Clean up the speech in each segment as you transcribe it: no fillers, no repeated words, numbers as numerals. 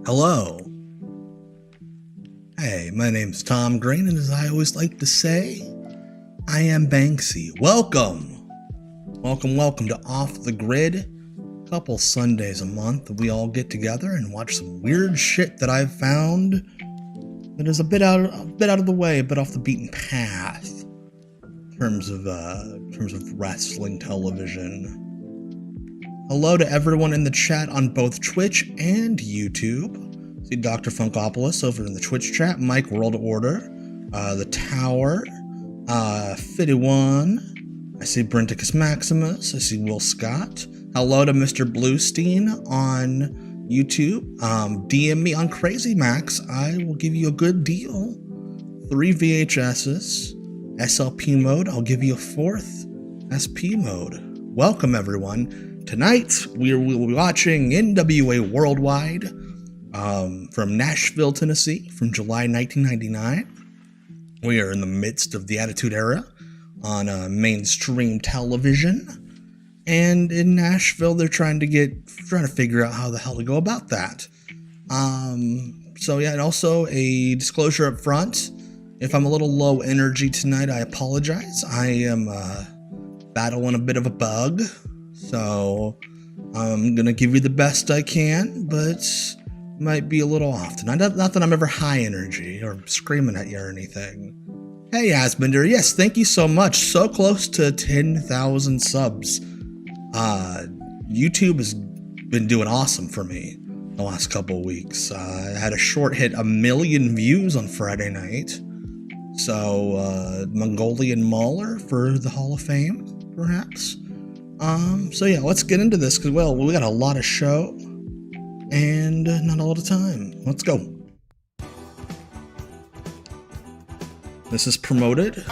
Hello. Hey, my name's Tom Green, and as I always like to say, I am Banksy. Welcome to Off the Grid. A couple Sundays a month, we all get together and watch some weird shit that I've found that is a bit out of the way, a bit off the beaten path in terms of wrestling television. Hello to everyone in the chat on both Twitch and YouTube. See Dr. Funkopoulos over in the Twitch chat, Mike World Order, The Tower, Fitty1, I see Brenticus Maximus, I see Will Scott. Hello to Mr. Bluestein on YouTube. DM me on Crazy Max, I will give you a good deal. 3 VHSs, SLP mode, I'll give you a 4th SP mode. Welcome everyone. Tonight, we will be watching NWA Worldwide from Nashville, Tennessee, from July 1999. We are in the midst of the Attitude Era on mainstream television. And in Nashville, they're trying to figure out how the hell to go about that. So yeah, and also a disclosure up front. If I'm a little low energy tonight, I apologize. I am battling a bit of a bug. So, I'm going to give you the best I can, but might be a little off tonight. Not that I'm ever high energy or screaming at you or anything. Hey, Asbender, yes, thank you so much. So close to 10,000 subs. YouTube has been doing awesome for me the last couple of weeks. I had a short hit 1 million views on Friday night. So, Mongolian Mauler for the Hall of Fame, perhaps. So yeah, let's get into this, because, well, we got a lot of show, and not a lot of time. Let's go. This is promoted,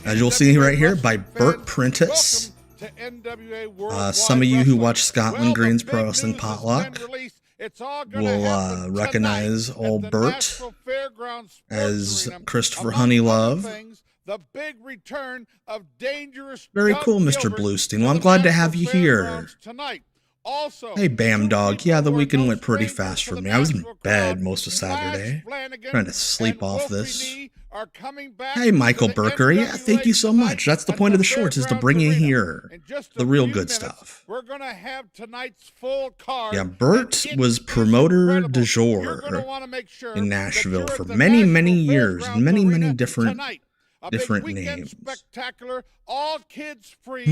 as you'll see right here, by Bert Prentice. Some of you who watch Scotland Green's Pro Wrestling Potluck will recognize old Bert as Christopher Honeylove. The big return of dangerous. Very cool, Mr. Bluestein. Well, I'm glad to have you here. Also, hey, Bam Dog. Yeah, the weekend went pretty fast for me. I was in bed most of Saturday, trying to sleep off this. Hey, Michael Burker. Yeah, thank you so much. That's the point of the shorts, is to bring you here the real good stuff. We're gonna have tonight's full card. Yeah, Bert was promoter du jour in Nashville for many, many years, many different names. Spectacular, all kids free.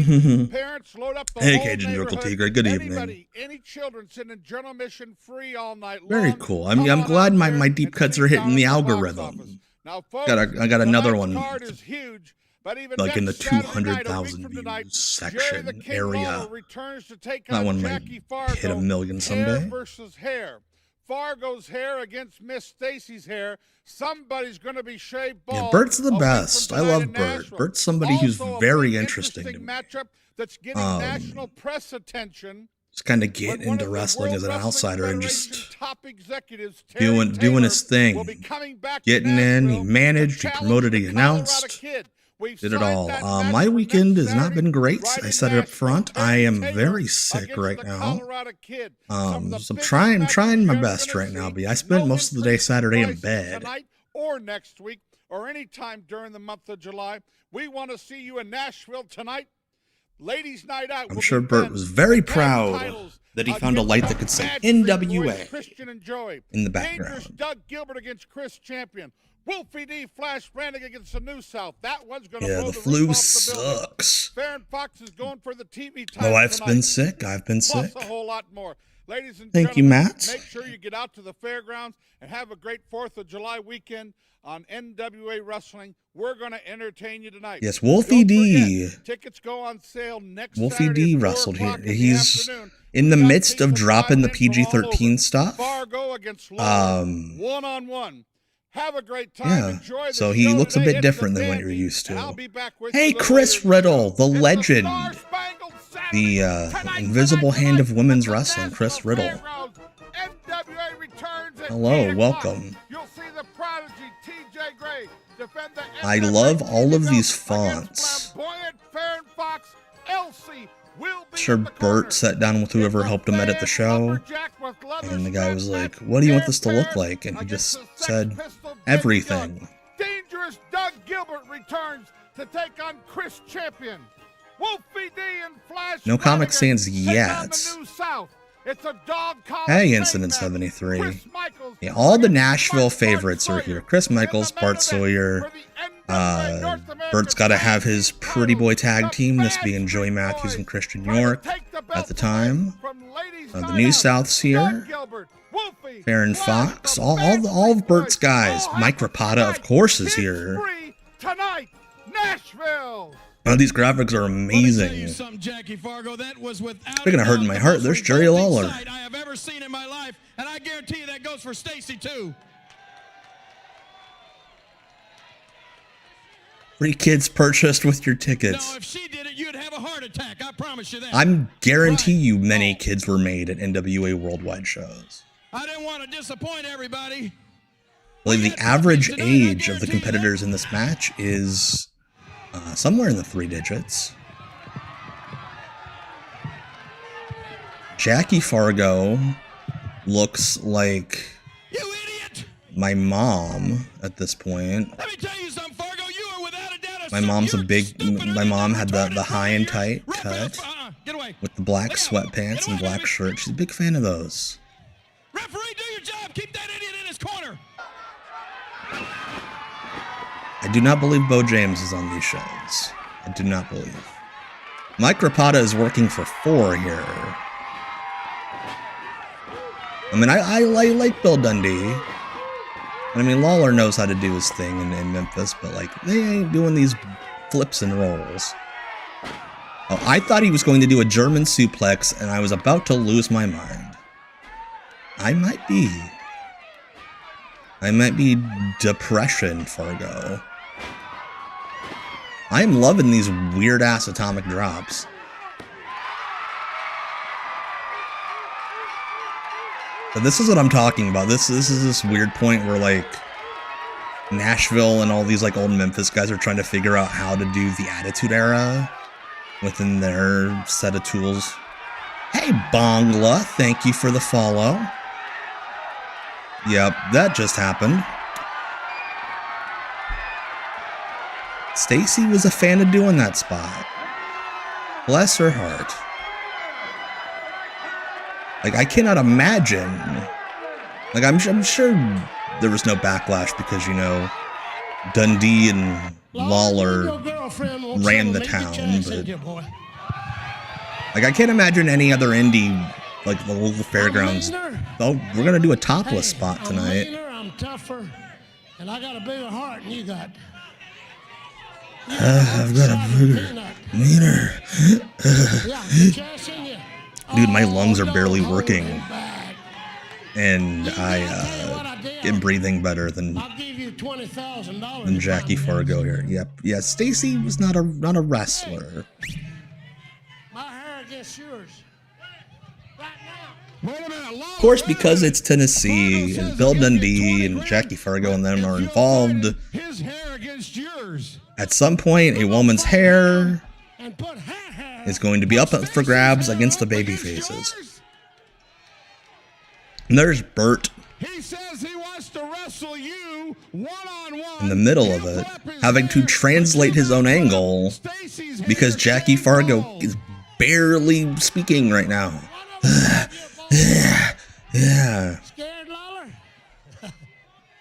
Parents load up the hey, Cajun Local Tigre. Good evening. Any children send in journal mission free all night long. Very cool. I'm glad my deep cuts are hitting the algorithm. Now, folks, I got another one, huge, but even like in the 200,000 views section area. That one might hit 1 million someday. Versus hair. Fargo's hair against Miss Stacy's hair. Somebody's going to be shaved bald. Yeah, Bert's the best. I love Bert. Bert's somebody who's very interesting to me. Matchup that's getting national press attention. Just kind of get into wrestling as an outsider and just doing his thing. Getting in, he managed, he promoted, he announced. Did it all. My weekend has not been great. I said it up front. I am very sick right now. So I'm trying my best right now. But I spent most of the day Saturday in bed. Or next week, or any time during the month of July. We want to see you in Nashville tonight. Ladies' night out. I'm sure Bert was very proud that he found a light that could say NWA in the background. Doug Gilbert against Chris Champion. Wolfie D flash branding against the New South. That one's going to blow the flu sucks. Farron Fox is going for the TV title. My wife's been sick. I've been sick. Plus a whole lot more. Ladies and Thank you, Matt. Make sure you get out to the fairgrounds and have a great 4th of July weekend on NWA Wrestling. We're going to entertain you tonight. Yes, Wolfie D. Tickets go on sale next Wolfie Saturday D wrestled here. He's in the midst of dropping the PG-13 stuff. Fargo against Lawler, one-on-one. Have a great time. Yeah, so he looks a bit different than what you're used to. Hey, Chris Riddle, the legend. The invisible hand of women's wrestling, Chris Riddle. Hello, welcome. I love all of these fonts. Sure, Bert sat down with whoever helped him edit the show, and the guy was like, what do you want this to look like? And he just said, everything. Dangerous Doug Gilbert returns to take on Chris Champion. Wolfie D and Flash. No Comic Sans yet. Hey, Incident 73. Yeah, all the Nashville favorites are here. Chris Michaels, Bart Sawyer. Bert's got to have his pretty boy tag team, this being Joey Matthews and Christian York at the time. The New South's here. Farron Fox, all of Bert's guys. Mike Rapata, of course, is here. Oh, these graphics are amazing. Speaking of hurting my heart, there's Jerry Lawler. I have ever seen in my life, and I guarantee you that goes for Stacy too. Free kids purchased with your tickets. No, if she did it, you'd have a heart attack. I promise you that. I guarantee you many kids were made at NWA Worldwide shows. I didn't want to disappoint everybody. I believe the average age of the competitors in this match is somewhere in the 3 digits. Jackie Fargo looks like my mom at this point. Let me tell you something, Fargo. You are without a doubt. My mom's a big. My mom had the high and tight cut with the black sweatpants and black shirt. She's a big fan of those. Referee, do your job. Keep that idiot in his corner. I do not believe Bo James is on these shows. I do not believe. Mike Rapata is working for 4 here. I mean, I like Bill Dundee. I mean, Lawler knows how to do his thing in Memphis, but, like, they ain't doing these flips and rolls. Oh, I thought he was going to do a German suplex, and I was about to lose my mind. I might be depression, Fargo. I am loving these weird-ass atomic drops. But this is what I'm talking about. This is this weird point where, like, Nashville and all these, like, old Memphis guys are trying to figure out how to do the Attitude Era within their set of tools. Hey, Bongla, thank you for the follow. Yep, that just happened. Stacy was a fan of doing that spot. Bless her heart. Like, I cannot imagine. Like, I'm sure there was no backlash because, you know, Dundee and Lawler ran the town, but like, I can't imagine any other indie, like the local fairgrounds. Oh, we're gonna do a topless spot tonight. I'm tougher, and I got a bigger heart than you got. I've got a bigger, meaner. Dude, my lungs are barely working, and I am breathing better than Jackie Fargo here. Yep, yeah. Stacy was not a wrestler. My hair against yours. Of course, because it's Tennessee, and Bill Dundee and Jackie Fargo and them are involved. At some point, a woman's hair is going to be up for grabs against the baby faces. And there's Bert in the middle of it, having to translate his own angle because Jackie Fargo is barely speaking right now. Yeah. Scared, Lawler?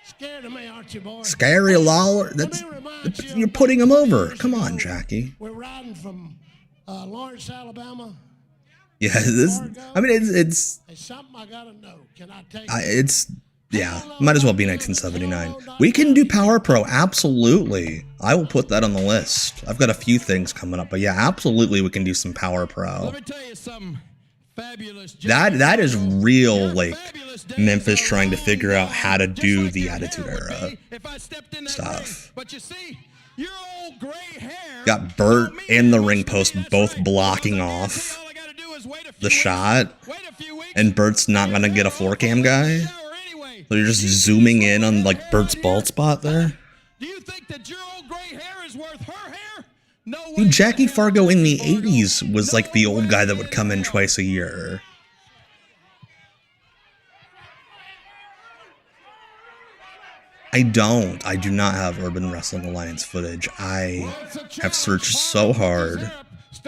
Scared of me, aren't you, boy? Scary Lawler? You're putting him over. Come on, Jackie. We're riding from Lawrence, Alabama. Yeah, this. I mean, it's. It's something I gotta know. Can I take it's. Yeah, might as well be 1979. We can do Power Pro, absolutely. I will put that on the list. I've got a few things coming up, but yeah, absolutely, we can do some Power Pro. Let me tell you something. Fabulous. That is real, like, Memphis trying to figure out how to do the Attitude Era stuff. But you see, your old gray hair. Got Bert and the ring post both blocking off the shot, and Bert's not gonna get a 4-cam guy. So you're just zooming in on like Bert's bald spot there. Do you think that your old gray hair is worth her hair? No way. Dude, Jackie Fargo in the 80s was like the old guy that would come in twice a year. I do not have Urban Wrestling Alliance footage. I have searched so hard.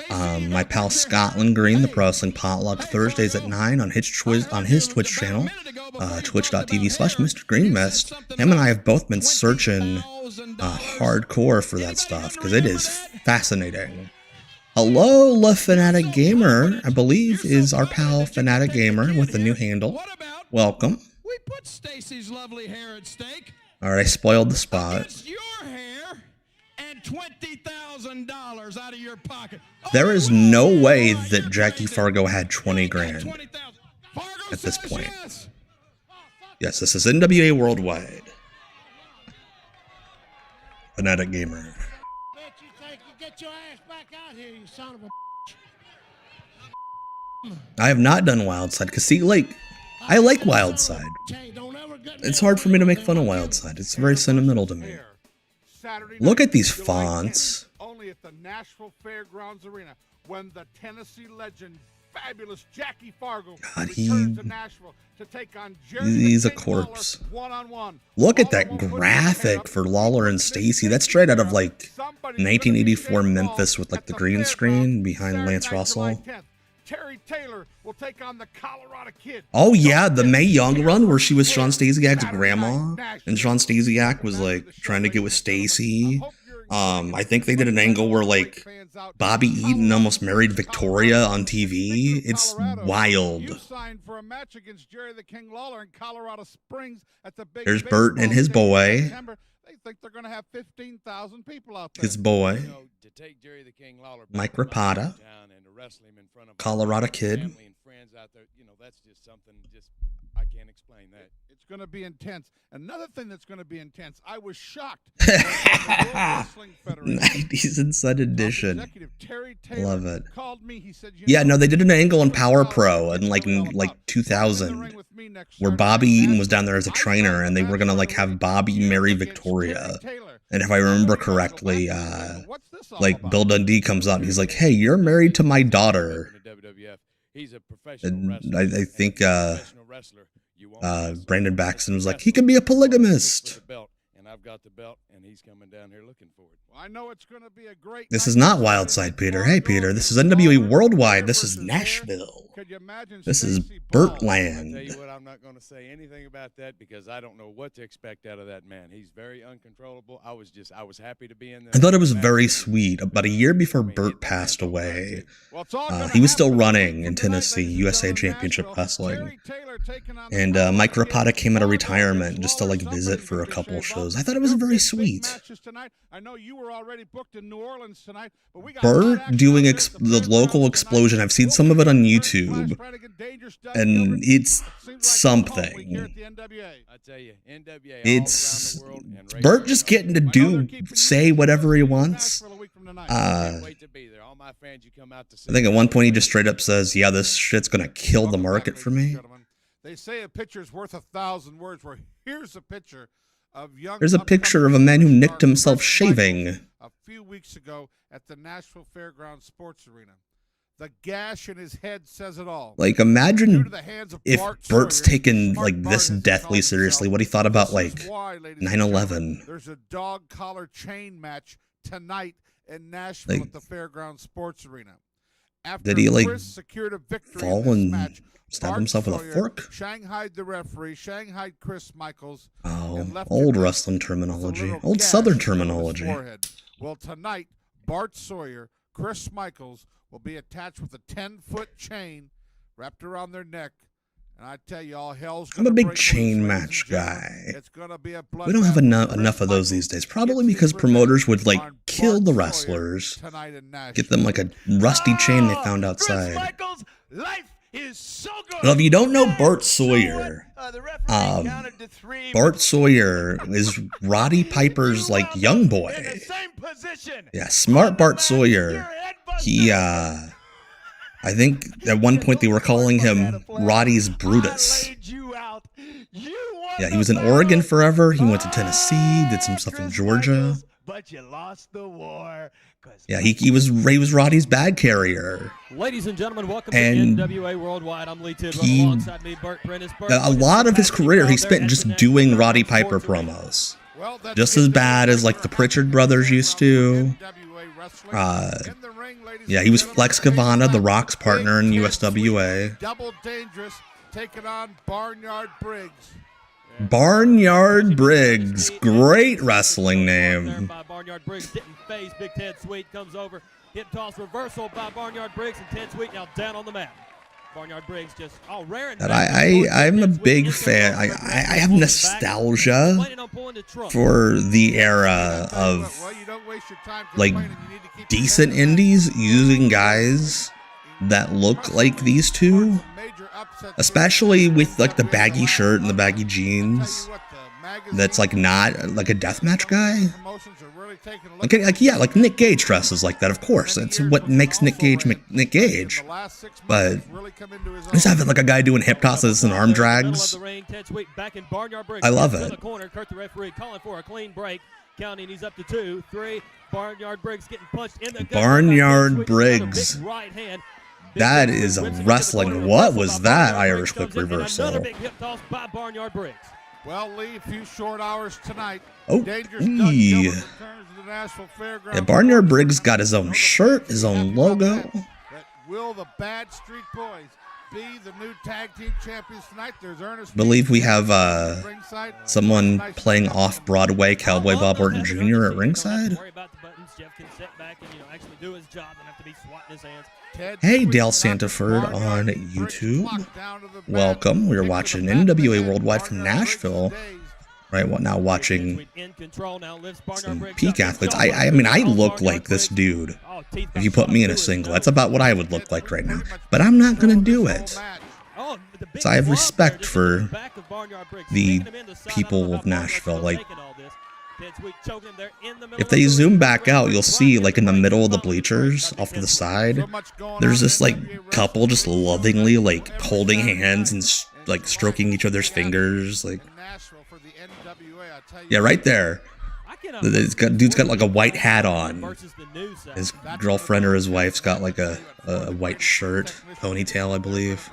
My pal Scotland Green, the Pro Wrestling Potluck, Thursdays at 9 on his Twitch channel, twitch.tv/Mr. Greenmist. Him and I have both been searching hardcore for that stuff because it is fascinating. Hello, La Fanatic Gamer, I believe is our pal Fanatic Gamer with the new handle. Welcome. We put Stacy's lovely hair at stake. All right, I spoiled the spot. It's your hair and $20,000 out of your pocket. There is no way that Jackie Fargo had 20 grand at this point. Yes, this is NWA Worldwide. Fanatic Gamer. Bet you think you get your ass back out here, you son of a. I have not done Wildside because see, like, I like Wildside. It's hard for me to make fun of Wildside. It's very sentimental to me. Look at these fonts. Only at the Nashville Fairgrounds Arena when the Tennessee legend, fabulous Jackie Fargo, God, returns to Nashville to take on Jerry he's the a King corpse. Lawler one-on-one. Look at that graphic for Lawler and Stacy. That's straight out of like 1984 Memphis with like the green screen behind Lance Russell. Terry Taylor will take on the Colorado Kid. Oh yeah, the Mae Young run where she was Sean Stasiak's grandma, and Sean Stasiak was like trying to get with Stacy. I think they did an angle where like Bobby Eaton almost married Victoria on TV. It's wild. There's Bert and his boy. They think they're going to have 15,000 people out there. His boy, Mike Rapata, Colorado Kid. That's just something. I can't explain that. It's going to be intense. Another thing that's going to be intense. I was shocked. 90s Inside Edition. Terry Taylor Love it. Called me. He said, yeah, no, they did an angle on Power Pro in like 2000 where Bobby Eaton was down there as a trainer, and they were gonna like have Bobby marry Victoria. And if I remember correctly, like Bill Dundee comes out and he's like, "Hey, you're married to my daughter." And I think Brandon Baxton was like, "He can be a polygamist." And I've got the belt, and he's coming down here looking for it. Well, I know it's going to be a great. This is not Wildside, Peter. Hey, Peter, this is NWA Worldwide. This is Nashville. This is Bertland. I'll tell you what, I'm not going to say anything about that because I don't know what to expect out of that man. He's very uncontrollable. I was happy to be in there. I thought it was very sweet. About a year before Bert passed away, he was still running in Tennessee, USA Championship Wrestling. And Mike Rapata came out of retirement just to like visit for a couple shows. I thought it was very sweet. Bert doing the local explosion. I've seen some of it on YouTube, and it's something. It's Bert just getting to say whatever he wants. I think at one point he just straight up says, "Yeah, this shit's gonna kill the market for me." They say a picture's worth 1,000 words. Where here's a picture of young. There's a picture of a man who nicked himself shaving a few weeks ago at the Nashville Fairgrounds Sports Arena. The gash in his head says it all. Like, imagine if Bert's taken like this deathly seriously. What he thought about like 9/11. There's a dog collar chain match tonight in Nashville at the Fairgrounds Sports Arena. Did he like fall and stab himself with a fork? Shanghaied the referee, shanghaied Chris Michaels. Oh, old wrestling terminology, old Southern terminology. Well, tonight, Bart Sawyer, Chris Michaels will be attached with a 10-foot chain wrapped around their neck. And I tell you, all hell's I'm a big chain match guy. It's gonna be a we don't have enough of those these days, probably because promoters would like kill the wrestlers, get them like a rusty chain they found outside. Chris Michaels, life is so good. Well, if you don't know Bert Sawyer, Bert Sawyer is Roddy Piper's like young boy. Yeah, smart Bart Sawyer. He, I think at one point they were calling him Roddy's Brutus. Yeah, he was in Oregon forever. He went to Tennessee, did some stuff in Georgia. But you lost the war. Yeah, he was Roddy's bag carrier. Ladies and gentlemen, welcome And to NWA Worldwide. I'm Lee Tidwell, alongside me, Bert Prentice. A lot of his career he spent just doing Roddy Piper promos. Just as bad as like the Pritchard brothers used to. Yeah, he was Flex Gavanna, The Rock's partner in USWA. Double Dangerous taking on Barnyard Briggs. Barnyard Briggs, great wrestling name. Barnyard Briggs didn't phase. Big Ted Sweet comes over. Hip toss reversal by Barnyard Briggs, and Ted Sweet now down on the mat. Barnyard Briggs just rare. And I'm a big fan. I have nostalgia for the era of like decent indies using guys that look like these two, especially with like the baggy shirt and the baggy jeans. That's like not like a deathmatch guy. Like Nick Gage dresses like that. Of course, that's what makes Nick Gage Nick Gage. But just having like a guy doing hip tosses and arm drags, I love it. Counting, he's up to 2, 3. Barnyard Briggs getting punched in the gut. Barnyard Briggs. That is a wrestling. What was that Irish quick reversal? Big hip toss by Barnyard Briggs. Well, Lee, a few short hours tonight. Oh, Dangerous Doug Gilbert returns to the Nashville Fairgrounds. Yeah, Barnyard Briggs got his own shirt, his own logo. But will the Bad Street Boys be the new tag team champions tonight? There's Ernest. Believe we have someone playing off-Broadway Cowboy Bob Orton Jr. at ringside. Worry about the buttons. Jeff can sit back and actually do his job and have to be swatting his hands. Hey, Dale Santaford on YouTube. Welcome. We're watching NWA Worldwide from Nashville. Right now, watching some peak athletes. I mean, I look like this dude. If you put me in a single, that's about what I would look like right now. But I'm not gonna do it. So I have respect for the people of Nashville. Like, if they zoom back out, you'll see, like, in the middle of the bleachers, off to the side, there's this, like, couple just lovingly, like, holding hands and, like, stroking each other's fingers, like, yeah, right there. Dude's got, like, a white hat on. His girlfriend or his wife's got, like, a white shirt, ponytail, I believe.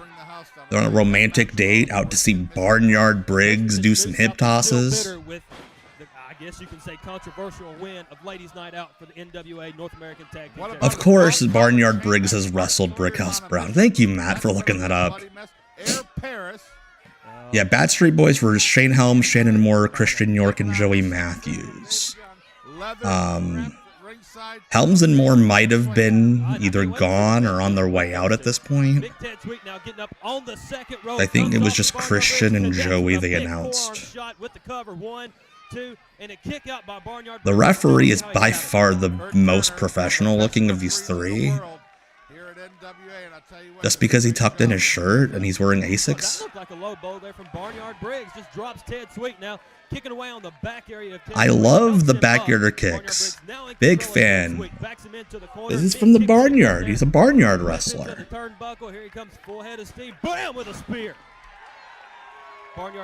They're on a romantic date, out to see Barnyard Briggs do some hip tosses. I guess you can say controversial win of Ladies Night Out for the NWA North American Tag Team. Of course, Barnyard Briggs has wrestled Brickhouse Brown. Thank you, Matt, for looking that up. Yeah, Bad Street Boys were Shane Helms, Shannon Moore, Christian York, and Joey Matthews. Helms and Moore might have been either gone or on their way out at this point. I think it was just Christian and Joey they announced. The referee is by far the most professional looking of these three. Just because he tucked in his shirt and he's wearing Asics. I love the backyarder kicks. Big fan. This is from the Barnyard. He's a Barnyard wrestler.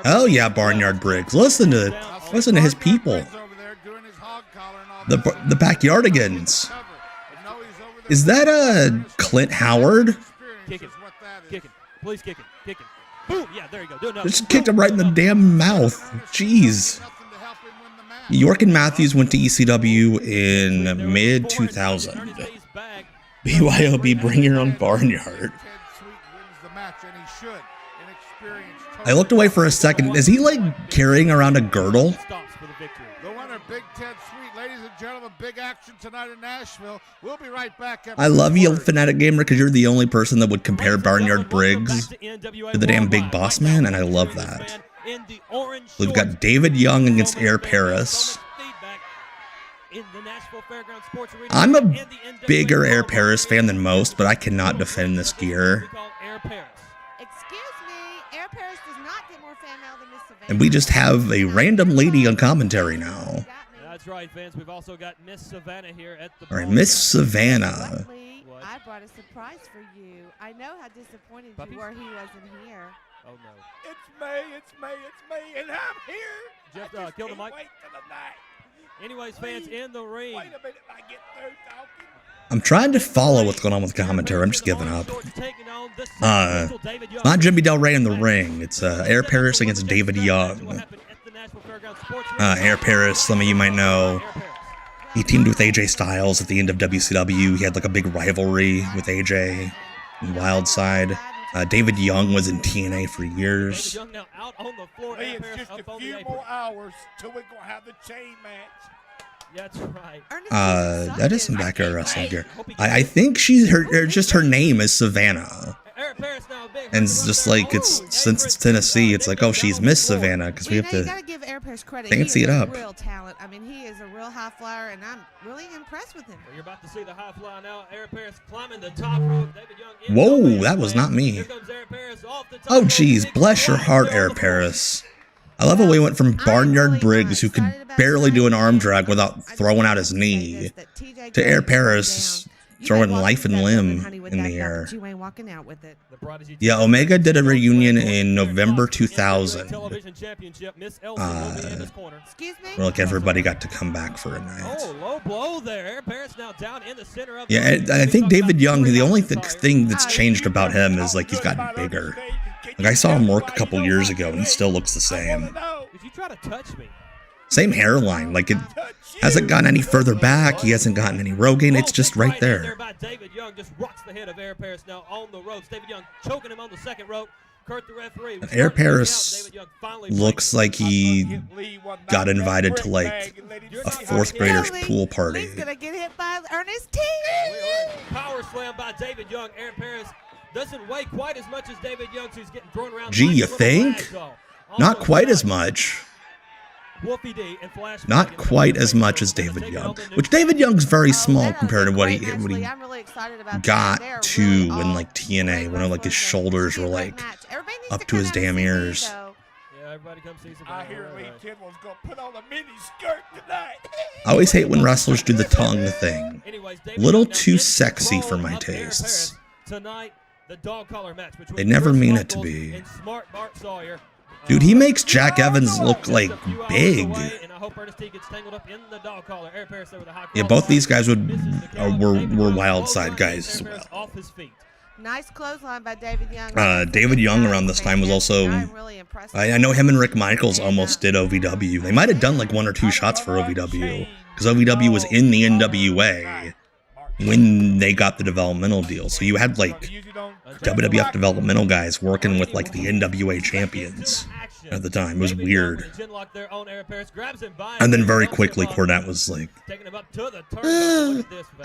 Oh yeah, Barnyard Briggs. Listen to his people. The Backyardigans. Is that Clint Howard? Kick him. Please kick him. Boom! Yeah, there you go. Just kicked him right in the damn mouth. Jeez. York and Matthews went to ECW in mid-2000. BYOB, bring your own Barnyard. I looked away for a second. Is he like carrying around a girdle? The winner, Big Ted Sweet. Ladies and gentlemen, big action tonight in Nashville. We'll be right back. I love you, Fanatic Gamer, because you're the only person that would compare Barnyard Briggs to the damn Big Boss Man, and I love that. We've got David Young against Air Paris. I'm a bigger Air Paris fan than most, but I cannot defend this gear. Air Paris does not get more fan mail than Miss Savannah. And we just have a random lady on commentary now. That's right, fans. We've also got Miss Savannah here at the. All right, Miss Savannah. What? I brought a surprise for you. I know how disappointed you were he wasn't here. Oh no. It's me, and I'm here. Jeff, I just kill the can't mic. wait till the night. Anyways, fans in the ring. Wait a minute, I get through talking. I'm trying to follow what's going on with commentary. I'm just giving up. It's not Jimmy Del Rey in the ring. It's Air Paris against David Young. Air Paris, some of you might know, he teamed with AJ Styles at the end of WCW. He had like a big rivalry with AJ and Wildside. David Young was in TNA for years. Hey, it's just a few more hours till we're gonna have the chain match. That's right. That is some backyard wrestling gear. I think she's just her name is Savannah. And it's just like, since it's Tennessee, it's like, oh, she's Miss Savannah, because we have to give Air Paris credit. fancy it up. Real talent. I mean, he is a real high flyer, and I'm really impressed with him. Well, you're about to see the high fly now. Air Paris climbing the top rope. David Young. Whoa, that was not me. Here comes Air Paris off the top Oh, rope. geez, bless your heart, Air Paris. I love how we went from Barnyard Briggs, who could barely do an arm drag without throwing out his knee, to Air Paris throwing life and limb in the air. You ain't walking out with it. Yeah, Omega did a reunion in November 2000. Excuse me? Where like everybody got to come back for a night. Oh, low blow there. Air Paris now down in the center of. Yeah, I think David Young, the only thing that's changed about him is like he's gotten bigger. Like I saw him work a couple years ago and he still looks the same. Did you try to touch me? Same hairline, like it hasn't gotten any further back. He hasn't gotten any Rogaine. It's just right there. David Young just rocks the head of Air Paris now on the ropes. David Young choking him on the second rope. Kurt the referee. Air Paris looks like he got invited to like a fourth grader's pool party. He's gonna get hit by Ernest T. Power slam by David Young. Air Paris doesn't weigh quite as much as David Young, so he's getting thrown around. Gee, you think? Not quite as much. Wolfie D and Flash. Not quite as much as David Young, which David Young's very small compared to what he got to in like TNA, when like his shoulders were like up to his damn ears. Yeah, everybody come see some. I hear Lee Tidwell's gonna put on a mini skirt tonight. I always hate when wrestlers do the tongue thing. Little too sexy for my tastes. Tonight, the dog collar match between They never mean it to be. and Smart Bart Sawyer. Dude, he makes Jack Evans look like big. Yeah, both these guys were Wildside guys as well. Nice clothesline by David Young. David Young around this time was also, I know him and Rick Michaels almost did OVW. They might have done like 1 or 2 shots for OVW, because OVW was in the NWA when they got the developmental deal. So you had like WWF developmental guys working with like the NWA champions at the time. It was weird. And then very quickly Cornette was like, I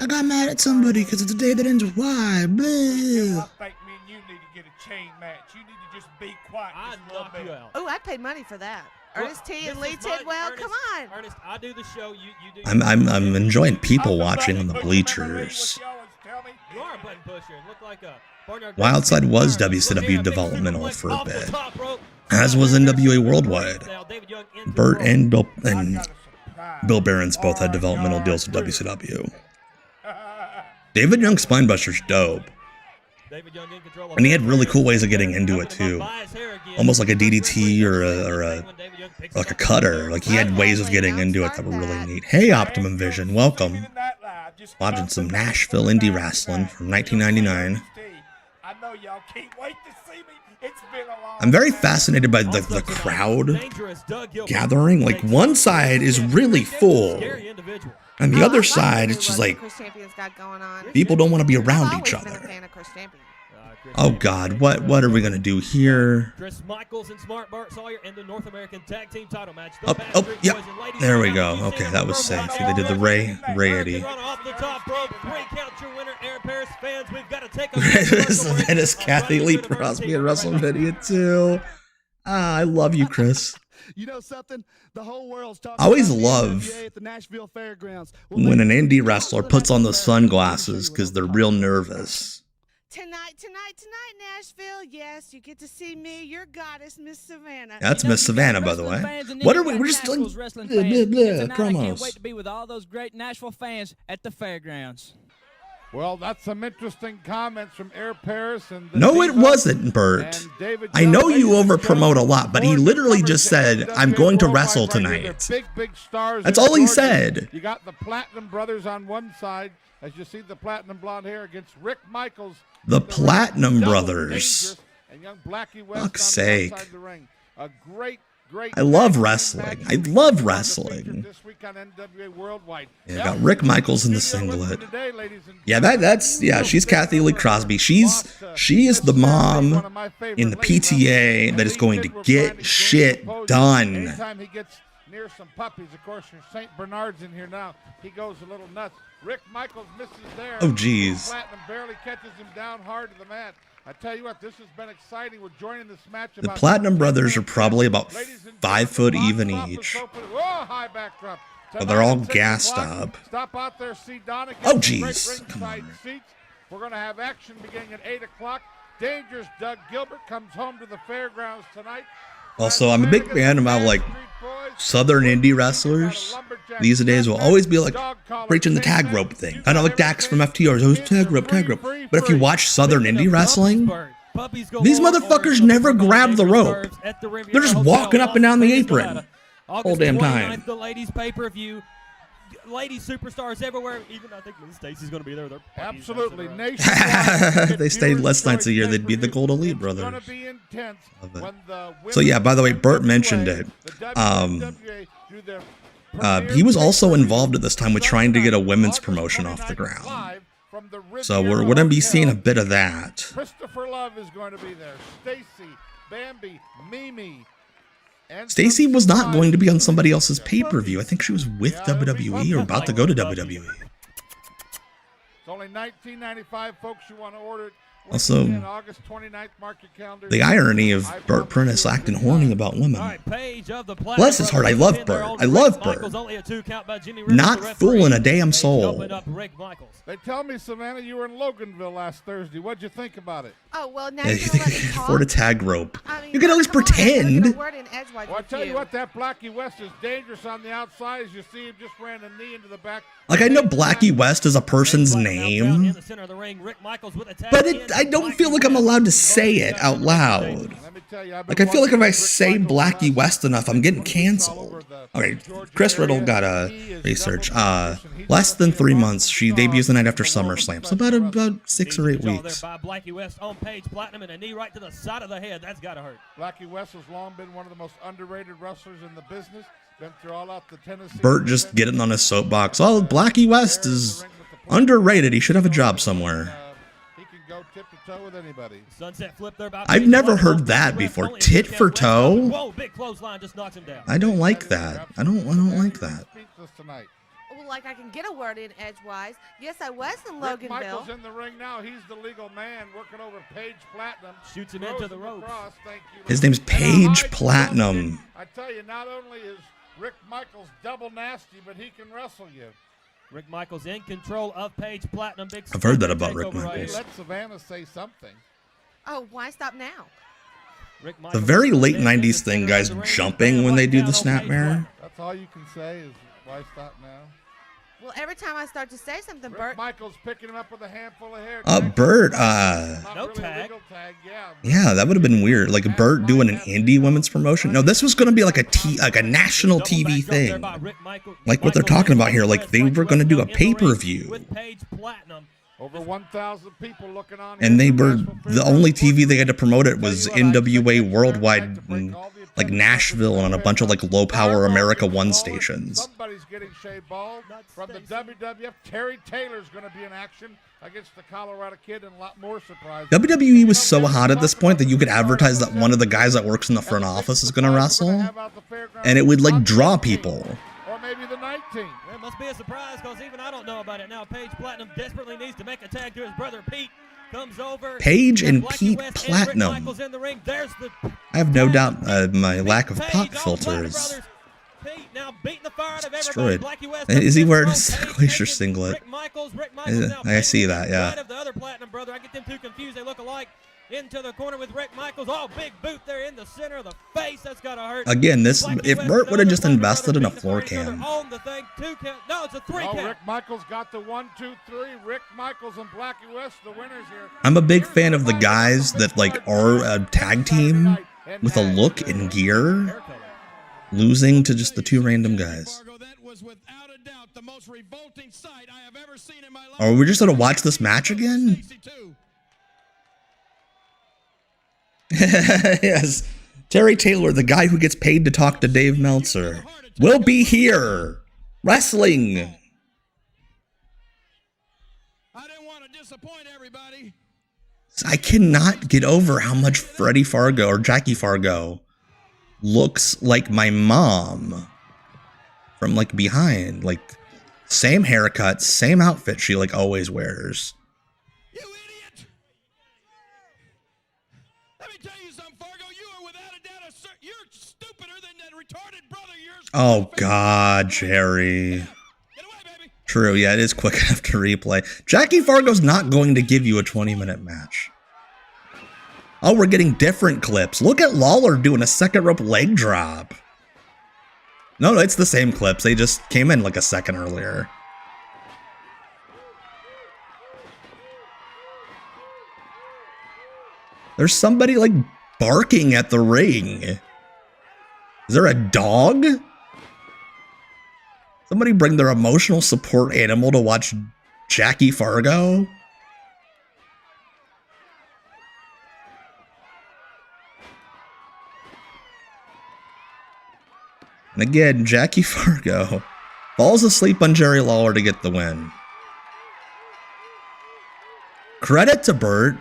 got mad at somebody because it's a day that ends with Y. Blah. I think me and you need to get a chain match. You need to just be quiet. I'd knock you out. Oh, I'd pay money for that. Ernest T and Lee Tidwell, come on. Ernest, I do the show. You do. I'm enjoying people watching on the bleachers. You are a button pusher. And look like a Wildside was WCW developmental for a bit, as was NWA Worldwide. Bert and Bill Behrens both had developmental deals with WCW. David Young's Spinebuster's dope. And he had really cool ways of getting into it too. Almost like a DDT or like a cutter. Like he had ways of getting into it that were really neat. Hey, Optimum Vision, welcome. Watching some Nashville indie wrestling from 1999. I know y'all can't wait to see me. It's been a long I'm very fascinated by the crowd gathering. Like one side is really full, and the other side it's just like people don't want to be around each other. Oh God, what are we gonna do here? Chris Michaels and Smart Bart Sawyer in the North American Tag Team Title match. Oh, yep. There we go. Okay, that was safe. They did the Ray Eddie. Off the top rope, 3 count your winner, Air Paris fans. We've got to take a That is Kathy Lee Crosby at WrestleMania too. I love you, Chris. You know something? The whole world's talking I always about the love NWA at the Nashville Fairgrounds. Well, when an indie wrestler puts on the sunglasses because they're real nervous. Tonight, Nashville. Yes, you get to see me, your goddess, Miss Savannah. That's Miss Savannah, by the way. What are we? We're just like wrestling blah, fans. blah, And blah, tonight, I promos. can't wait to be with all those great Nashville fans at the fairgrounds. Well, that's some interesting comments from Air Paris and the No, it Diva wasn't, Bert. and David I know Jones. you Ladies and over-promote a gentlemen, lot, but he four literally newcomers just to said, NWA I'm going to Worldwide wrestle right here. They're tonight. Big stars. That's in all he Georgia. said. You got the Platinum Brothers on one side, as you see the platinum blonde hair against Rick Michaels. The in ring. Platinum Double Brothers. dangerous, and young Blackie West Fuck's on the sake. outside of the ring. A great I love tag team wrestling. match I love featured wrestling. This week on NWA Worldwide. Yeah, got Rick Michaels in the Studio with me singlet. today, ladies and Yeah, that's she's Kathy Lee Crosby. She is the mom in the PTA that is going to get shit done. Anytime he gets near some puppies, of course, there's St. Bernard's in here now. He goes a little nuts. Rick Michaels misses there. Oh, geez. Platinum barely catches him down hard to the mat. I tell you what, this has been exciting. We're joining this match. The Platinum Brothers are probably about 5 foot even each. Whoa, high backdrop. But they're all Tonight at 6 gassed o'clock, up. Stop out there, see Donna. Oh, Get some great jeez. Come ringside on. seats. We're going to have action beginning at 8 o'clock. Dangerous Doug Gilbert comes home to the fairgrounds tonight. Also, I'm a big fan of how, like, Southern indie wrestlers these days will always be like preaching the tag rope thing. I know, like Dax from FTR, oh, tag rope. But if you watch Southern indie wrestling, these motherfuckers never grab the rope. They're just walking up and down the apron all damn time. The ladies pay-per-view. Ladies superstars everywhere. Even I think Miss Stacy's going to be there. Absolutely. If they stayed less nights a year, they'd be the Gold Elite Brothers. So yeah, by the way, Bert mentioned it. He was also involved at this time with trying to get a women's promotion off the ground. So we're going to be seeing a bit of that. Christopher Love is going to be there. Stacy, Bambi, Mimi. Stacy was not going to be on somebody else's pay-per-view. I think she was with WWE or about to go to WWE. It's only $19.95, folks. You want to order it. Also, August 29th, mark your calendar. the irony of Bert Prentice acting horny about women. Bless his heart, I love Bert. I love Bert. Not fooling a damn soul. They tell me, Savannah, you were in Loganville last Thursday. What'd you think about it? Oh, well, now Yeah, you you think let you me can talk. afford a tag rope? I mean, You can at least come on, I'm gonna pretend. get a word in edgewise Well, I with tell you what, that Blackie West is dangerous on the outside. As you see, him just ran a knee into the back. Like, I know Blackie West is a person's name, but I don't feel like I'm allowed to say it out loud. Let me tell you, Like, I feel like if I say Blackie West enough, I'm getting canceled. Okay, Chris Riddle got a research. Less than 3 months. She debuts the night after SummerSlam, so about 6 or 8 weeks. By Blackie West on Page Platinum and a knee right to the side of the head. That's got to hurt. Blackie West has long been one of the most underrated wrestlers in the business. Been through all out the Tennessee. Bert just getting on his soapbox. Oh, Blackie West is underrated. He should have a job somewhere. He can go tip to toe with anybody. Sunset flip there by I've never heard that before. Tit for toe? Whoa, big clothesline just knocks him down. I don't like that. I don't like that. Speechless tonight. Well, like I can get a word in edgewise. Yes, I was in Rick Michaels Loganville. in the ring now. He's the legal man working over Page Platinum. Shoots him Throws into the ropes. across. Thank you. His name's Page Platinum. I tell you, not only is Rick Michaels double nasty, but he can wrestle you. Rick Michaels in control of Page Platinum. Big I've heard that about Rick takeover right Michaels. here. Let Savannah say something. Oh, why stop now? Rick The Michaels very late in the 90s center thing, of guys the ring. jumping when they do the Down on snap Page mirror. That's all you can say is why stop now. Well, every time I start to say something, Rick Bert. Michaels picking him up with a handful of hair. Bert, Not No really a tag. legal tag, yeah. yeah, that would have been weird. Like Bert doing an indie women's promotion. No, this was going to be like a national TV thing. Like what they're talking about here. Like they were going to do a pay-per-view. With Page Platinum. Over 1,000 people looking on. And they here. were, Nashville the only TV they had to promote it was NWA Worldwide in like Nashville and on a bunch of like low-power America One stations. Somebody's getting shaved bald. From the WWF, Terry Taylor's going to be in action against the Colorado Kid, and a lot more surprises. WWE was so hot at this point that you could advertise that one of the guys that works in the front office is going to wrestle, and it would like draw people. Or maybe the night team. It must be a surprise because even I don't know about it. Now Page Platinum desperately needs to make a tag to his brother Pete. Comes over. Page and Blackie Pete West and Rick Platinum. Michaels in the ring. There's the I have no doubt my lack of Page pop on Platinum filters Brothers. Pete now beating the fire out of Destroyed. everybody. Blackie West Is he wearing a Paige Glacier taken. singlet? Rick Michaels now I see that, yeah. right of the other Platinum brother. I get them two confused. They look alike. Into the corner with Rick Michaels. Oh, big boot there in the center of the face. That's got to hurt. Again, this if Bert would have just invested in a floor cam. cam. On the thing, 2 count. No, it's a 3 count. Rick Michaels got the 1, 2, 3. Rick Michaels and Blackie West, the winners here. I'm a big fan of the guys that like are a tag team with a look and gear, losing to just the 2 random guys. Are we just gonna watch this match again? Yes, Terry Taylor, the guy who gets paid to talk to Dave Meltzer, will be here wrestling. I didn't want to disappoint everybody. I cannot get over how much Freddie Fargo or Jackie Fargo looks like my mom from like behind. Like same haircut, same outfit she like always wears. You idiot! Let me tell you something, Fargo. You are without a doubt you're stupider than that retarded brother yours. Oh God, Jerry. True, yeah, it is quick enough to replay. Jackie Fargo's not going to give you a 20-minute match. Oh, we're getting different clips. Look at Lawler doing a second rope leg drop. No, it's the same clips. They just came in like a second earlier. There's somebody like barking at the ring. Is there a dog? Somebody bring their emotional support animal to watch Jackie Fargo? And again, Jackie Fargo falls asleep on Jerry Lawler to get the win. Credit to Bert.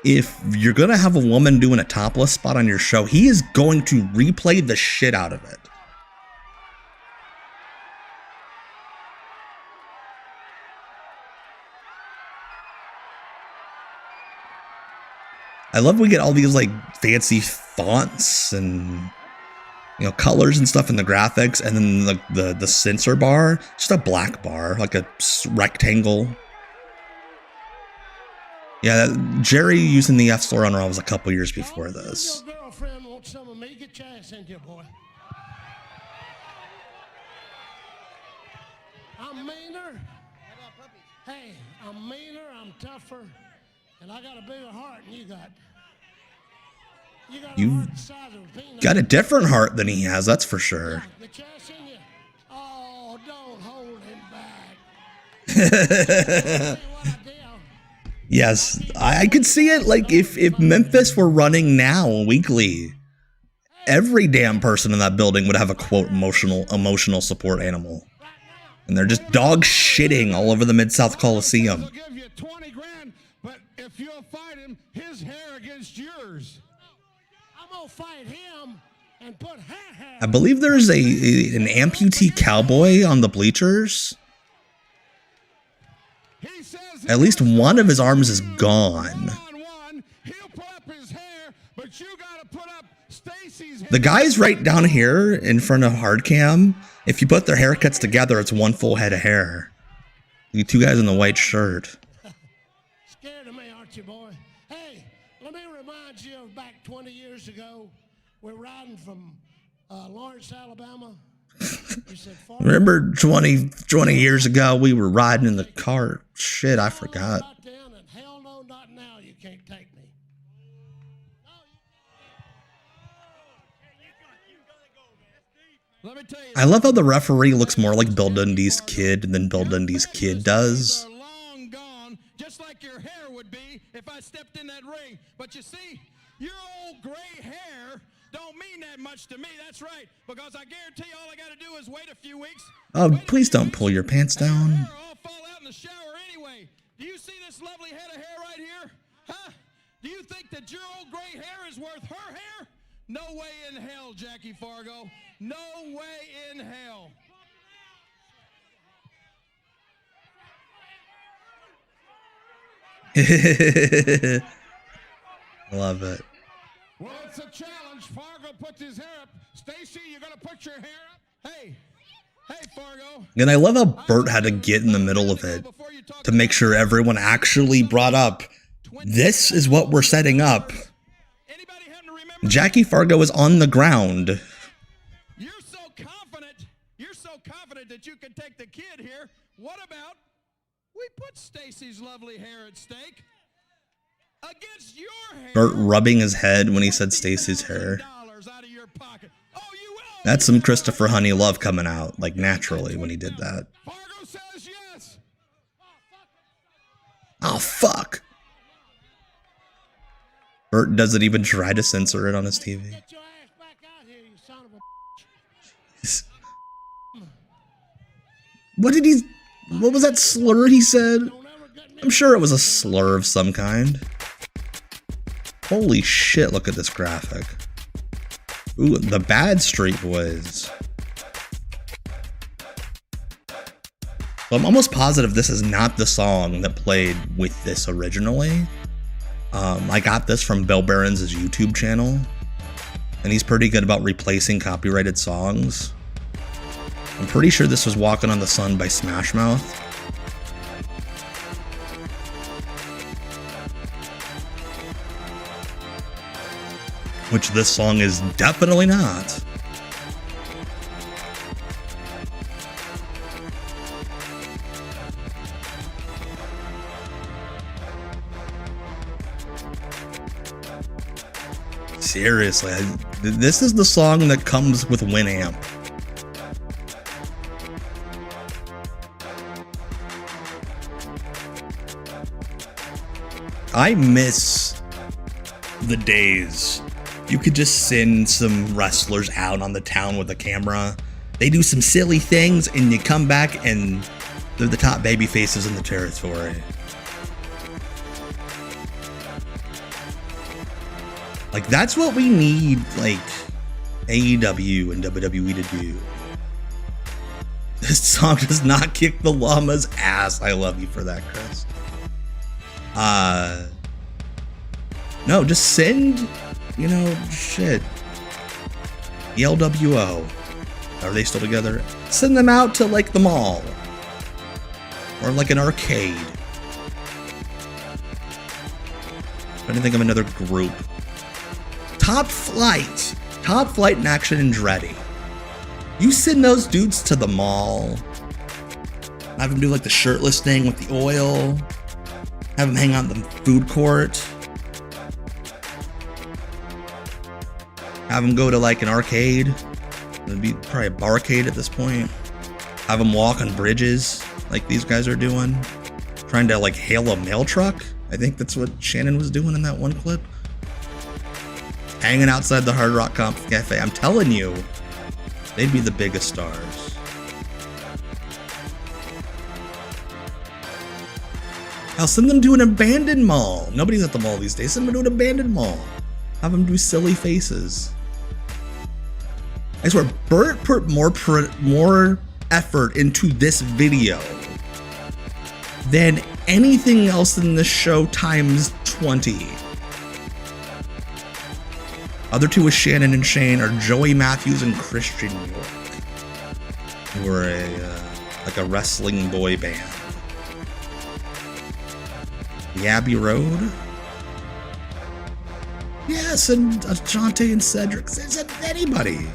If you're going to have a woman doing a topless spot on your show, he is going to replay the shit out of it. I love we get all these like fancy fonts and colors and stuff in the graphics, and then the censor bar, just a black bar, like a rectangle. Yeah, Jerry using the F-Store on Raw was a couple years before this. Your girlfriend wants some of me. Get your ass in here, boy. I'm meaner. Hey, I'm meaner, I'm tougher, and I got a bigger heart than you got. You got a different heart than he has, that's for sure. Oh, don't hold him back. Yes, I could see it. Like if Memphis were running now weekly, every damn person in that building would have a quote emotional support animal, and they're just dog shitting all over the Mid-South Coliseum. Give you 20 grand, but if you'll fight him, his hair against yours. I'm gonna fight him and put hair. I believe there's an amputee cowboy on the bleachers. At least one of his arms is gone. The guys right down here in front of hard cam, if you put their haircuts together, it's one full head of hair. You 2 guys in the white shirt. Scared of me, aren't you, boy? Hey, let me remind you of back 20 years ago. We're riding from Lawrence, Alabama. Remember 20 years ago, we were riding in the car. Shit, I forgot. Hell no, not now. You can't take me. Let me tell you, I love how the referee looks more like Bill Dundee's kid than Bill Dundee's kid does. long gone, just like your hair would be if I stepped in that ring. But you see, your old gray hair don't mean that much to me. That's right, because I guarantee all I got to do is wait a few weeks. Oh, please don't pull your pants down. Your hair all fall out in the shower anyway. Do you see this lovely head of hair right here? Huh? Do you think that your old gray hair is worth her hair? No way in hell, Jackie Fargo. No way in hell. Love it. Well, it's a challenge. Fargo puts his hair up, Stacy, you're gonna put your hair up. Hey, Fargo. And I love how Bert had to get in the middle of it to make sure everyone actually brought up, this is what we're setting up. Jackie Fargo is on the ground. You're so confident that you can take the kid here. What about we put Stacy's lovely hair at stake against your hair? Bert rubbing his head when he said Stacy's hair. That's some Christopher Honey love coming out, like, naturally when he did that. Fargo says yes. Oh, fuck. Bert doesn't even try to censor it on his TV. Get your ass back out here, you son of a What was that slur he said? I'm sure it was a slur of some kind. Holy shit, look at this graphic. Ooh, the Bad Street Boys. So I'm almost positive this is not the song that played with this originally. I got this from Bill Barron's YouTube channel, and he's pretty good about replacing copyrighted songs. I'm pretty sure this was Walking on the Sun by Smash Mouth. Which this song is definitely not. Seriously, this is the song that comes with Winamp. I miss the days you could just send some wrestlers out on the town with a camera. They do some silly things and you come back and they're the top baby faces in the territory. Like, that's what we need, like, AEW and WWE to do. This song does not kick the llama's ass. I love you for that, Chris. No, just send, you know, shit. The LWO. Are they still together? Send them out to, like, the mall. Or, like, an arcade. I didn't think of another group. Top Flight and Action and Andretti. You send those dudes to the mall. Have them do like the shirtless thing with the oil. Have them hang out in the food court. Have them go to like an arcade. It'd be probably a barcade at this point. Have them walk on bridges like these guys are doing. Trying to like hail a mail truck. I think that's what Shannon was doing in that one clip. Hanging outside the Hard Rock Cafe. I'm telling you, they'd be the biggest stars. I'll send them to an abandoned mall. Nobody's at the mall these days. Send them to an abandoned mall. Have them do silly faces. I swear, Bert put more effort into this video than anything else in the show times 20. Other two with Shannon and Shane are Joey Matthews and Christian York, who are like a wrestling boy band. The Abbey Road. Yes, and Ashante and Cedric. Send anybody.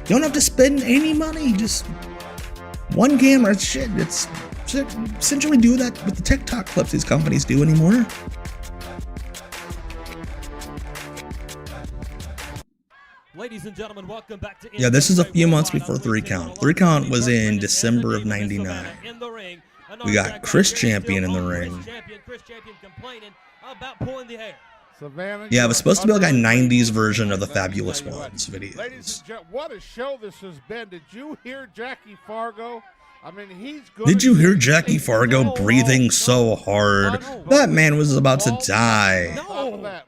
You don't have to spend any money. Just one camera. Shit, it's essentially do that with the TikTok clips these companies do anymore. Ladies and gentlemen, welcome back to Yeah, this is a few months before 3 Count. 3 Count was in December of 99. We got Chris Champion in the ring. Yeah, it was supposed to be like a 90s version of the Fabulous Ones videos. Ladies and gentlemen, what a show this has been. Did you hear Jackie Fargo? I mean, he's good. Did you hear Jackie Fargo breathing so hard? That man was about to die.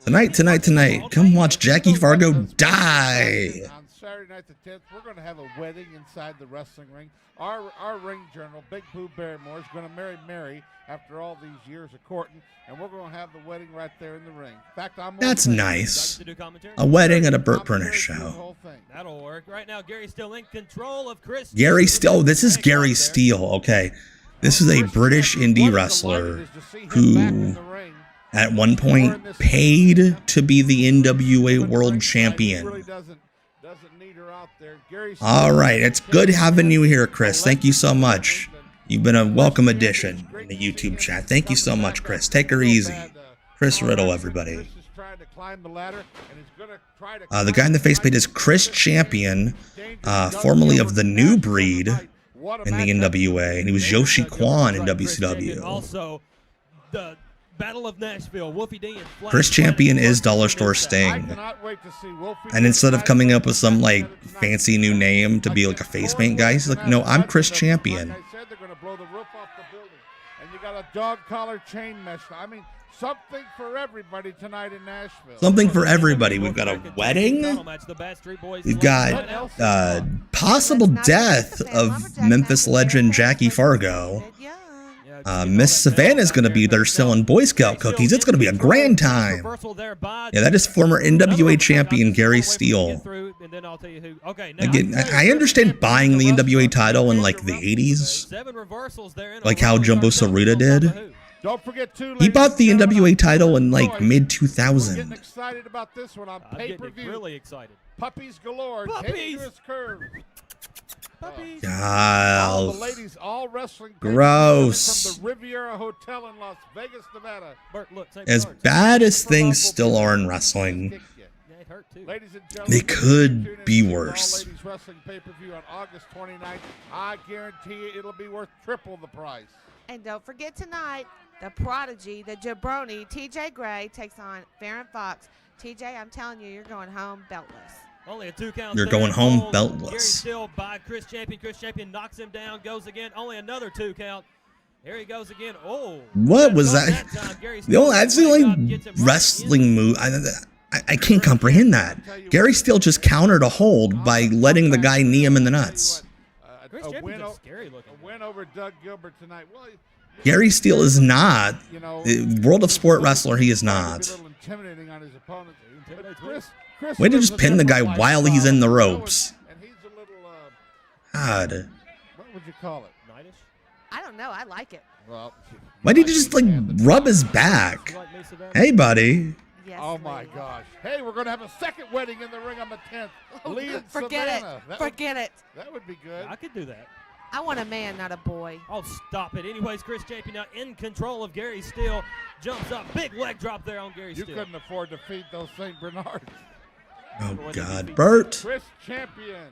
Tonight. Come watch Jackie Fargo die. Saturday night the 10th, we're going to have a wedding inside the wrestling ring. Our ring general, Big Boo Barrymore, is going to marry Mary after all these years of courting, and we're going to have the wedding right there in the ring. In fact, That's nice. A wedding at a Bert Prentice show. That'll work. Right now, Gary's still in control of Chris. Gary Steele. This is Gary Steele. Okay. This is a British indie wrestler who at one point paid to be the NWA World Champion. All right. It's good having you here, Chris. Thank you so much. You've been a welcome addition in the YouTube chat. Thank you so much, Chris. Take her easy. Chris Riddle, everybody. The guy in the face paint is Chris Champion, formerly of the New Breed in the NWA, and he was Yoshi Kwan in WCW. Also, the Battle of Nashville, Wolfie D and Chris Champion is Dollar Store Sting. And instead of coming up with some like fancy new name to be like a face paint guy, he's like, no, I'm Chris Champion. They're going to blow the roof off the building. And you got a dog collar chain mesh. I mean, something for everybody tonight in Nashville. Something for everybody. We've got a wedding. We've got possible death of Memphis legend Jackie Fargo. Miss Savannah's going to be there selling Boy Scout cookies. It's going to be a grand time. Yeah, that is former NWA champion Gary Steele. Again, I understand buying the NWA title in like the 80s, like how Jumbo Saruta did. Don't forget too, he bought the NWA title in like mid 2000. Getting excited about this one on pay-per-view. Really excited. Puppies galore. Puppies. Puppies. All the ladies all wrestling. Gross. From the Riviera Hotel in Las Vegas, Nevada. Bert, look, as bad as things still are in wrestling, they could be worse. Ladies wrestling pay-per-view on August 29th. I guarantee you it'll be worth triple the price. And don't forget tonight, the prodigy, the jabroni, TJ Gray takes on Farron Fox. TJ, I'm telling you, you're going home beltless. Only a 2 count. You're going home beltless. Gary still by Chris Champion. Chris Champion knocks him down, goes again. Only another 2 count. Here he goes again. Oh. What was that? That's the only wrestling move. I can't comprehend that. Gary Steele just countered a hold by letting the guy knee him in the nuts. A win over Doug Gilbert tonight. Well, Gary Steele is not World of Sport wrestler. He is not. Intimidating on his opponent. Way to just pin the guy while he's in the ropes. And he's a little, God. What would you call it? Knightish? I don't know. I like it. Well, why did you just like rub his back? Hey, buddy. Yes, oh my gosh. Hey, we're going to have a second wedding in the ring on the 10th. Lee and Forget Savannah. it. Forget it. That would be good. I could do that. I want a man, not a boy. Oh, stop it. Anyways, Chris Champion now in control of Gary Steele. Jumps up. Big leg drop there on Gary Steele. You couldn't afford to feed those St. Bernards. Oh, God. Bert. Chris Champion.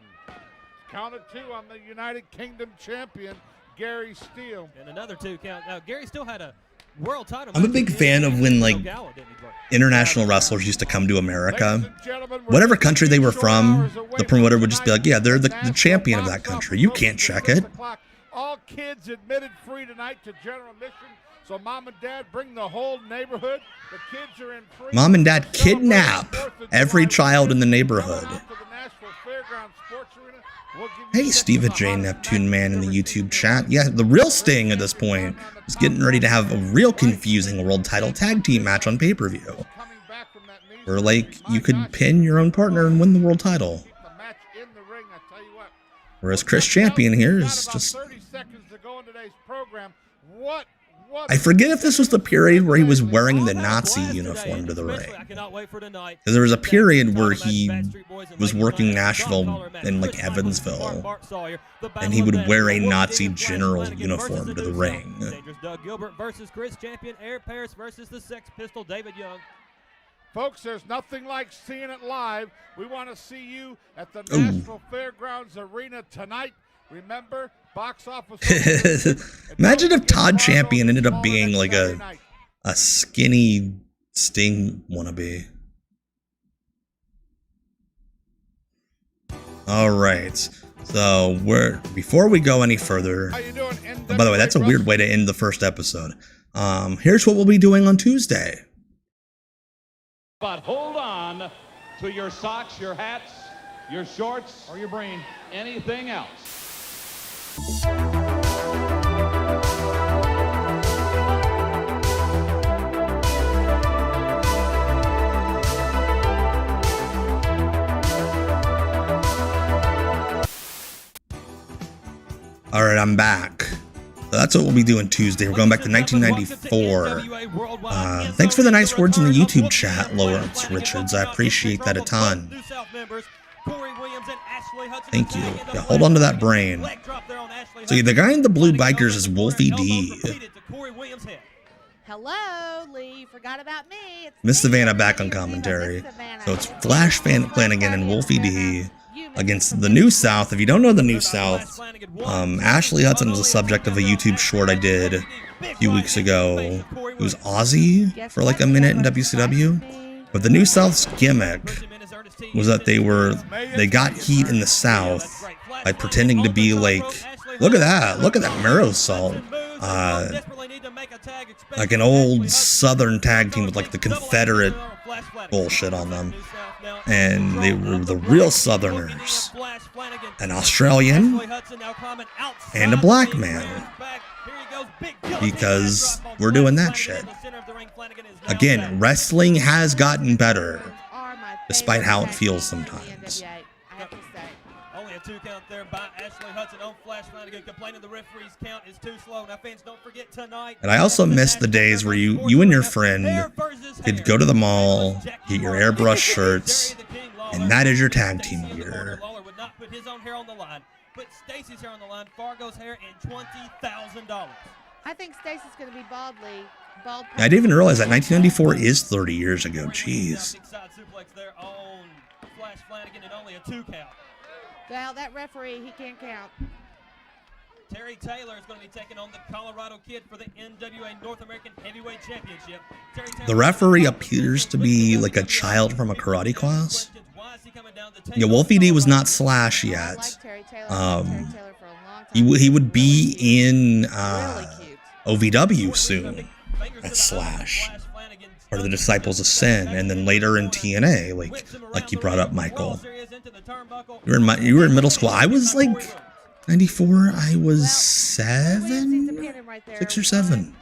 Count of 2 on the United Kingdom champion, Gary Steele. And another 2 count. Now, Gary still had a world title. I'm a big fan of when, like, international wrestlers used to come to America. Whatever country they were from, the promoter would just be like, yeah, they're the champion of that country. You can't check it. All kids admitted free tonight to general admission. So mom and dad bring the whole neighborhood. The kids are in free. Mom and dad kidnap every child in the neighborhood. Hey, Stephen J. Neptune Man in the YouTube chat. Yeah, the real Sting at this point is getting ready to have a real confusing world title tag team match on pay-per-view. Where, like, you could pin your own partner and win the world title. Whereas Chris Champion here is just... I forget if this was the period where he was wearing the Nazi uniform to the ring. Because there was a period where he was working Nashville in like Evansville, and he would wear a Nazi general uniform to the ring. Doug Gilbert versus Chris Champion, Air Paris versus the Sex Pistol, David Young. Folks, there's nothing like seeing it live. We want to see you at the Nashville Fairgrounds Arena tonight. Remember, box office. Imagine if Todd Champion ended up being like a skinny Sting wannabe. All right. So before we go any further, by the way, that's a weird way to end the first episode. Here's what we'll be doing on Tuesday. But hold on to your socks, your hats, your shorts, or your brain. Anything else? All right, I'm back. So that's what we'll be doing Tuesday. We're going back to 1994. Thanks for the nice words in the YouTube chat, Lawrence Richards. I appreciate that a ton. Thank you. Yeah, hold on to that brain. So the guy in the blue bikers is Wolfie D. Hello, Lee. You forgot about me. It's Miss Savannah back on commentary. So it's Flash Flanagan and Wolfie D against the New South. If you don't know the New South, Ashley Hudson was the subject of a YouTube short I did a few weeks ago. It was Aussie for like a minute in WCW. But the New South's gimmick was that they got heat in the South by pretending to be like, look at that marrow salt. Like an old Southern tag team with like the Confederate bullshit on them. And they were the real Southerners. An Australian and a black man. Because we're doing that shit. Again, wrestling has gotten better. Despite how it feels sometimes. Only a 2 count there by Ashley Hudson on Flash Flanagan, complaining the referee's count is too slow. Now fans, don't forget tonight. And I also miss the days where you and your friend could go to the mall, get your airbrush shirts, and that is your tag team gear. Lawler would not put his own hair on the line, put Stacy's hair on the line, Fargo's hair, and $20,000. I think Stacy's going to be bald, Lee. Bald. I didn't even realize that 1994 is 30 years ago. Jeez. Side suplex there on Flash Flanagan, and only a 2 count. Well, that referee, he can't count. Terry Taylor is going to be taking on the Colorado Kid for the NWA North American Heavyweight Championship. The referee appears to be like a child from a karate class. Yeah, Wolfie D was not Slash yet. He would be in OVW soon as Slash, part of the Disciples of Sin, and then later in TNA, like you brought up, Michael. You were in middle school. I was like 94. I was 6 or 7.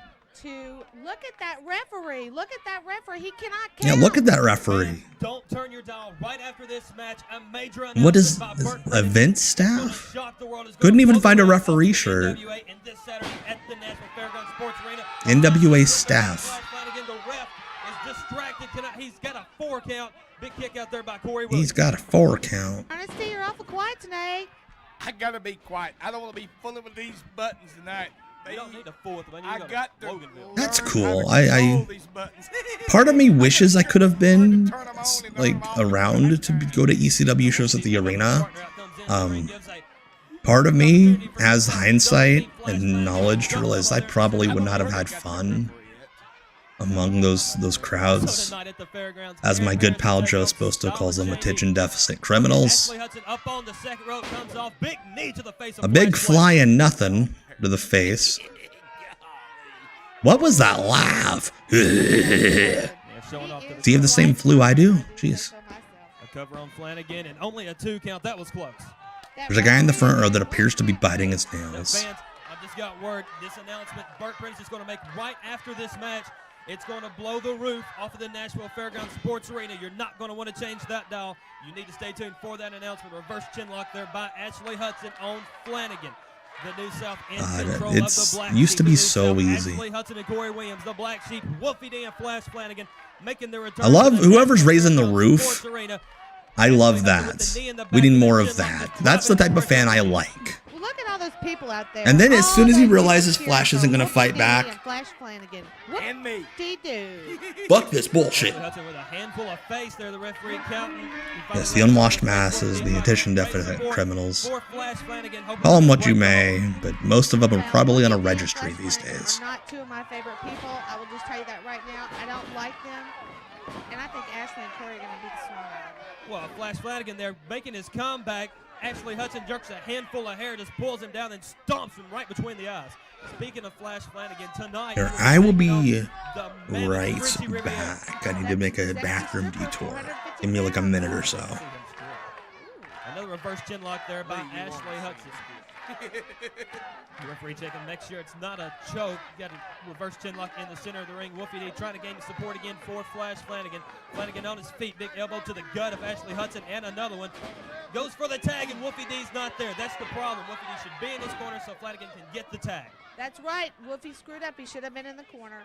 Look at that referee. Look at that referee. He cannot count. Yeah, look at that referee. Don't turn your dial right after this match. A major what is event staff? Couldn't even find a referee shirt. NWA staff. He's got a 4 count. Big kick out there by Corey. He's got a 4 count. Honesty, you're awful quiet tonight. I gotta be quiet. I don't want to be fooling with these buttons tonight. You don't need a 4th, man. I got That's cool. I part of me wishes I could have been like around to go to ECW shows at the arena. Part of me has hindsight and knowledge to realize I probably would not have had fun among those crowds, as my good pal Joe Sposto calls them, attention deficit criminals. A big flying nothing to the face. What was that laugh? Do you have the same flu I do? Jeez. A cover on Flanagan and only a 2 count. That was close. There's a guy in the front row that appears to be biting his nails. Fans, I've just got word. This announcement Bert Prentice is going to make right after this match. It's going to blow the roof off of the Nashville Fairgrounds Sports Arena. You're not going to want to change that dial. You need to stay tuned for that announcement. Reverse chinlock there by Ashley Hudson on Flanagan. The New South in control of the Black Sheep. Used to be so easy. Ashley Hudson and Corey Williams, the Black Sheep, Wolfie D and Flash Flanagan making their return. I love whoever's raising the roof. I love that. We need more of that. That's the type of fan I like. Well, look at all those people out there. And then as soon as he realizes Flash isn't going to fight back, Flash Flanagan. What did he do? Fuck this bullshit. Yes, the unwashed masses, the attention deficit criminals. Call them what you may, but most of them are probably on a registry these days. Not 2 of my favorite people. I will just tell you that right now. I don't like them. And I think Ashley and Corey are going to beat the snot out of them. Well, Flash Flanagan there making his comeback. Ashley Hudson jerks a handful of hair, just pulls him down and stomps him right between the eyes. Speaking of Flash Flanagan, tonight... I will be right back. I need to make a bathroom detour. Give me like a minute or so. Another reverse chin lock there by Ashley Hudson. The referee checking, make sure it's not a choke. You got a reverse chin lock in the center of the ring. Wolfie D trying to gain support again for Flash Flanagan. Flanagan on his feet, big elbow to the gut of Ashley Hudson, and another one. Goes for the tag, and Wolfie D's not there. That's the problem. Wolfie D should be in his corner so Flanagan can get the tag. That's right. Wolfie screwed up. He should have been in the corner.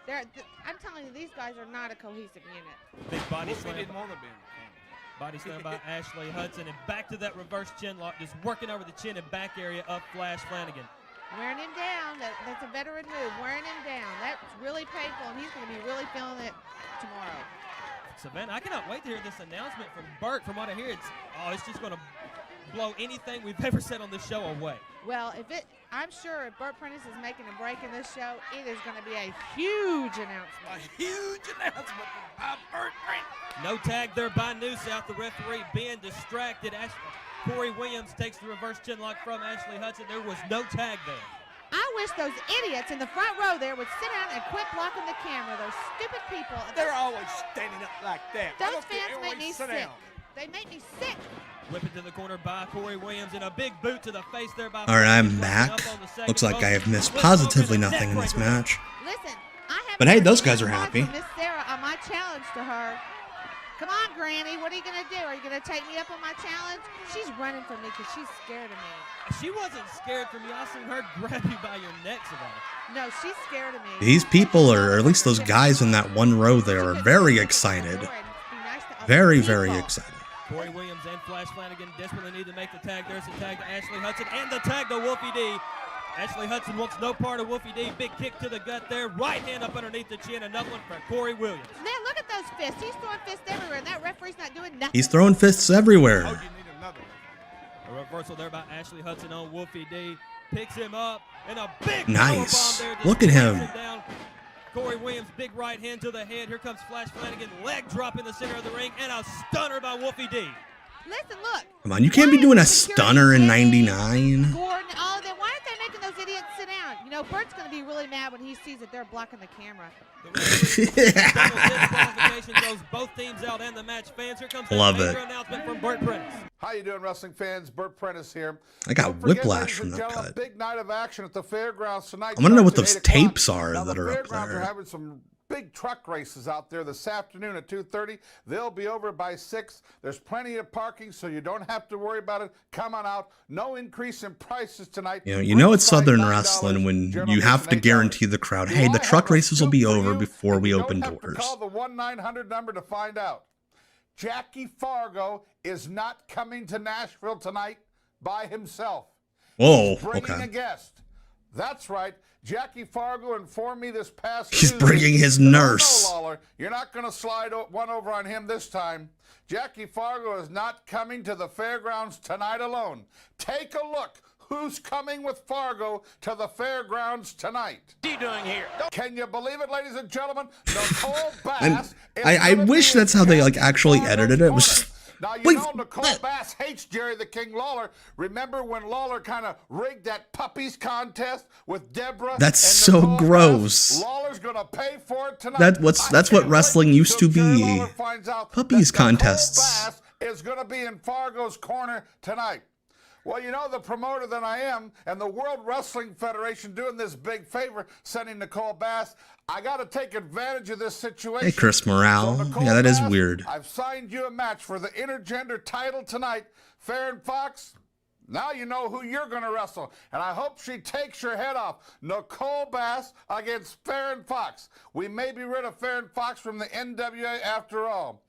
I'm telling you, these guys are not a cohesive unit. Big body slam. Body slam by Ashley Hudson, and back to that reverse chin lock, just working over the chin and back area of Flash Flanagan. Wearing him down. That's a veteran move. Wearing him down. That's really painful, and he's going to be really feeling it tomorrow. Savannah, I cannot wait to hear this announcement from Bert. From what I hear, it's just going to blow anything we've ever said on this show away. Well, I'm sure if Bert Prentice is making a break in this show, it is going to be a huge announcement. A huge announcement by Bert Prentice. No tag there by New South. The referee being distracted. Corey Williams takes the reverse chin lock from Ashley Hudson. There was no tag there. I wish those idiots in the front row there would sit down and quit blocking the camera. Those stupid people. They're always standing up like that. Those fans make me sick. They make me sick. Whip it to the corner by Corey Williams, and a big boot to the face there by... All right, I'm back. Looks like I have missed positively nothing in this match. Listen, I have... But hey, those guys are happy. Miss Sarah on my challenge to her. Come on, Granny, what are you going to do? Are you going to take me up on my challenge? She's running from me because she's scared of me. She wasn't scared from you. I seen her grab you by your neck, Savannah. No, she's scared of me. These people, or at least those guys in that one row there, are very excited. Very, very excited. Corey Williams and Flash Flanagan desperately need to make the tag. There's a tag to Ashley Hudson and the tag to Wolfie D. Ashley Hudson wants no part of Wolfie D. Big kick to the gut there. Right hand up underneath the chin. Another one for Corey Williams. Man, look at those fists. He's throwing fists everywhere, and that referee's not doing nothing. He's throwing fists everywhere. Oh, you need another one. A reversal there by Ashley Hudson on Wolfie D. Picks him up, and a big nice. There. Look at him. Corey Williams, big right hand to the head. Here comes Flash Flanagan. Leg drop in the center of the ring, and a stunner by Wolfie D. Listen, look. Come on, you can't be doing a stunner in 99. Gordon, all of them. Why aren't they making those idiots sit down? You know, Bert's going to be really mad when he sees that they're blocking the camera. Disqualification goes both teams out and the match. Fans, here comes Love major it. announcement from Bert Prentice. How you doing, wrestling fans? Bert Prentice here. I got Don't forget, whiplash ladies from and that gentlemen, cut. Big night of action at the fairgrounds tonight. I want to know what starts those at 8 o'clock. tapes are Now, that the are up fairgrounds there. are having some big truck races out there this afternoon at 2:30. They'll be over by 6. There's plenty of parking, so you don't have to worry about it. Come on out. No increase in prices tonight. You know it's Ringside Southern $9, wrestling when general you have to admission $8. guarantee the crowd, hey, Do the I truck have a races will be scoop for over you? before And we you open don't have to doors. call the 1-900 number to find out. Jackie Fargo is not coming to Nashville tonight by himself. Whoa, He's bringing okay. a guest. That's right. Jackie Fargo informed me this past He's Tuesday bringing his that, nurse. "Oh, no, Lawler, you're not going to slide one over on him this time. Jackie Fargo is not coming to the fairgrounds tonight alone. Take a look. Who's coming with Fargo to the fairgrounds tonight? What are you doing here? Can you believe it, ladies and gentlemen? Nicole Bass. I wish that's how they actually edited it. It was just, now, you wait, know Nicole Bass hates Jerry the King Lawler. Remember when Lawler kind of rigged that puppies contest with Deborah? That's and so Nicole gross. Bass? Lawler's going to pay for it tonight. That's what wrestling used to be. Puppies contests. Nicole Bass is going to be in Fargo's corner tonight. Well, you know, the promoter that I am and the World Wrestling Federation doing this big favor, sending Nicole Bass. I got to take advantage of this situation. Hey, Chris Morale. So, Nicole Yeah, that is Bass, weird. I've signed you a match for the intergender title tonight. Farron Fox, now you know who you're going to wrestle. And I hope she takes your head off. Nicole Bass against Farron Fox. We may be rid of Farron Fox from the NWA after all.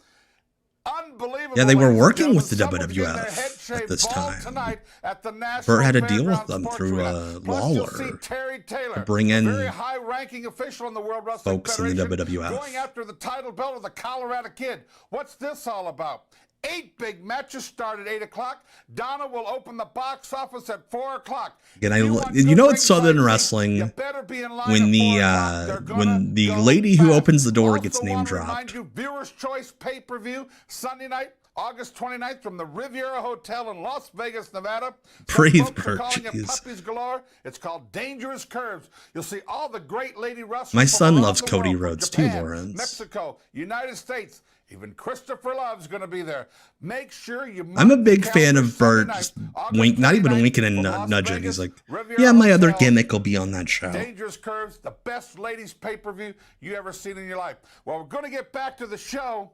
Unbelievable. Yeah, they were ladies and working with the gentlemen. Someone's getting their WWF head at shaved this bald time. tonight at the Nashville Bert had to deal with Fairgrounds them Sports through Arena. Plus, you'll see Lawler Terry Taylor, to bring in a very high-ranking official in the World Wrestling folks in the Federation, WWF. going after the title belt of the Colorado Kid. What's this all about? 8 big matches start at 8 o'clock. Donna will open the box office at 4 o'clock. Again, you know it's Southern wrestling when the lady who opens the door gets name dropped. Remind you, Viewer's Choice pay-per-view Sunday night, August 29th from the Riviera Hotel in Las Vegas, Nevada. Breathe, Bert. Bert, It jeez. Puppies Galore. It's called Dangerous Curves. You'll see all the great lady wrestlers. My from son around loves the Cody world, from Rhodes too, Japan, Lawrence. Mexico, United States. Even Christopher Love's going to be there. Make sure you. I'm a big fan of Bert just not even winking and nudging. He's like, yeah, my other gimmick will be on that show. Dangerous Curves, the best ladies pay-per-view you ever seen in your life. Well, we're going to get back to the show,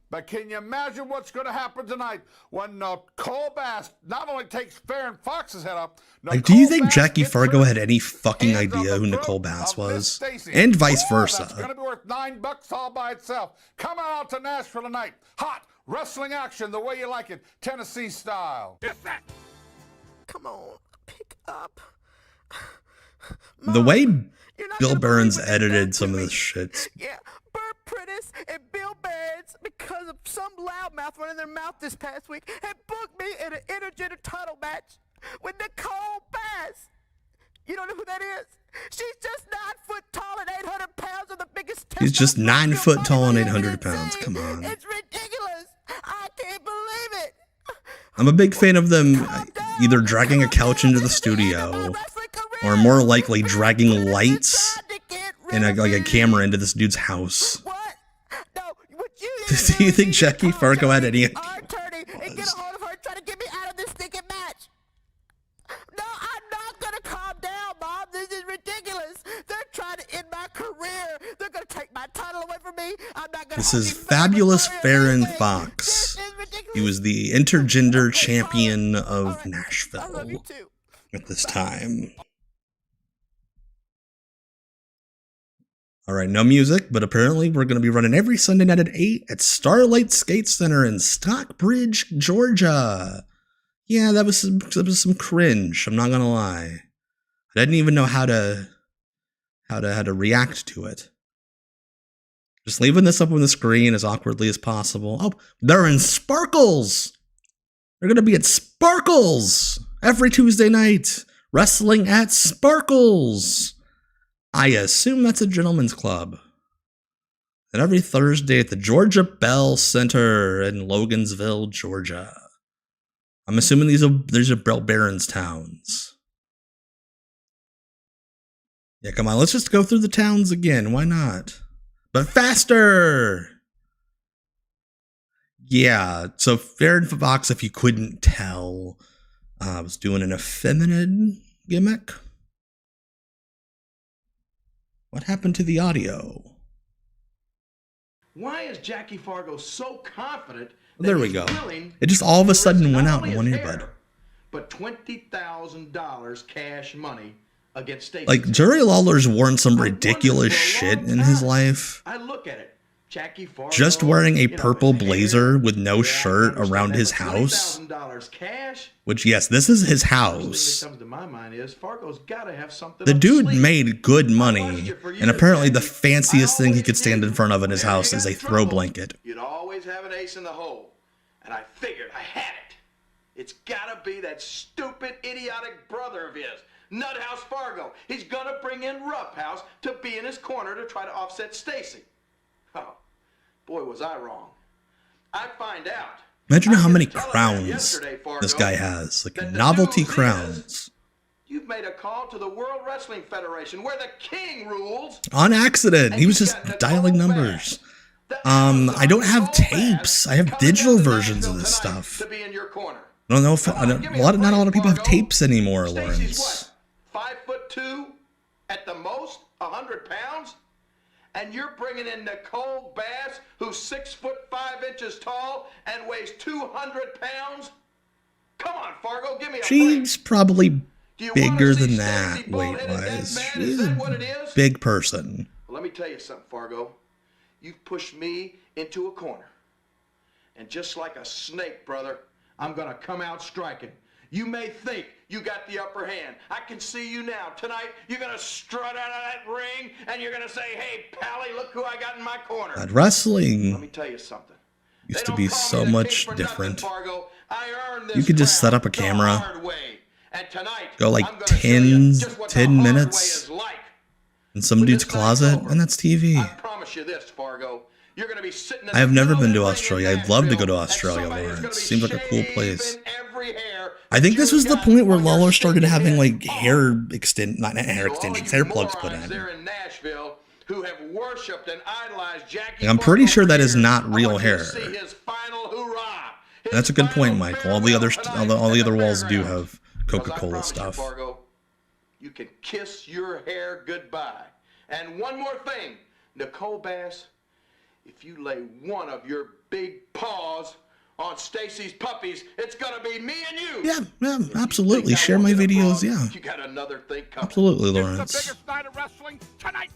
but can you imagine what's going to happen tonight when Cole Bass not only takes Farron Fox's head up. Like, do you think Jackie Fargo had any fucking idea who Nicole Bass was? And vice versa. That's going to be worth $9 all by itself. Come out to Nashville tonight. Hot wrestling action the way you like it, Tennessee style. Come on, pick up. The way Bill Burns edited some of this shit. Yeah, Bert Prentice and Bill Burns, because of some loudmouth running their mouth this past week, had booked me in an intergender title match with Nicole Bass. You don't know who that is? She's just 9 foot tall and 800 pounds of the biggest. He's just 9 foot tall and 800 pounds. Come on. It's ridiculous. I can't believe it. I'm a big fan of them either dragging a couch into the studio or more likely dragging lights and a camera into this dude's house. Do you think Jackie Fargo had any idea? This is Fabulous Farron Fox. He was the intergender champion of Nashville at this time. Alright, no music, but apparently we're going to be running every Sunday night at 8 at Starlight Skate Center in Stockbridge, Georgia. Yeah, that was some cringe, I'm not going to lie. I didn't even know how to react to it. Just leaving this up on the screen as awkwardly as possible. Oh, they're in Sparkles! They're going to be at Sparkles every Tuesday night. Wrestling at Sparkles. I assume that's a gentleman's club. And every Thursday at the Georgia Bell Center in Logansville, Georgia. I'm assuming these are Bell Barons towns. Yeah, come on, let's just go through the towns again. Why not? But faster! Yeah, so Farron Fox, if you couldn't tell, was doing an effeminate gimmick. What happened to the audio? Why is Jackie Fargo so confident that there we go. It just all of a sudden went out in one earbud. But $20,000 cash money against Stacey. Like, Jerry Lawler's worn some ridiculous shit in his life. I look at it. Jackie Fargo, just wearing a purple blazer with no shirt around his house. Cash. Which, yes, this is his house. Comes to my mind is Fargo's gotta have something. The dude made good money, and apparently the fanciest thing he could stand in front of in his house is a throw blanket. You'd always have an ace in the hole, and I figured I had it. It's gotta be that stupid, idiotic brother of his, Nuthouse Fargo. He's gonna bring in Roughhouse to be in his corner to try to offset Stacey. Oh, boy, was I wrong. I find out. Imagine how many crowns this guy has, like novelty crowns. You've made a call to the World Wrestling Federation where the king rules. On accident. He was just dialing numbers. I don't have tapes. I have digital versions of this stuff. I don't know if not a lot of people have tapes anymore, Lawrence. 5'2", at the most, 100 pounds. And you're bringing in Nicole Bass, who's 6'5" tall and weighs 200 pounds? Come on, Fargo, give me a break. She's probably bigger than that weight-wise. She's a big person. Well, let me tell you something, Fargo. You've pushed me into a corner. And just like a snake, brother, I'm going to come out striking. You may think you got the upper hand. I can see you now. Tonight, you're going to strut out of that ring, and you're going to say, hey, Pally, look who I got in my corner. That wrestling Let me tell you something. Used to be so much different. You could just set up a camera, go like 10 minutes in some dude's closet, and that's TV. I promise you this, Fargo. You're going to be sitting. I have never been to Australia. I'd love to go to Australia, Lawrence. Seems like a cool place. I think this was the point where Lawler started having like hair plugs put in. They're in Nashville who have worshipped and idolized Jackie. Like, I'm pretty Fargo sure for that is years, not I real want you to hair. see his final hoorah. His That's a good point, final Michael. All the other farewell all the tonight other at walls do fairgrounds. have 'Cause I Coca-Cola promise you, stuff. Fargo, you can kiss your hair goodbye. And one more thing, Nicole Bass, if you lay one of your big paws on Stacy's puppies, it's gonna be me and you. Yeah, absolutely. Share my videos, yeah. You got another thing coming. Absolutely, The Lawrence. biggest night of wrestling tonight.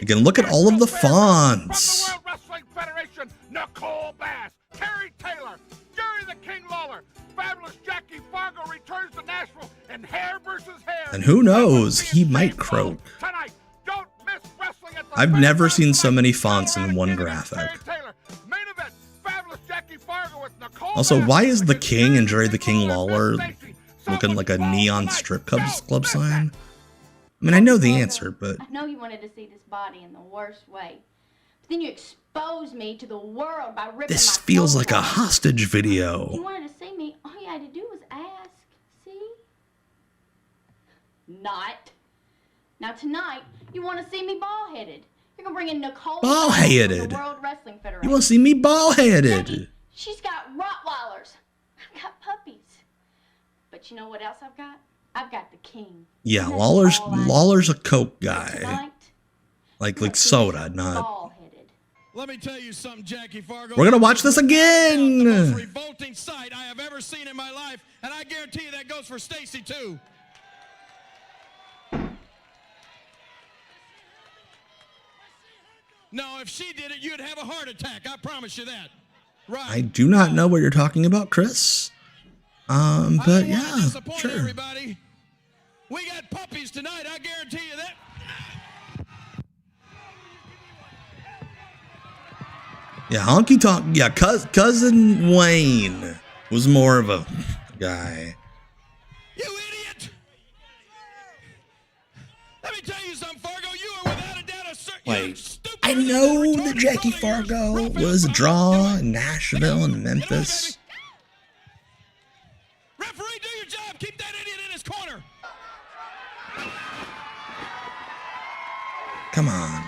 Again, look at all of the fonts. From the World Wrestling Federation, Nicole Bass, Terry Taylor, Jerry the King Lawler, Fabulous Jackie Fargo returns to Nashville, and hair versus hair. And who knows, he might croak. Tonight, don't miss wrestling at the I've never seen so many fonts in one graphic. Also, why is the King and Jerry the King Lawler looking like a neon strip club sign? I mean, I know the answer, but I know you wanted to see this body in the worst way. But then you exposed me to the world by ripping this my feels clothes like a off. hostage video. You wanted to see me, all you had to do was ask. See? Not. Now tonight, you want to see me bald-headed. You're going to bring in Nicole Bald-headed? from the World Wrestling Federation. You want to see me bald-headed? She's got Rottweilers. I've got puppies. But you know what else I've got? I've got the King. Yeah, And that's Lawler's all I need. Lawler's a Coke guy. Tonight, Like soda, not. bald-headed. Let me tell you something, Jackie Fargo. We're gonna watch this The most again. revolting sight I have ever seen in my life, and I guarantee you that goes for Stacy too. No, if she did it, you'd have a heart attack. I promise you that. Right. I do not know what you're talking about, Chris. But yeah, sure. Everybody, we got puppies tonight. I guarantee you that. Yeah, honky tonk. Yeah, cousin Wayne was more of a guy. You idiot! Let me tell you something, Fargo. You are without a doubt a certain. Wait, I know that Jackie Fargo was a draw in Nashville and Memphis. Referee, do your job. Keep that idiot in his corner. Come on.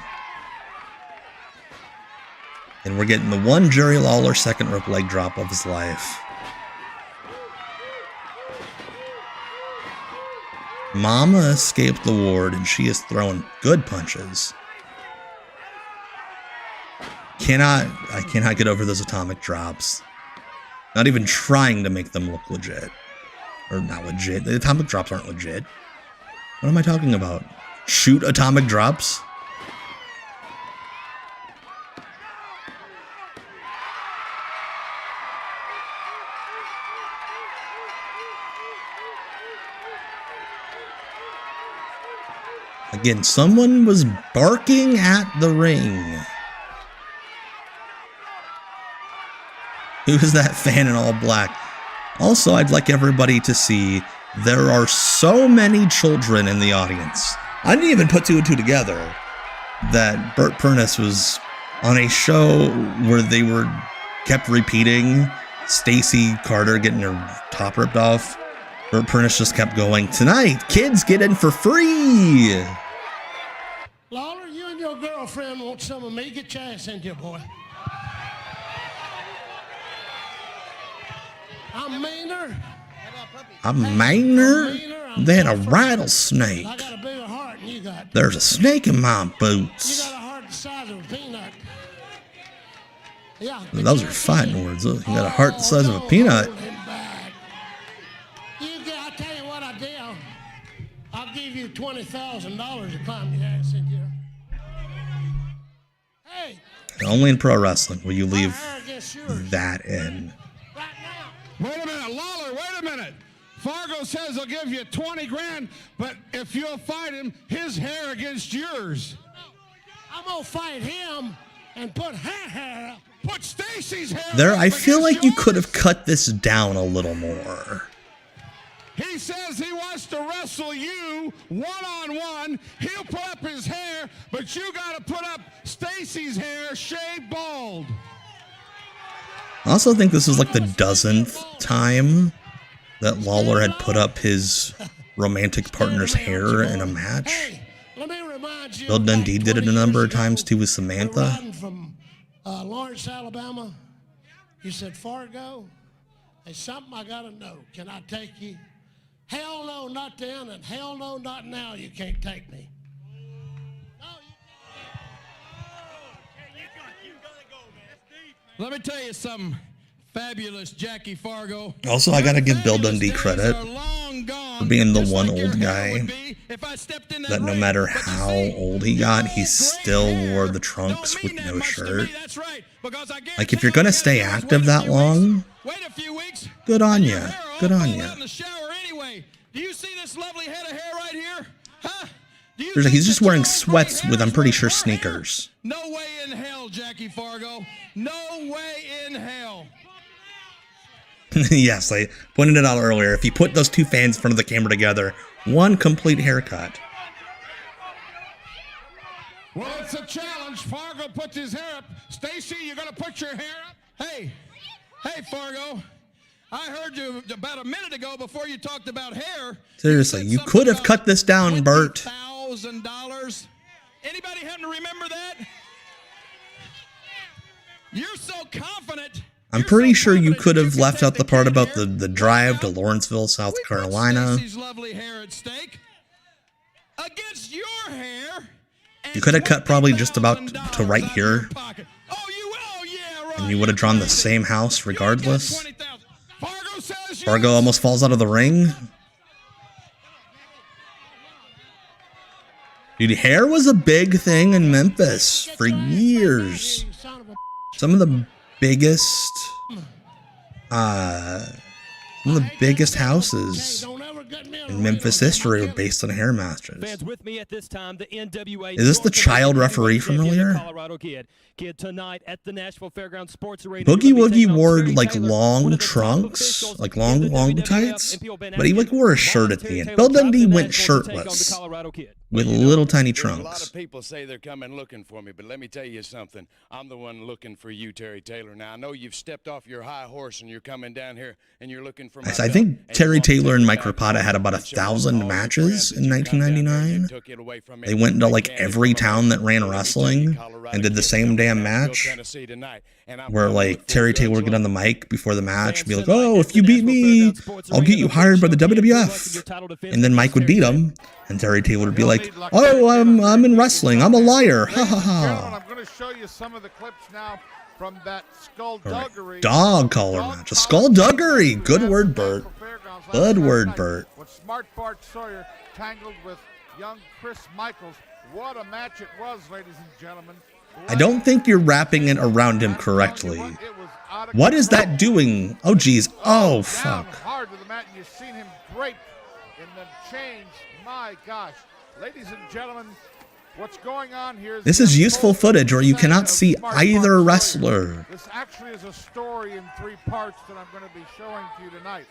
And we're getting the one Jerry Lawler second rope leg drop of his life. Mama escaped the ward and she is throwing good punches. I cannot get over those atomic drops. Not even trying to make them look legit. Or not legit. The atomic drops aren't legit. What am I talking about? Shoot atomic drops? Again, someone was barking at the ring. Who's that fan in all black? Also, I'd like everybody to see there are so many children in the audience. I didn't even put two and two together that Bert Prentice was on a show where they were kept repeating Stacy Carter getting her top ripped off. Bert Prentice just kept going, tonight, kids get in for free. Lawler, you and your girlfriend want some of me. Get your ass in here, boy. I'm meaner. I'm meaner than a rattlesnake. I got a bigger heart than you got. There's a snake in my You boots. got a heart the size of a peanut. Yeah. Those are fighting words. Look, you got a heart the size of a peanut. I'll tell you what I did. I'll give you $20,000 to climb your ass in here. Hey. Only in pro wrestling will you leave that in. Wait a minute, Lawler, wait a minute. Fargo says he'll give you 20 grand, but if you'll fight him, his hair against yours. I'm gonna fight him and put her hair up. Put Stacy's hair There, up I feel against like you yours. could have cut this down a little more. He says he wants to wrestle you one-on-one. He'll put up his hair, but you got to put up Stacy's hair shaved bald. I also think this is like the dozenth time that Lawler had put up his romantic partner's hair in a match. Let me remind Bill Dundee did it a number of times too with Samantha. Riding from Lawrence, Alabama. He said, Fargo, there's something I got to know. Can I take you? Hell no, not then, and hell no, not now. You can't take me. Let me tell you something, fabulous Jackie Fargo. Also, I gotta give Bill Dundee credit for being the one old guy that no matter how old he got, he still wore the trunks with no shirt. Like, if you're gonna stay active that long, good on you. Good on you. Do you see this lovely head of hair right here? Huh? He's just wearing sweats with, I'm pretty sure, sneakers. No way in hell, Jackie Fargo. No way in hell. Yes, I pointed it out earlier. If you put those two fans in front of the camera together, one complete haircut. Well, it's a challenge. Fargo puts his hair up. Stacy, you gonna put your hair up? Hey, Fargo. I heard you about a minute ago before you talked about hair. Seriously, you could have cut this down, Bert. $20,000. Anybody happen to remember that? You're so confident. I'm pretty sure you could have left out the part about the drive to Lawrenceville, South Carolina. Lovely hair at stake. Against your hair. You could have cut probably just about to right here. And you would have drawn the same house regardless. Fargo almost falls out of the ring. Dude, hair was a big thing in Memphis for years. Some of the biggest houses in Memphis history were based on hair matches. Is this the child referee from earlier? Boogie Woogie wore like long trunks, like long tights, but he like wore a shirt at the end. Bill Dundee went shirtless with little tiny trunks. A lot of people say they're coming looking for me, but let me tell you something. I'm the one looking for you, Terry Taylor. Now I know you've stepped off your high horse and you're coming down here and you're looking for. I think Terry Taylor and Mike Rapata had about 1,000 matches in 1999. They went into like every town that ran wrestling and did the same damn match, where like Terry Taylor would get on the mic before the match and be like, "Oh, if you beat me, I'll get you hired by the WWF." And then Mike would beat him, and Terry Taylor would be like, "Oh, I'm in wrestling. I'm a liar. Ha ha ha." I'm going to show you some of the clips now from that skullduggery. Dog collar match. A skullduggery. Good word, Bert. Good word, Bert. With smart Bart Sawyer tangled with young Chris Michaels. What a match it was, ladies and gentlemen. I don't think you're wrapping it around him correctly. What is that doing? Oh, geez. Oh, fuck. Hard to the mat, and you've seen him drape in the chains. My gosh. Ladies and gentlemen, what's going on here is... This is useful footage where you cannot see either wrestler. This actually is a story in 3 parts that I'm going to be showing to you tonight.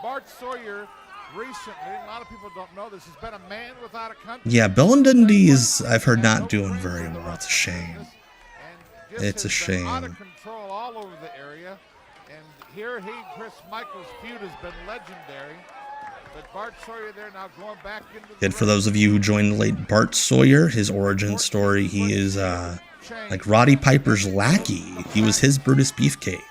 Bart Sawyer recently, a lot of people don't know this, has been a man without a country. Yeah, Bill and Dundee is, I've heard, not doing very well. It's a shame. It's a shame. Out of control all over the area, and here Chris Michaels' feud has been legendary. But Bart Sawyer there now going back into the... And for those of you who joined late, Bart Sawyer, his origin story, he is like Roddy Piper's lackey. He was his Brutus Beefcake.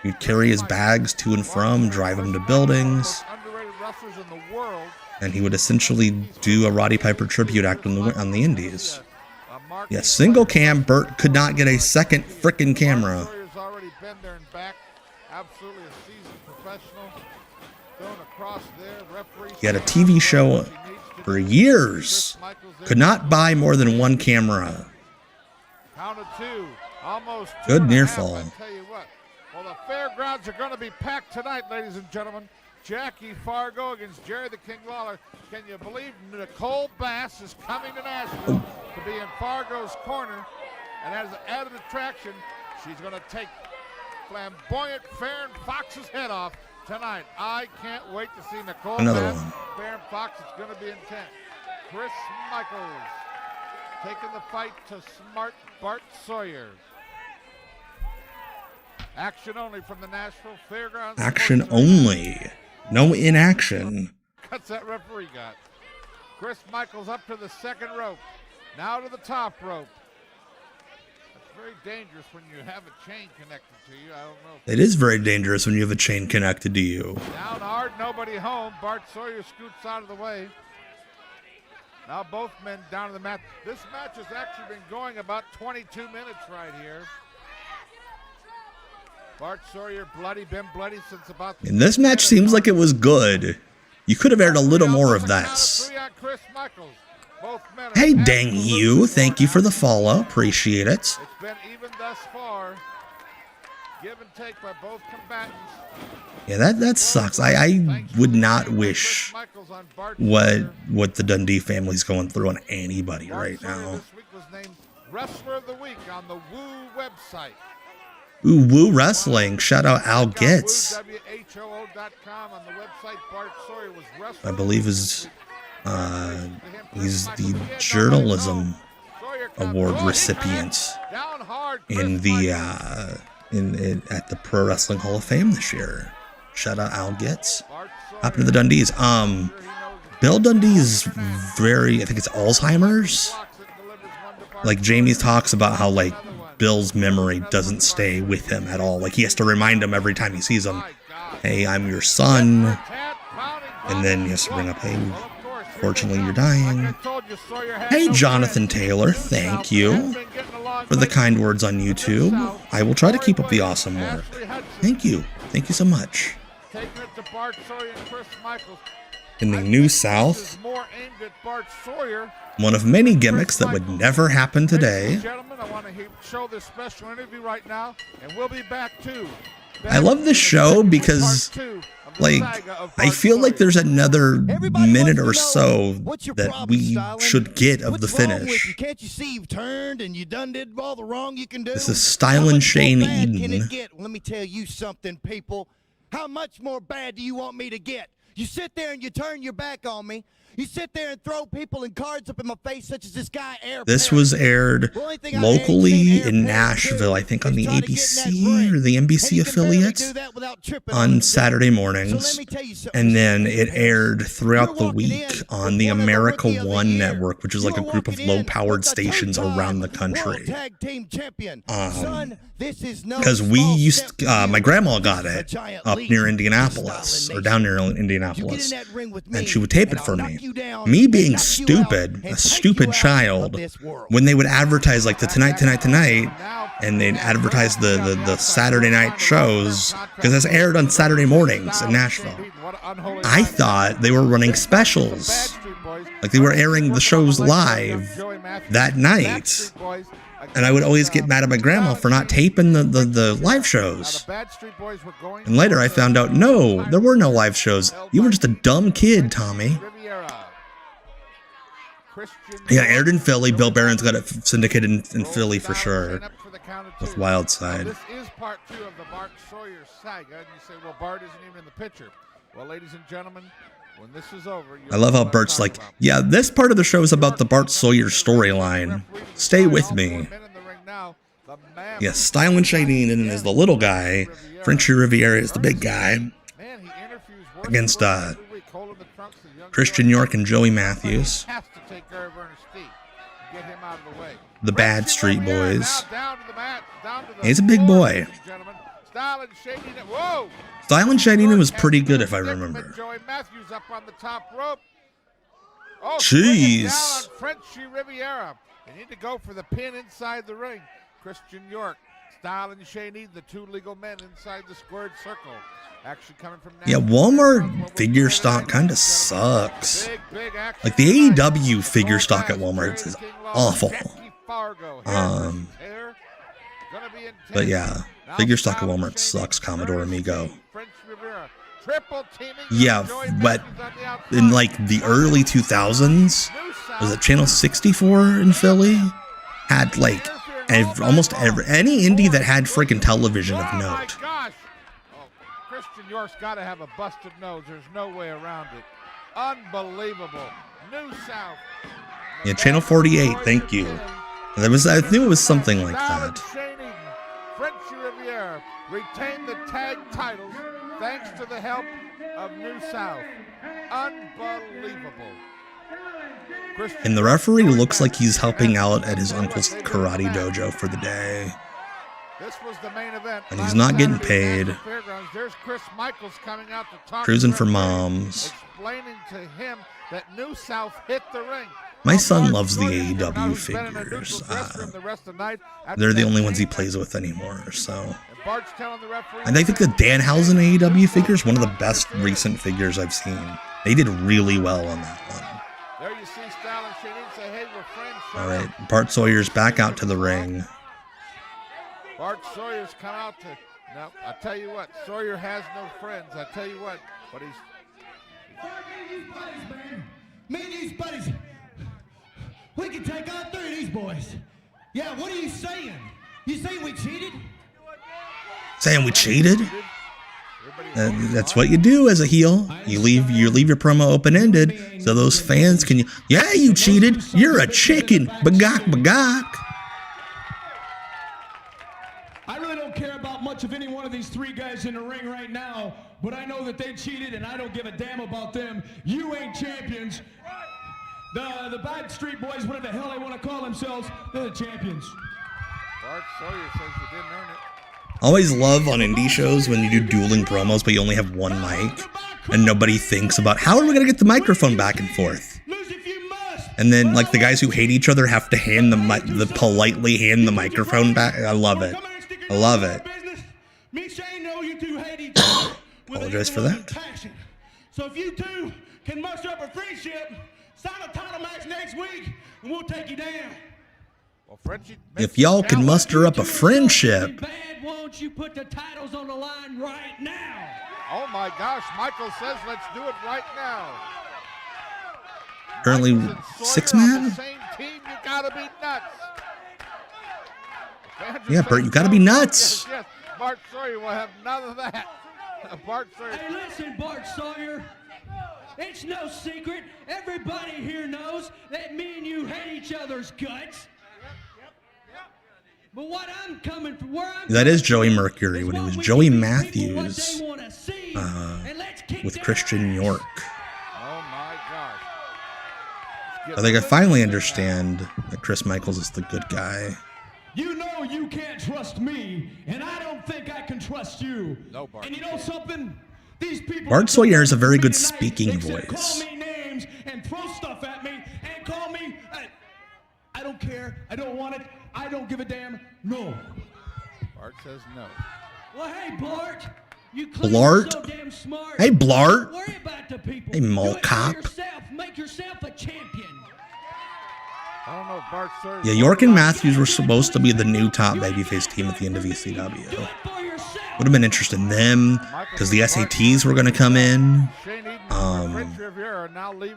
He'd carry his bags to and from, drive him to buildings, and he would essentially do a Roddy Piper tribute act on the Indies. Yeah, single cam, Bert could not get a second frickin' camera. Already been there and back. Absolutely a seasoned professional. Thrown across there. Referee. He had a TV show for years. Could not buy more than 1 camera. Count of 2. Almost 2 good and near a half, fall. I tell you what. Well, the fairgrounds are going to be packed tonight, ladies and gentlemen. Jackie Fargo against Jerry the King Lawler. Can you believe Nicole Bass is coming to Nashville to be in Fargo's corner? And as an added attraction, she's going to take flamboyant Farron Fox's head off tonight. I can't wait to see Nicole Bass. Farron Fox, it's going to be intense. Chris Michaels taking the fight to smart Bart Sawyer. Action only from the Nashville Fairgrounds. Action only. No inaction. Cuts that referee got. Chris Michaels up to the second rope. Now to the top rope. It's very dangerous when you have a chain connected to you. I don't know. It is very dangerous when you have a chain connected to you. Down hard, nobody home. Bart Sawyer scoots out of the way. Now both men down to the mat. This match has actually been going about 22 minutes right here. Bart Sawyer been bloody since about... And this match seems like it was good. You could have aired a little more of this. Hey, Dang You, thank you for the follow. Appreciate it. It's been even thus far. Give and take by both combatants. Yeah, that sucks. I would not wish what the Dundee family's going through on anybody right now. This week was named Wrestler of the Week on the Woo website. Ooh, Woo Wrestling. Shout out Al Getz. WHOO.com on the website. Bart Sawyer was I believe he's the journalism award recipient in the at the Pro Wrestling Hall of Fame this year. Shout out Al Getz. Happened to the Dundees. Bill Dundee's I think it's Alzheimer's. Like Jamie talks about how like Bill's memory doesn't stay with him at all. Like he has to remind him every time he sees him, hey, I'm your son. And then he has to bring up, hey, fortunately you're dying. Hey, Jonathan Taylor, thank you for the kind words on YouTube. I will try to keep up the awesome work. Thank you. Thank you so much. In the New South, one of many gimmicks that would never happen today. Gentlemen, I want to show this special interview right now, and we'll be back too. I love this show because, like, I feel like there's another minute or so that we should get of the finish. Can't you see you've turned and you done did all the wrong you can do? This is Styling Shane Eden. Can it get? Let me tell you something, people. How much more bad do you want me to get? You sit there and you turn your back on me. You sit there and throw people and cards up in my face, such as this guy, Air This was aired locally in Nashville, I think on the ABC or the NBC affiliate on Saturday mornings. And then it aired throughout the week on the America One network, which is like a group of low-powered stations around the country. Because we used, my grandma got it up near Indianapolis, or down near Indianapolis, and she would tape it for me. Me being stupid, a stupid child, when they would advertise like the Tonight, and they'd advertise the Saturday night shows, because it's aired on Saturday mornings in Nashville. I thought they were running specials, like they were airing the shows live that night. And I would always get mad at my grandma for not taping the live shows. And later I found out, no, there were no live shows. You were just a dumb kid, Tommy. Yeah, aired in Philly. Bill Barron's got it syndicated in Philly for sure. With Wildside. This is part 2 of the Bart Sawyer saga. And you say, well, Bart isn't even in the picture. Well, ladies and gentlemen, when this is over... I love how Bert's like, yeah, this part of the show is about the Bart Sawyer storyline. Stay with me. Yes, Styling Shane Eden is the little guy. Frenchy Riviera is the big guy. Against Christian York and Joey Matthews. The Bad Street Boys. He's a big boy. Styling Shane Eden was pretty good if I remember. Jeez. Frenchy Riviera. They need to go for the pin inside the ring. Christian York, Styling Shane Eden, the 2 legal men inside the squared circle. Actually coming from yeah, Walmart figure stock kind of sucks. Like the AEW figure stock at Walmart is awful. But yeah, figure stock at Walmart sucks, Commodore Amigo. Yeah, but in like the early 2000s, was it Channel 64 in Philly? Had like almost any indie that had freaking television of note. Christian York's got to have a busted nose. There's no way around it. Unbelievable. New South. Yeah, Channel 48. Thank you. I knew it was something like that. Frenchy Riviera retained the tag titles thanks to the help of New South. Unbelievable. And the referee looks like he's helping out at his uncle's karate dojo for the day. This was the main event. And he's not getting paid. There's Chris Michaels coming out to talk. Cruising for moms. Explaining to him that New South hit the ring. My son loves the AEW figures. They're the only ones he plays with anymore, so. And I think the Danhausen AEW figure is one of the best recent figures I've seen. They did really well on that one. There you see Style and Shane say, hey, we're friends. All right, Bart Sawyer's back out to the ring. Bart Sawyer's come out to. Now, I tell you what, Sawyer has no friends. I tell you what, but he's. Me and these buddies, we can take all three of these boys. Yeah, what are you saying? You saying we cheated? Saying we cheated? That's what you do as a heel. You leave your promo open-ended so those fans can. Yeah, you cheated. You're a chicken. Bagok, bagok. I really don't care about much of any one of these three guys in the ring right now, but I know that they cheated, and I don't give a damn about them. You ain't champions. The Bad Street Boys, whatever the hell they want to call themselves, they're the champions. Bart Sawyer says you didn't earn it. Always love on indie shows when you do dueling promos, but you only have one mic, and nobody thinks about how are we gonna get the microphone back and forth. And then, like, the guys who hate each other have to politely hand the microphone back. I love it. I love it. Apologize for that. So if you two can muster up a friendship, sign a title match next week, and we'll take you down. Well, Frenchie, if y'all can muster up a friendship. Bad, won't you put the titles on the line right now? Oh my gosh, Michael says let's do it right now. Currently 6-man? Same team, you gotta be nuts. Yeah, Bert, you gotta be nuts. Yes, yes. Bart Sawyer will have none of that. Bart Sawyer. Hey, listen, Bart Sawyer. It's no secret. Everybody here knows that me and you hate each other's guts. But what I'm coming from, where I'm that is Joey Mercury when it was Joey Matthews with Christian York. Oh my gosh. I think I finally understand that Chris Michaels is the good guy. You know you can't trust me, and I don't think I can trust you. No, Bart. And you know something? These people Bart Sawyer has a very good speaking voice. Call me names and throw stuff at me and call me. I don't care. I don't want it. I don't give a damn. No. Bart says no. Well, hey, Bart. You Blart? so damn smart. Hey, Blart. Don't worry about the people. Hey, mall cop. Make yourself a champion. I don't know if Bart Sawyer. Yeah, York and Matthews were supposed to be the new top babyface team at the end of ECW. Would have been interested in them because the SATs were going to come in.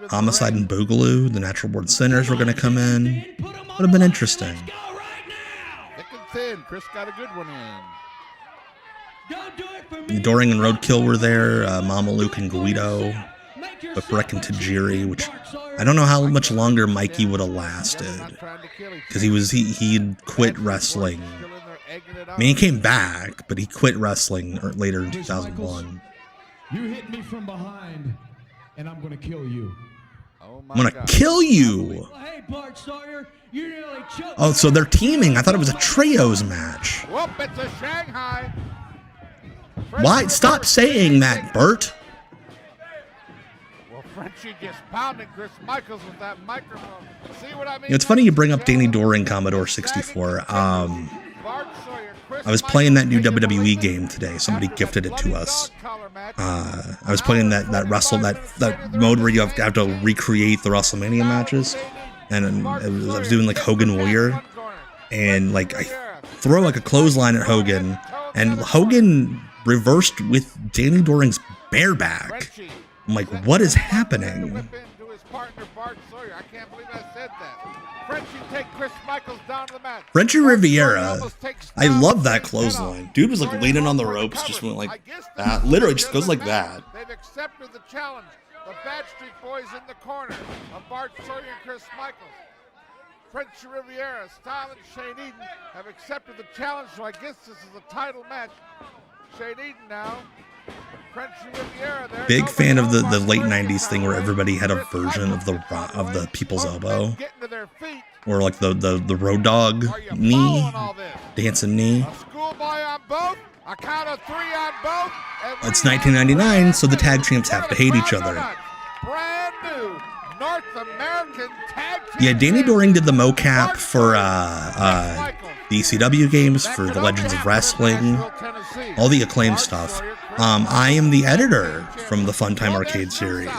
Homicide and Boogaloo, the Natural Born Sinners, were going to come in. Would have been interesting. Thick and thin. Chris got a good one in. Doring and Roadkill were there. Mama Luke and Guido. But Breck and Tajiri, which I don't know how much longer Mikey would have lasted because he'd quit wrestling. I mean, he came back, but he quit wrestling later in 2001. You hit me from behind, and I'm gonna kill you. I'm gonna kill you. Hey, Bart Sawyer, you nearly choked. Oh, so they're teaming. I thought it was a trios match. Whoop, it's a Shanghai. Why? Stop saying that, Bert. Well, Frenchie just pounding Chris Michaels with that microphone. See what I mean? It's funny you bring up Danny Doring, Commodore 64. I was playing that new WWE game today. Somebody gifted it to us. I was playing that mode where you have to recreate the WrestleMania matches, and I was doing like Hogan Warrior, and like I throw like a clothesline at Hogan, and Hogan reversed with Danny Doring's bareback. I'm like, what is happening? Frenchie Riviera, I love that clothesline. Dude was like leaning on the ropes, just went like that. Literally just goes like that. They've accepted the challenge. The Bad Street Boys in the corner of Bart Sawyer and Chris Michaels. Frenchie Riviera, Style and Shane Eden have accepted the challenge, so I guess this is a title match. Shane Eden now Big fan of the late 90s thing where everybody had a version of the people's elbow. Or like the road dog knee, dancing knee. It's 1999, so the tag champs have to hate each other. Brand new North American tag team. Yeah, Danny Doring did the mocap for the ECW games, for the Legends of Wrestling, all the Acclaim stuff. I am the editor from the Funtime Arcade series.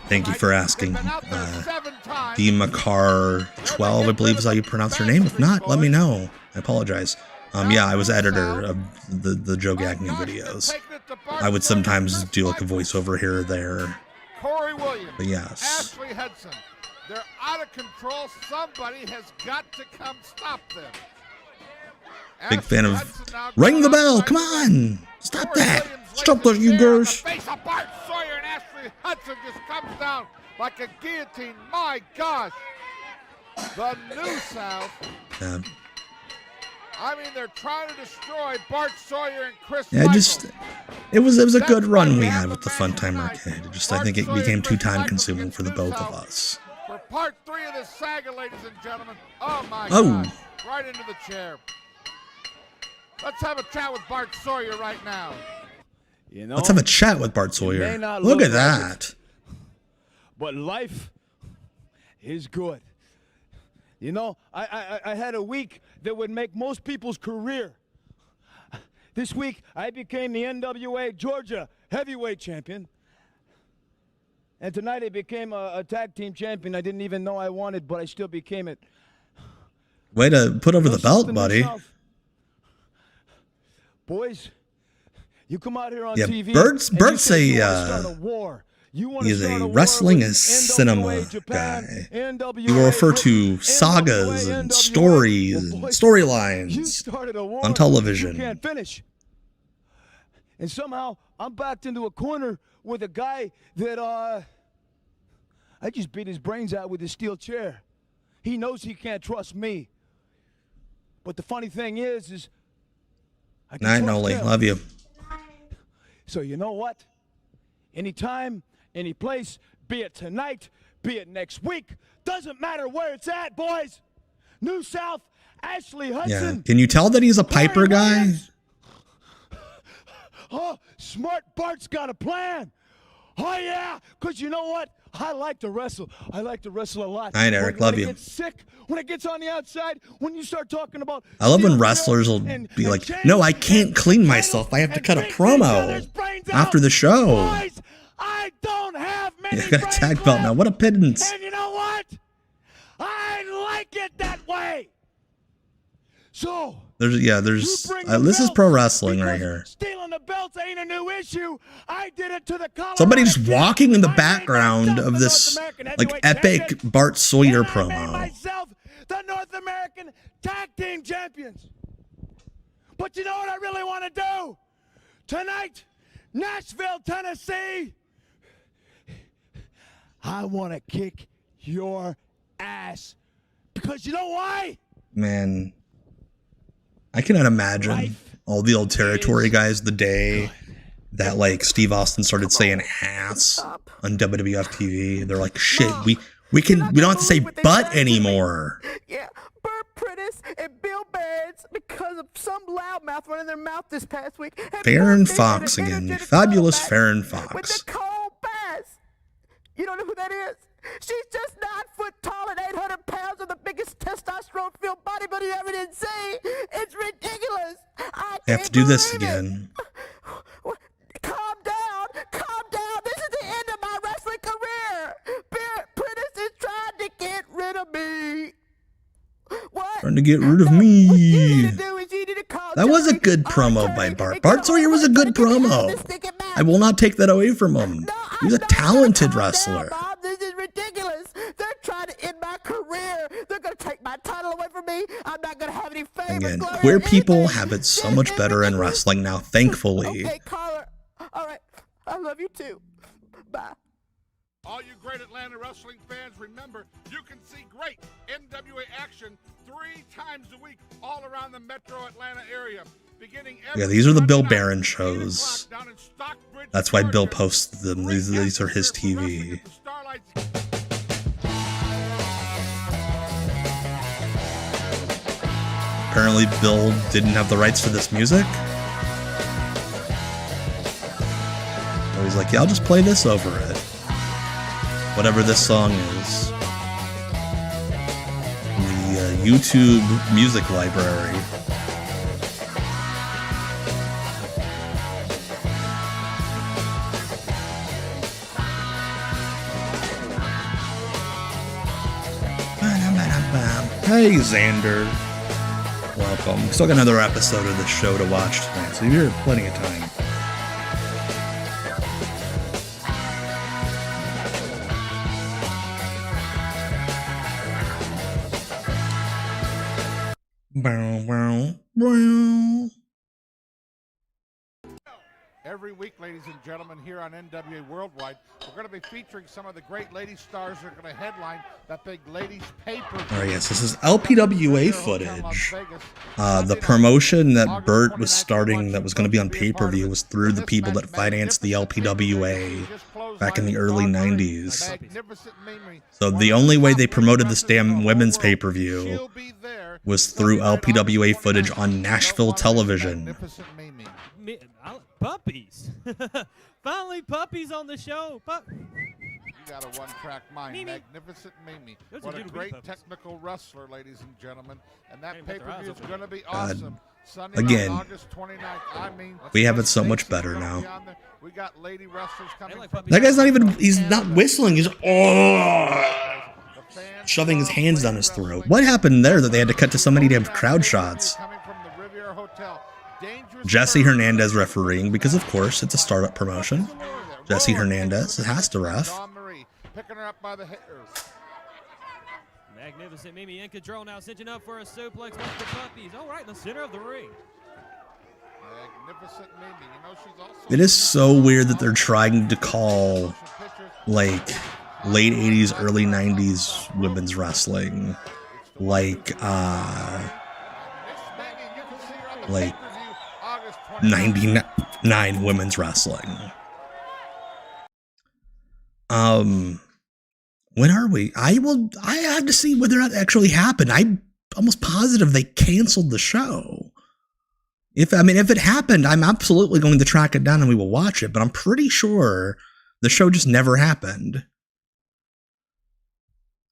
Thank you for asking. DMacar12, I believe is how you pronounce her name. If not, let me know. I apologize. Yeah, I was editor of the Joe Gagnon videos. I would sometimes do like a voiceover here or there. Corey Williams, but yes. Ashley Hudson. They're out of control. Somebody has got to come stop them. Big fan of Ring the Bell. Come on. Stop that. Stop those, you girls. Face of Bart Sawyer and Ashley Hudson just comes down like a guillotine. My gosh. The New South. Yeah. I mean, they're trying to destroy Bart Sawyer and Chris Yeah, Michaels. it was a good run we had with the Funtime Arcade. I think it became too time consuming for the both of us. For part 3 of this saga, ladies and gentlemen. Oh my Oh. God. Right into the chair. Let's have a chat with Bart Sawyer right now. You know, Let's have a chat with Bart Sawyer. Look at that. But life is good. You know, I had a week that would make most people's career. This week, I became the NWA Georgia heavyweight champion. And tonight, I became a tag team champion I didn't even know I wanted, but I still became it. Way to put over the belt, buddy. Boys, you come out here on Yeah, TV. Bert's He's a wrestling and cinema guy. He will refer to sagas and stories and storylines on television. You can't finish. And somehow I'm backed into a corner with a guy that I just beat his brains out with a steel chair. He knows he can't trust me. But the funny thing is I can Night, trust Noli. him. Love you. So you know what? Anytime, any place, be it tonight, be it next week, doesn't matter where it's at, boys. New South, Ashley Hudson. Yeah. Can you tell that he's a Piper guy? Oh, smart Bart's got a plan. Oh, yeah, because you know what? I like to wrestle. I like to wrestle a lot. All right, Eric, love you. When it gets sick, when it gets on the outside, when you start talking about... I love when wrestlers will be like, no, I can't clean myself. I have to cut a promo after the show. Boys, I don't have many Yeah, I got a tag belt now. What a pittance. And you know what? I like it that way. So... this is pro wrestling right here. Stealing the belts ain't a new issue. I did it to the Colorado. Somebody's walking in the background of this like epic Bart Sawyer promo. Myself, the North American Tag Team Champions. But you know what I really want to do? Tonight, Nashville, Tennessee. I want to kick your ass. Because you know why? Man, I cannot imagine all the old territory guys the day that like Steve Austin started saying ass on WWF TV. They're like, shit, we don't have to say butt anymore. Yeah, Bert Prentice and Bill Barrett, because of some loudmouth running their mouth this past week. Farron Fox again. Fabulous Farron Fox. With Nicole Bass. You don't know who that is? She's just 9 foot tall and 800 pounds with the biggest testosterone-filled body but you ever did see. It's ridiculous. I have to do this again. Calm down. Calm down. This is the end of my wrestling career. Bert Prentice is trying to get rid of me. What? Trying to get rid of me. That was a good promo by Bart. Bart Sawyer was a good promo. I will not take that away from him. He's a talented wrestler. Bob, this is ridiculous. They're trying to end my career. They're going to take my title away from me. I'm not going to have any fame. Again, queer people have it so much better in wrestling now, thankfully. Okay, caller. All right. I love you too. Bye. All you great Atlanta wrestling fans, remember, you can see great NWA action 3 times a week all around the metro Atlanta area. Yeah, these are the Bill Barron shows. That's why Bill posts them. These are his TV. Apparently Bill didn't have the rights to this music. So he's like, yeah, I'll just play this over it. Whatever this song is. The YouTube music library. Hey, Xander. Welcome. Still got another episode of the show to watch tonight, so you're plenty of time. Bow, bow, bow. Every week, ladies and gentlemen, here on NWA Worldwide, we're going to be featuring some of the great lady stars that are going to headline that big ladies pay-per-view. All right, yes, this is LPWA footage. The promotion that Bert was starting that was going to be on pay-per-view was through the people that financed the LPWA back in the early 90s. So the only way they promoted this damn women's pay-per-view was through LPWA footage on Nashville television. Puppies. Finally, puppies on the show. You got a one-track mind. Mimi. Magnificent Mimi. What a great technical wrestler, ladies and gentlemen. And that pay-per-view is going to be awesome. Sunday again, night, August 29th. We have it so much better now. We got lady wrestlers coming. That guy's not even, he's not whistling. He's shoving his hands down his throat. What happened there that they had to cut to so many damn crowd shots? Jesse Hernandez refereeing because, of course, it's a startup promotion. Jesse Hernandez has to ref. Picking her up by the hair. Magnificent Mimi in control now, cinching up for a suplex with the puppies. All right, in the center of the ring. Magnificent Mimi. You know, she's also It is so weird that they're trying to call, like, late 80s, early 90s women's wrestling, like 99 women's wrestling. When are we? I have to see whether that actually happened. I'm almost positive they canceled the show. If it happened, I'm absolutely going to track it down and we will watch it, but I'm pretty sure the show just never happened.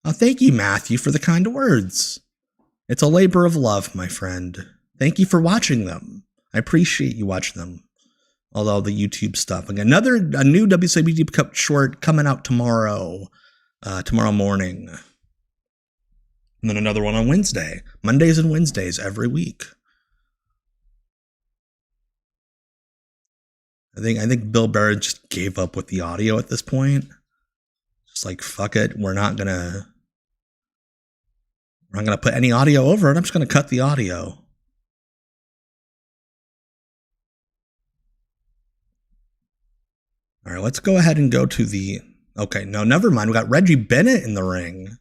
Oh, thank you, Matthew, for the kind words. It's a labor of love, my friend. Thank you for watching them. I appreciate you watching them. Although the YouTube stuff. Again, a new WCW Cup short coming out tomorrow. Tomorrow morning. And then another one on Wednesday. Mondays and Wednesdays every week. I think Bill Barron just gave up with the audio at this point. Just like, fuck it. We're not gonna put any audio over it. I'm just gonna cut the audio. All right, let's go ahead and go to the... Okay, no, never mind. We got Reggie Bennett in the ring.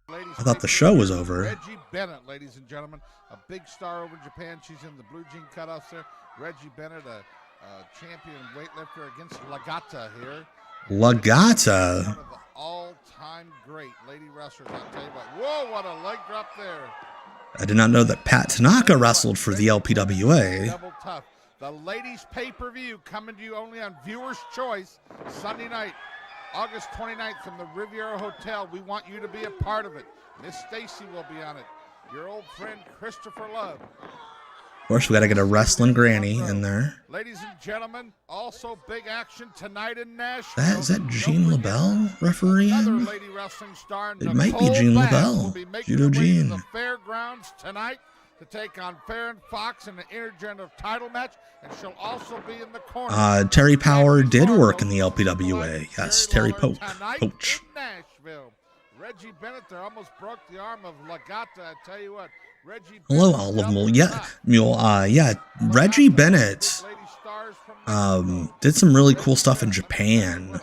I thought the show was over. Reggie Bennett, ladies and gentlemen, a big star over in Japan. She's in the blue jean cutoffs there. Reggie Bennett, a champion weightlifter against Legata here. Legata? One of the all-time great lady wrestlers. I'll tell you what. Whoa, what a leg drop there. I did not know that Pat Tanaka wrestled for the LPWA. Double tough. The ladies pay-per-view coming to you only on Viewer's Choice Sunday night, August 29th from the Riviera Hotel. We want you to be a part of it. Miss Stacy will be on it. Your old friend Christopher Love. Of course, we got to get a wrestling granny in there. Ladies and gentlemen, also big action tonight in Nashville. Is that Jean LaBelle refereeing? Another lady wrestling star, It might be Jean LaBelle. Judo Jean. The fairgrounds tonight to take on Farron Fox in the intergender title match, and she'll also be in the corner. Terry Power did work in the LPWA. Yes, Terry Poach. Nashville. Reggie Bennett there almost broke the arm of Legata. I tell you what, Reggie. Hello, Olive Mule. Yeah, Reggie Bennett did some really cool stuff in Japan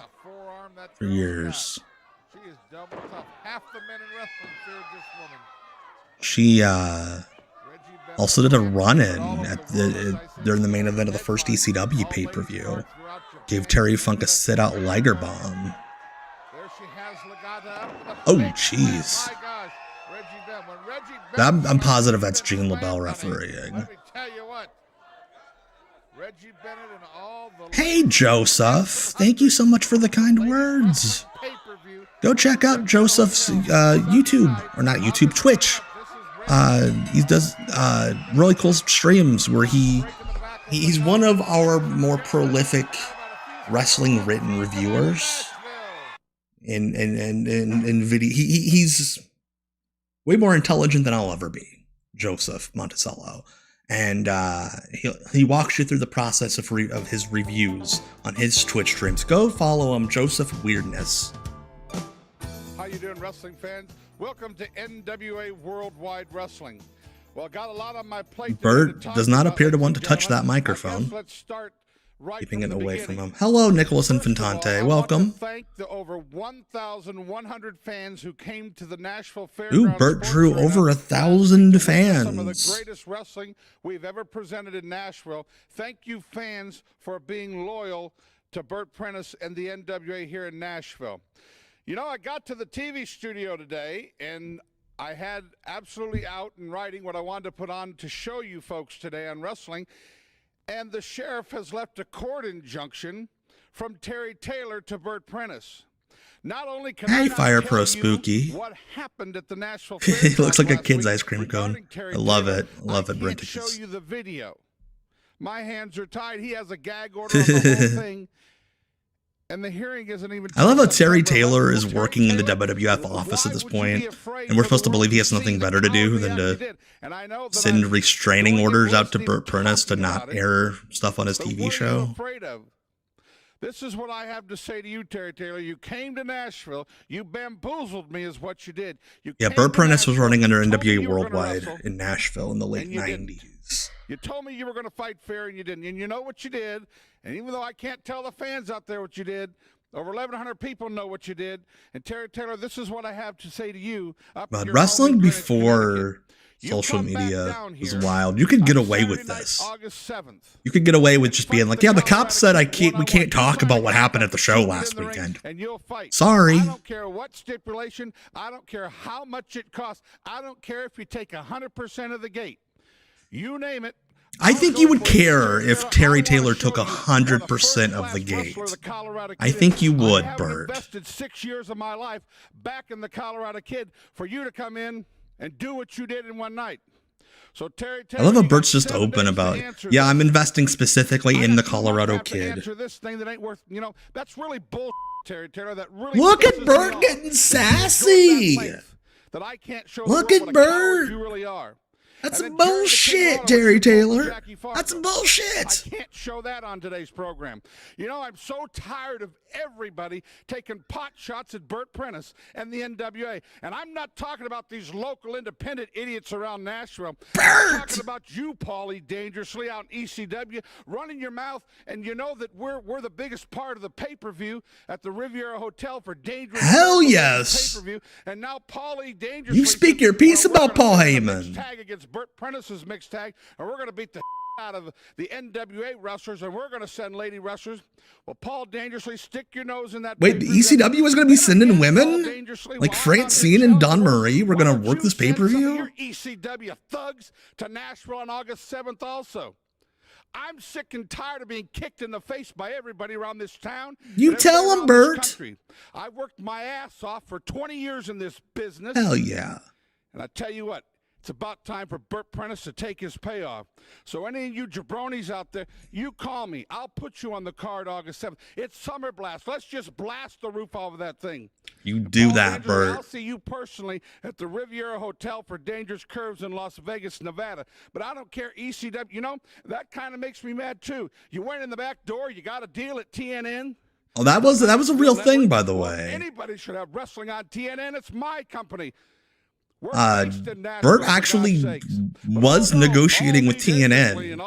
for years. She is double tough. Half the men in wrestling feared this woman. She Also did a run-in during the main event of the first ECW pay-per-view. Gave Terry Funk a sit-out Liger bomb. Oh, jeez. I'm positive that's Gene LaBelle refereeing. Hey, Joseph. Thank you so much for the kind words. Go check out Joseph's YouTube, or not YouTube, Twitch. He does really cool streams where he's one of our more prolific wrestling written reviewers in video. He's way more intelligent than I'll ever be, Joseph Monticello. And he walks you through the process of his reviews on his Twitch streams. Go follow him, Joseph Weirdness. How you doing, wrestling fans? Welcome to NWA Worldwide Wrestling. Well, got a lot on my plate. Bert does not appear to want to touch that microphone. Let's start right keeping it away from him. Hello, Nicholas Infantante. Welcome. Thank the over 1,100 fans who came to the Nashville Fairgrounds. Ooh, Bert drew over 1,000 fans. Some of the greatest wrestling we've ever presented in Nashville. Thank you, fans, for being loyal to Bert Prentice and the NWA here in Nashville. You know, I got to the TV studio today, and I had absolutely out in writing what I wanted to put on to show you folks today on wrestling. And the sheriff has left a court injunction from Terry Taylor to Bert Prentice. Not only can I Fire Pro Spooky. What happened at the Nashville He looks like a kid's ice cream cone. I love it. I love it, Bert. Prentice. Show you the video. My hands are tied. He has a gag order on the whole thing. And the hearing isn't even. I love how Terry Taylor is working in the WWF office at this point, and we're supposed to believe he has nothing better to do than to send restraining orders out to Bert Prentice to not air stuff on his TV show. This is what I have to say to you, Terry Taylor. You came to Nashville. You bamboozled me is what you did. Yeah, Bert Prentice was running under NWA Worldwide in Nashville in the late 90s. You told me you were going to fight fair, and you didn't. And you know what you did. And even though I can't tell the fans out there what you did, over 1,100 people know what you did. And Terry Taylor, this is what I have to say to you. But wrestling before social media was wild. You could get away with this. You could get away with just being like, yeah, the cops said we can't talk about what happened at the show last weekend. Sorry. I don't care what stipulation. I don't care how much it costs. I don't care if you take 100% of the gate. You name it. I think you would care if Terry Taylor took 100% of the gate. I think you would, Bert. I invested 6 years of my life back in the Colorado Kid for you to come in and do what you did in one night. So Terry Taylor, I love how Bert's just open about, yeah, I'm investing specifically in the Colorado Kid. Answer this thing that ain't worth, you know, that's really bull, Terry Taylor. That really look at Bert getting sassy. That I can't show look at Bert. You really are. That's some bullshit, Terry Taylor. That's some bullshit. I can't show that on today's program. You know, I'm so tired of everybody taking pot shots at Bert Prentice and the NWA. And I'm not talking about these local independent idiots around Nashville. I'm talking about you, Paulie, dangerously out in ECW, running your mouth. And you know that we're the biggest part of the pay-per-view at the Riviera Hotel for Dangerous. Hell yes. Pay-per-view. And now Paulie dangerously. You speak your piece about Paul Heyman. Tag against Bert Prentice's mixed tag, and we're going to beat the out of the NWA wrestlers, and we're going to send lady wrestlers. Well, Paul, dangerously stick your nose in that. Wait, the ECW was going to be sending women? Like Francine and Don Marie were going to work this pay-per-view? Your ECW thugs to Nashville on August 7th also. I'm sick and tired of being kicked in the face by everybody around this town. You tell them, Bert. I've worked my ass off for 20 years in this business. Hell yeah. And I tell you what, it's about time for Bert Prentice to take his payoff. So any of you jabronis out there, you call me. I'll put you on the card August 7th. It's Summer Blast. Let's just blast the roof off of that thing. You do that, Bert. I'll see you personally at the Riviera Hotel for Dangerous Curves in Las Vegas, Nevada. But I don't care, ECW. You know, that kind of makes me mad, too. You went in the back door. You got a deal at TNN. Oh, that was a real thing, by the way. Anybody should have wrestling on TNN. It's my company. Bert actually was negotiating with TNN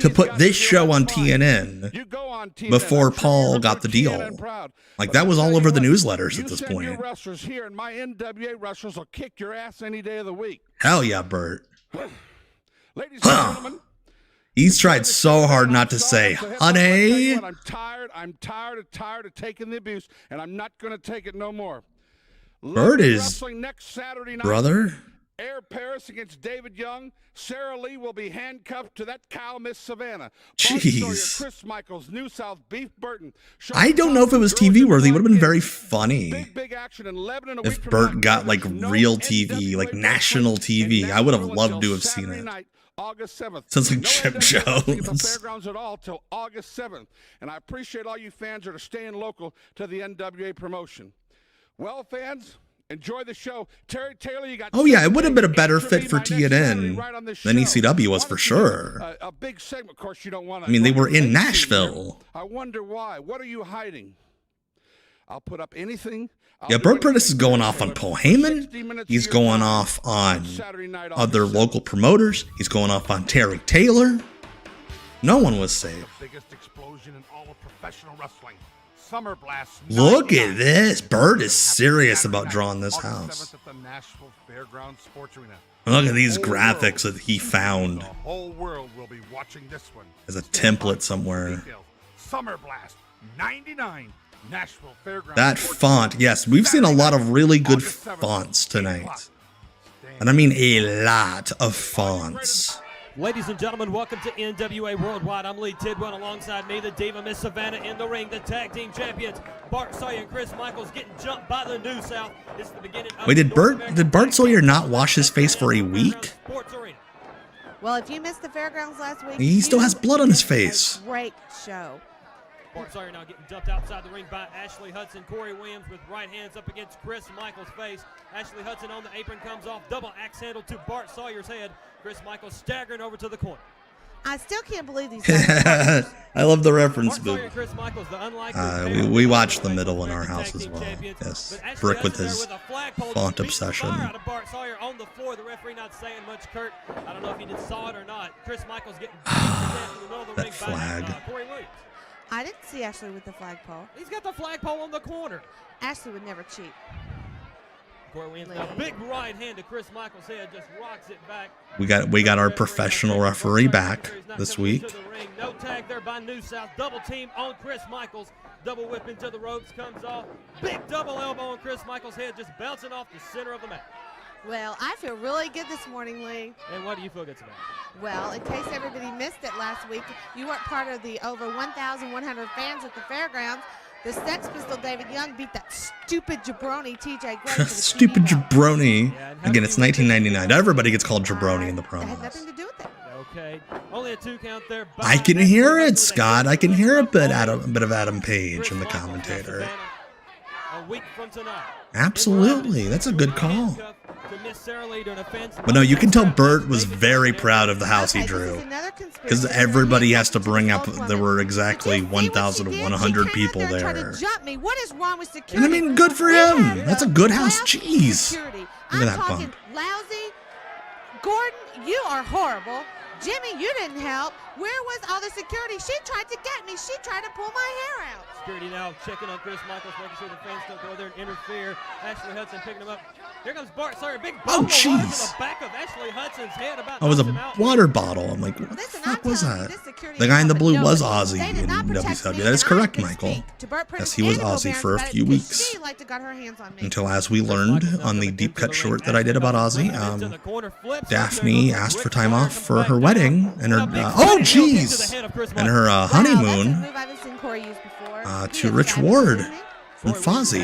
to put this show on TNN before Paul got the deal. Like, that was all over the newsletters at this point. Your wrestlers here, and my NWA wrestlers will kick your ass any day of the week. Hell yeah, Bert. Ladies and gentlemen, he's tried so hard not to say, honey. I'm tired of taking the abuse, and I'm not going to take it no more. Bert is wrestling next Saturday night. brother. Air Paris against David Young. Sarah Lee will be handcuffed to that cow, Miss Savannah. Jeez. Chris Michaels, New South, Beef Burton. I don't know if it was TV worthy. It would have been very funny Big action in Lebanon a if week from Bert now. got like real TV, like national TV. I would have loved to have seen Saturday it. night, August 7th. Sounds like No Chip NWA at the Jones. fairgrounds at all till August 7th. And I appreciate all you fans that are staying local to the NWA promotion. Well, fans, enjoy the show. Terry Taylor, you got. Oh yeah, it would have been a better fit for TNN than ECW was for sure. A big segment, of course, you don't want to. I mean, they were in Nashville. I wonder why. What are you hiding? I'll put up anything. Yeah, Bert Prentice is going off on Paul Heyman. He's going off on other local promoters. He's going off on Terry Taylor. No one was safe. Biggest explosion in all of professional wrestling. Summer Blast. Look at this. Bert is serious about drawing this house. At the Nashville Fairgrounds Sports Arena. Look at these graphics that he found The whole world will be watching this one. as a template somewhere. Summer Blast 99 Nashville Fairgrounds. That font, yes, we've seen a lot of really good fonts tonight. And I mean a lot of fonts. Ladies and gentlemen, welcome to NWA Worldwide. I'm Lee Tidwell. Alongside me, the Diva Miss Savannah in the ring. The tag team champions, Bart Sawyer and Chris Michaels, getting jumped by the New South. It's the beginning of Wait, did Bart Sawyer not wash his face for a week? Well, if you missed the fairgrounds last week, He still has blood on his face. Great show. Bart Sawyer now getting dumped outside the ring by Ashley Hudson. Corey Williams with right hands up against Chris Michaels' face. Ashley Hudson on the apron comes off. Double axe handle to Bart Sawyer's head. Chris Michaels staggering over to the corner. I still can't believe these guys. I love the reference, Bart Sawyer but and Chris Michaels, the unlikely we watched the middle in our house as well. Yes, Brick with his font obsession. Out of Bart Sawyer on the floor. The referee not saying much, Kurt. I don't know if he just saw it or not. Chris Michaels getting in the middle of the That ring flag. by Corey Williams. I didn't see Ashley with the flagpole. He's got the flagpole on the corner. Ashley would never cheat. Corey Williams, a big right hand to Chris Michaels' head, just rocks it back. We got our professional referee back this week. To the ring. No tag there by New South. Double team on Chris Michaels. Double whip into the ropes, comes off. Big double elbow on Chris Michaels' head, just bouncing off the center of the mat. Well, I feel really good this morning, Lee. And what do you feel good about? Well, in case everybody missed it last week, you weren't part of the over 1,100 fans at the fairgrounds. The Sex Pistol David Young beat that stupid jabroni TJ Gray. for the Stupid TV belt. jabroni. Again, it's 1999. Everybody gets called jabroni in the It had promos. nothing to do with it. Okay, only a 2 count there. I can hear it, Scott. I can hear a bit of Adam Page in the commentator. A week from tonight. Absolutely, that's a good call. But no, you can tell Bert was very proud of the house he drew, because everybody has to bring up there were exactly 1,100 people there. Jump me. What is wrong with security? And I mean, good for him. That's a good house. Jeez. Look at I'm that talking bump. lousy. Gordon, you are horrible. Jimmy, you didn't help. Where was all the security? She tried to get me. She tried to pull my hair out. Security now checking on Chris Michaels, making sure the fans don't go there and interfere. Ashley Hudson picking him up. Here comes Bart Sawyer. Big bottle of water to the back of Ashley Hudson's head. Oh, it was a water bottle. I'm like, what the fuck was that? The guy in the blue was Ozzy in WCW. That is correct, Michael. Yes, he was Ozzy for a few weeks. She liked to got her hands on me. Until, as we learned on the deep cut short that I did about Ozzy, Daphne asked for time off for her wedding and her oh jeez, and her honeymoon to Rich Ward from Fozzy.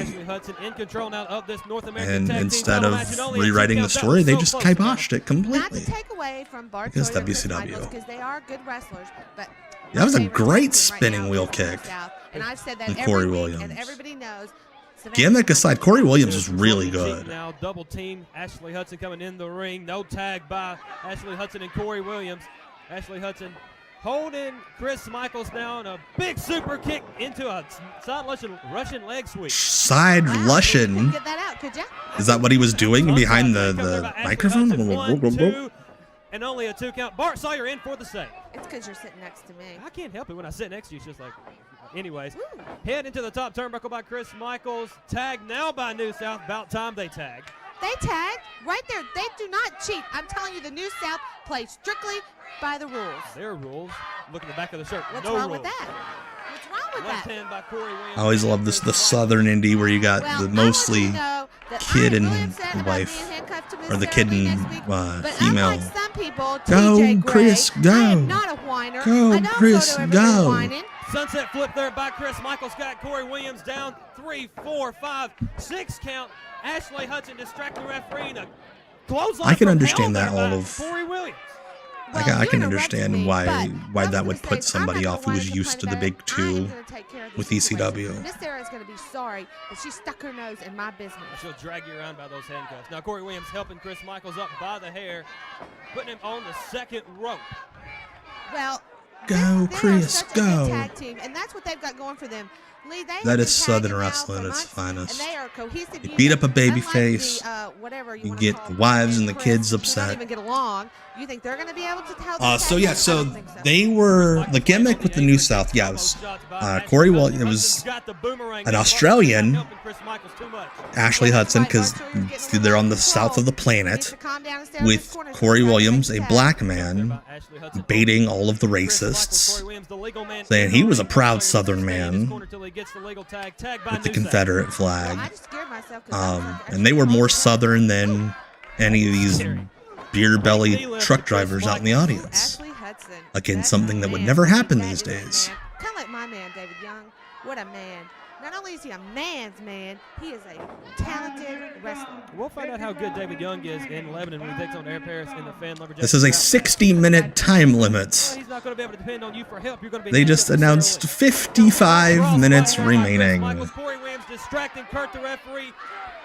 And instead of rewriting the story, they just kiboshed it completely. Because WCW. Because they are good wrestlers, but that was a great spinning wheel kick and I've said that from Corey every week, Williams. and everybody knows. Gimmick aside, Corey Williams was really good. Now double team. Ashley Hudson coming in the ring. No tag by Ashley Hudson and Corey Williams. Ashley Hudson holding Chris Michaels now, and a big super kick into a side Russian leg sweep. Side Lushin. Get that out, could ya? Is that what he was doing behind the microphone? 1, 2, and only a 2 count. Bart Sawyer in for the save. It's because you're sitting next to me. I can't help it when I sit next to you. It's just like, anyways. Head into the top turnbuckle by Chris Michaels. Tag now by New South. About time they tag. They tagged right there. They do not cheat. I'm telling you, the New South plays strictly by the rules. Their rules. Look at the back of the shirt. What's no wrong rules. with that? What's wrong with that? 110 by Corey Williams. I always love this, the Southern indie where you got the mostly kid and wife, or the kid and female. Go, Chris, go. Go, Chris, go. Sunset flip there by Chris Michaels. Got Corey Williams down. 3, 4, 5, 6 count. Ashley Hudson distracting the referee. I can understand that all of. Corey Williams. I can understand why that would put somebody off who was used to the big two with ECW. Miss Sarah's going to be sorry that she stuck her nose in my business. She'll drag you around by those handcuffs. Now Corey Williams helping Chris Michaels up by the hair, putting him on the second rope. Well, go, Chris, go. Tag team, and that's what they've got going for them. Lee, that is Southern wrestling at its finest. And they are a cohesive you beat up a baby face. You get the wives and the kids upset. Don't even get along. You think they're going to be able to tell? So they were the gimmick with the New South. Yeah, it was Corey Williams. It was an Australian, Ashley Hudson, because they're on the south of the planet, with Corey Williams, a black man, baiting all of the racists, saying he was a proud Southern man with the Confederate flag. And they were more Southern than any of these beer belly truck drivers out in the audience. Again, something that would never happen these days. Kind of like my man, David Young. What a man. Not only is he a man's man, he is a talented wrestler. We'll find out how good David Young is in Lebanon when he takes on Air Paris in the Fan Lumberjack. This is a 60-minute time limit. He's not going to be able to depend on you for help. You're going to be they just announced 55 minutes remaining. Corey Williams distracting Kurt the referee.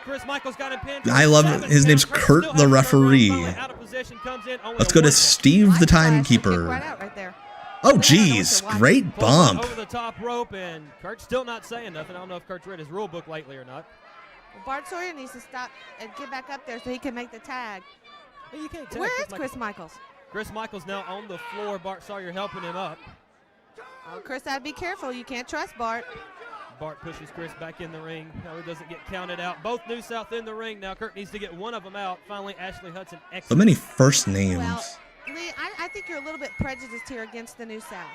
Chris Michaels got him pinned. I love it. His name's Kurt the referee. Let's go to Steve the timekeeper. Oh, geez. Great bump. Over the top rope, and Kurt's still not saying nothing. I don't know if Kurt's read his rule book lately or not. Well, Bart Sawyer needs to stop and get back up there so he can make the tag. Well, you can't tag Where is Chris Michaels? Chris Michaels now on the floor. Bart Sawyer helping him up. Oh, Chris, I'd be careful. You can't trust Bart. Bart pushes Chris back in the ring. Now he doesn't get counted out. Both New South in the ring. Now Kurt needs to get one of them out. Finally, Ashley Hudson exits. So many first names. Well, Lee, I think you're a little bit prejudiced here against the New South.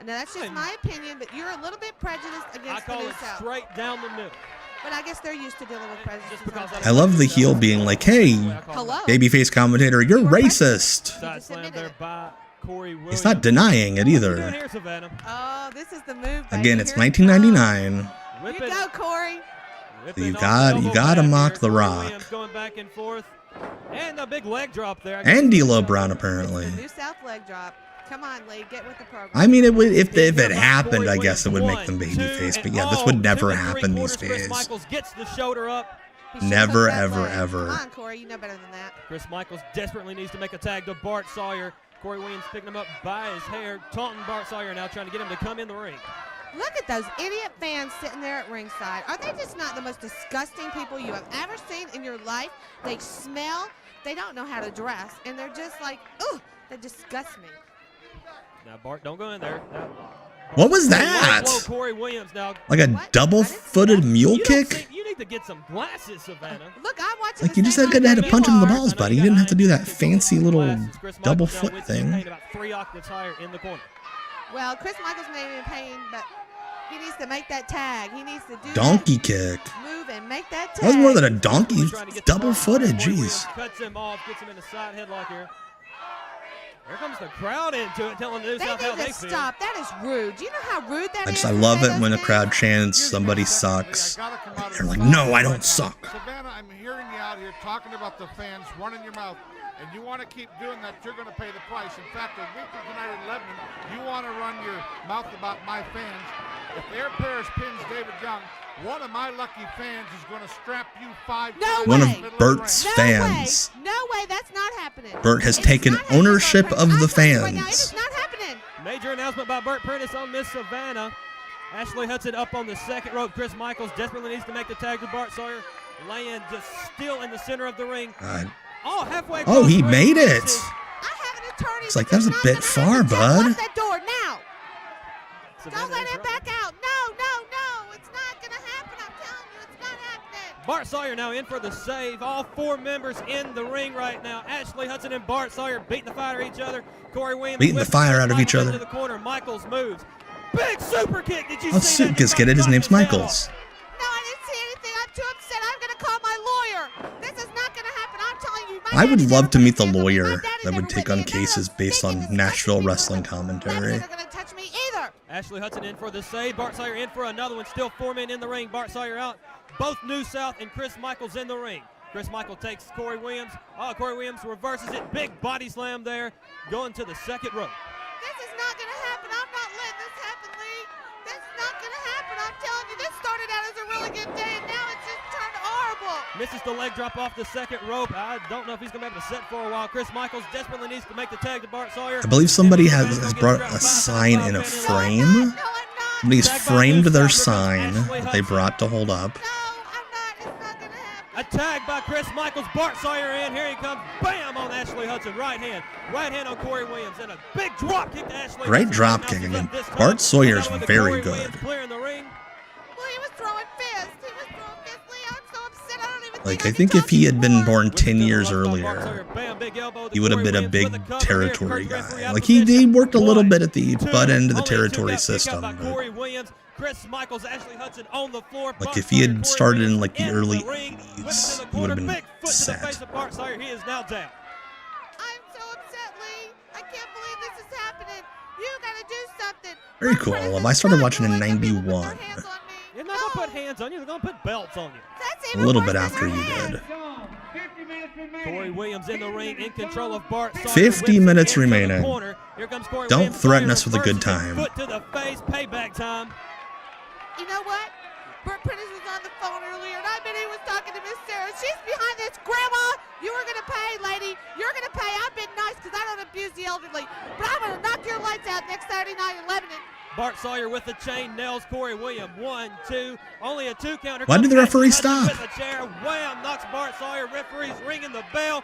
Now, that's just my opinion, but you're a little bit prejudiced against the New South. I call it straight down the middle. But I guess they're used to dealing with prejudice. I love the heel being like, hey, babyface commentator, you're racist. He's not denying it either. Oh, this is the move. Again, it's 1999. You go, Corey. You got to mock The Rock. Going back and forth. And a big leg drop there. And D'Lo Brown, apparently. New South leg drop. Come on, Lee, get with the program. I mean, it would if it happened, I guess it would make them babyface. But yeah, this would never happen these days. Michaels gets the shoulder up. Never, ever, ever. Come on, Corey, you know better than that. Chris Michaels desperately needs to make a tag to Bart Sawyer. Corey Williams picking him up by his hair, taunting Bart Sawyer now, trying to get him to come in the ring. Look at those idiot fans sitting there at ringside. Are they just not the most disgusting people you have ever seen in your life? They smell, they don't know how to dress, and they're just like, ooh, they disgust me. Now, Bart, don't go in there. No. What was that? Corey Williams now. Like a double-footed mule kick? You need to get some glasses, Savannah. Look, I'm watching. Like, you just had to punch him in the balls, buddy. You didn't have to do that fancy little double foot thing. About 3 octaves higher in the corner. Well, Chris Michaels may be in pain, but he needs to make that tag. He needs to do donkey kick. Move and make that tag. That was more than a donkey. Double-footed, jeez. Cuts him off, gets him in a side headlock here. Here comes the crowd into it, telling the New South how they feel. Stop. That is rude. Do you know how rude that is? I love it when a crowd chants, somebody sucks. They're like, no, I don't suck. Savannah, I'm hearing you out here talking about the fans running your mouth. And you want to keep doing that, you're going to pay the price. In fact, a week from tonight in Lebanon, you want to run your mouth about my fans. If Air Paris pins David Young, one of my lucky fans is going to strap you 5 times. One of Bert's fans. No way, that's not happening. Bert has taken ownership of the fans. Right now, it is not happening. Major announcement by Bert Prentice on Miss Savannah. Ashley Hudson up on the second rope. Chris Michaels desperately needs to make the tag to Bart Sawyer. Laying just still in the center of the ring. Oh, halfway. Oh, he made it. I have an attorney. It's like, that was a bit far, bud. Lock that door now. Don't let him back out. No. It's not going to happen. I'm telling you, it's not happening. Bart Sawyer now in for the save. All 4 members in the ring right now. Ashley Hudson and Bart Sawyer beating the fire out of each other. Corey Williams beating the fire out of each other. To the corner. Michaels moves. Big super kick. Did you Oh, see that? get it. His name's Michaels. No, I didn't see anything. I'm too upset. I'm going to call my lawyer. This is not going to happen. I'm telling you. I would love to meet the lawyer that would take on cases based on Nashville wrestling commentary. Not going to touch me either. Ashley Hudson in for the save. Bart Sawyer in for another one. Still 4 men in the ring. Bart Sawyer out. Both New South and Chris Michaels in the ring. Chris Michael takes Corey Williams. Oh, Corey Williams reverses it. Big body slam there. Going to the second rope. This is not going to happen. I'm not letting this happen, Lee. This is not going to happen. I'm telling you, this started out as a really good day, and now it's just turned horrible. Misses the leg drop off the second rope. I don't know if he's going to be able to set for a while. Chris Michaels desperately needs to make the tag to Bart Sawyer. I believe somebody has brought a sign in a frame. Somebody's framed their sign that they brought to hold up. A tag by Chris Michaels. Bart Sawyer in. Here he comes. Bam on Ashley Hudson. Right hand. Right hand on Corey Williams. And a big drop kick to Ashley Great Hudson. drop kick again. Bart Sawyer's very good. Clearing the ring. Well, he was throwing fists. He was throwing fists, Lee. I'm so upset. I don't even Like, I think if he had been born 10 years earlier, he would have been a big territory guy. Like, he worked a little bit at the butt end of the territory system. But Chris Michaels, Ashley Hudson on the floor. like, if he had started in, like, the early 80s, he would have been set. He is now down. I'm so upset, Lee. I can't believe this is happening. You got to do something. Very cool. I started watching in 91. You're not going to put hands on you. They're going to put belts on you. A little bit after you did. Corey Williams in the ring, in control of Bart Sawyer. 50 minutes remaining. Here comes Corey Don't Williams. threaten us with a good time. Foot to the face, payback time. You know what? Bert Prentice was on the phone earlier, and I bet he was talking to Miss Sarah. She's behind this. Grandma, you are going to pay, lady. You're going to pay. I've been nice because I don't abuse the elderly. But I'm going to knock your lights out next Saturday night in Lebanon. Bart Sawyer with the chain nails Corey Williams. 1, 2, only a 2 counter. Why did the referee stop? With a chair, wham, knocks Bart Sawyer. Referee's ringing the bell.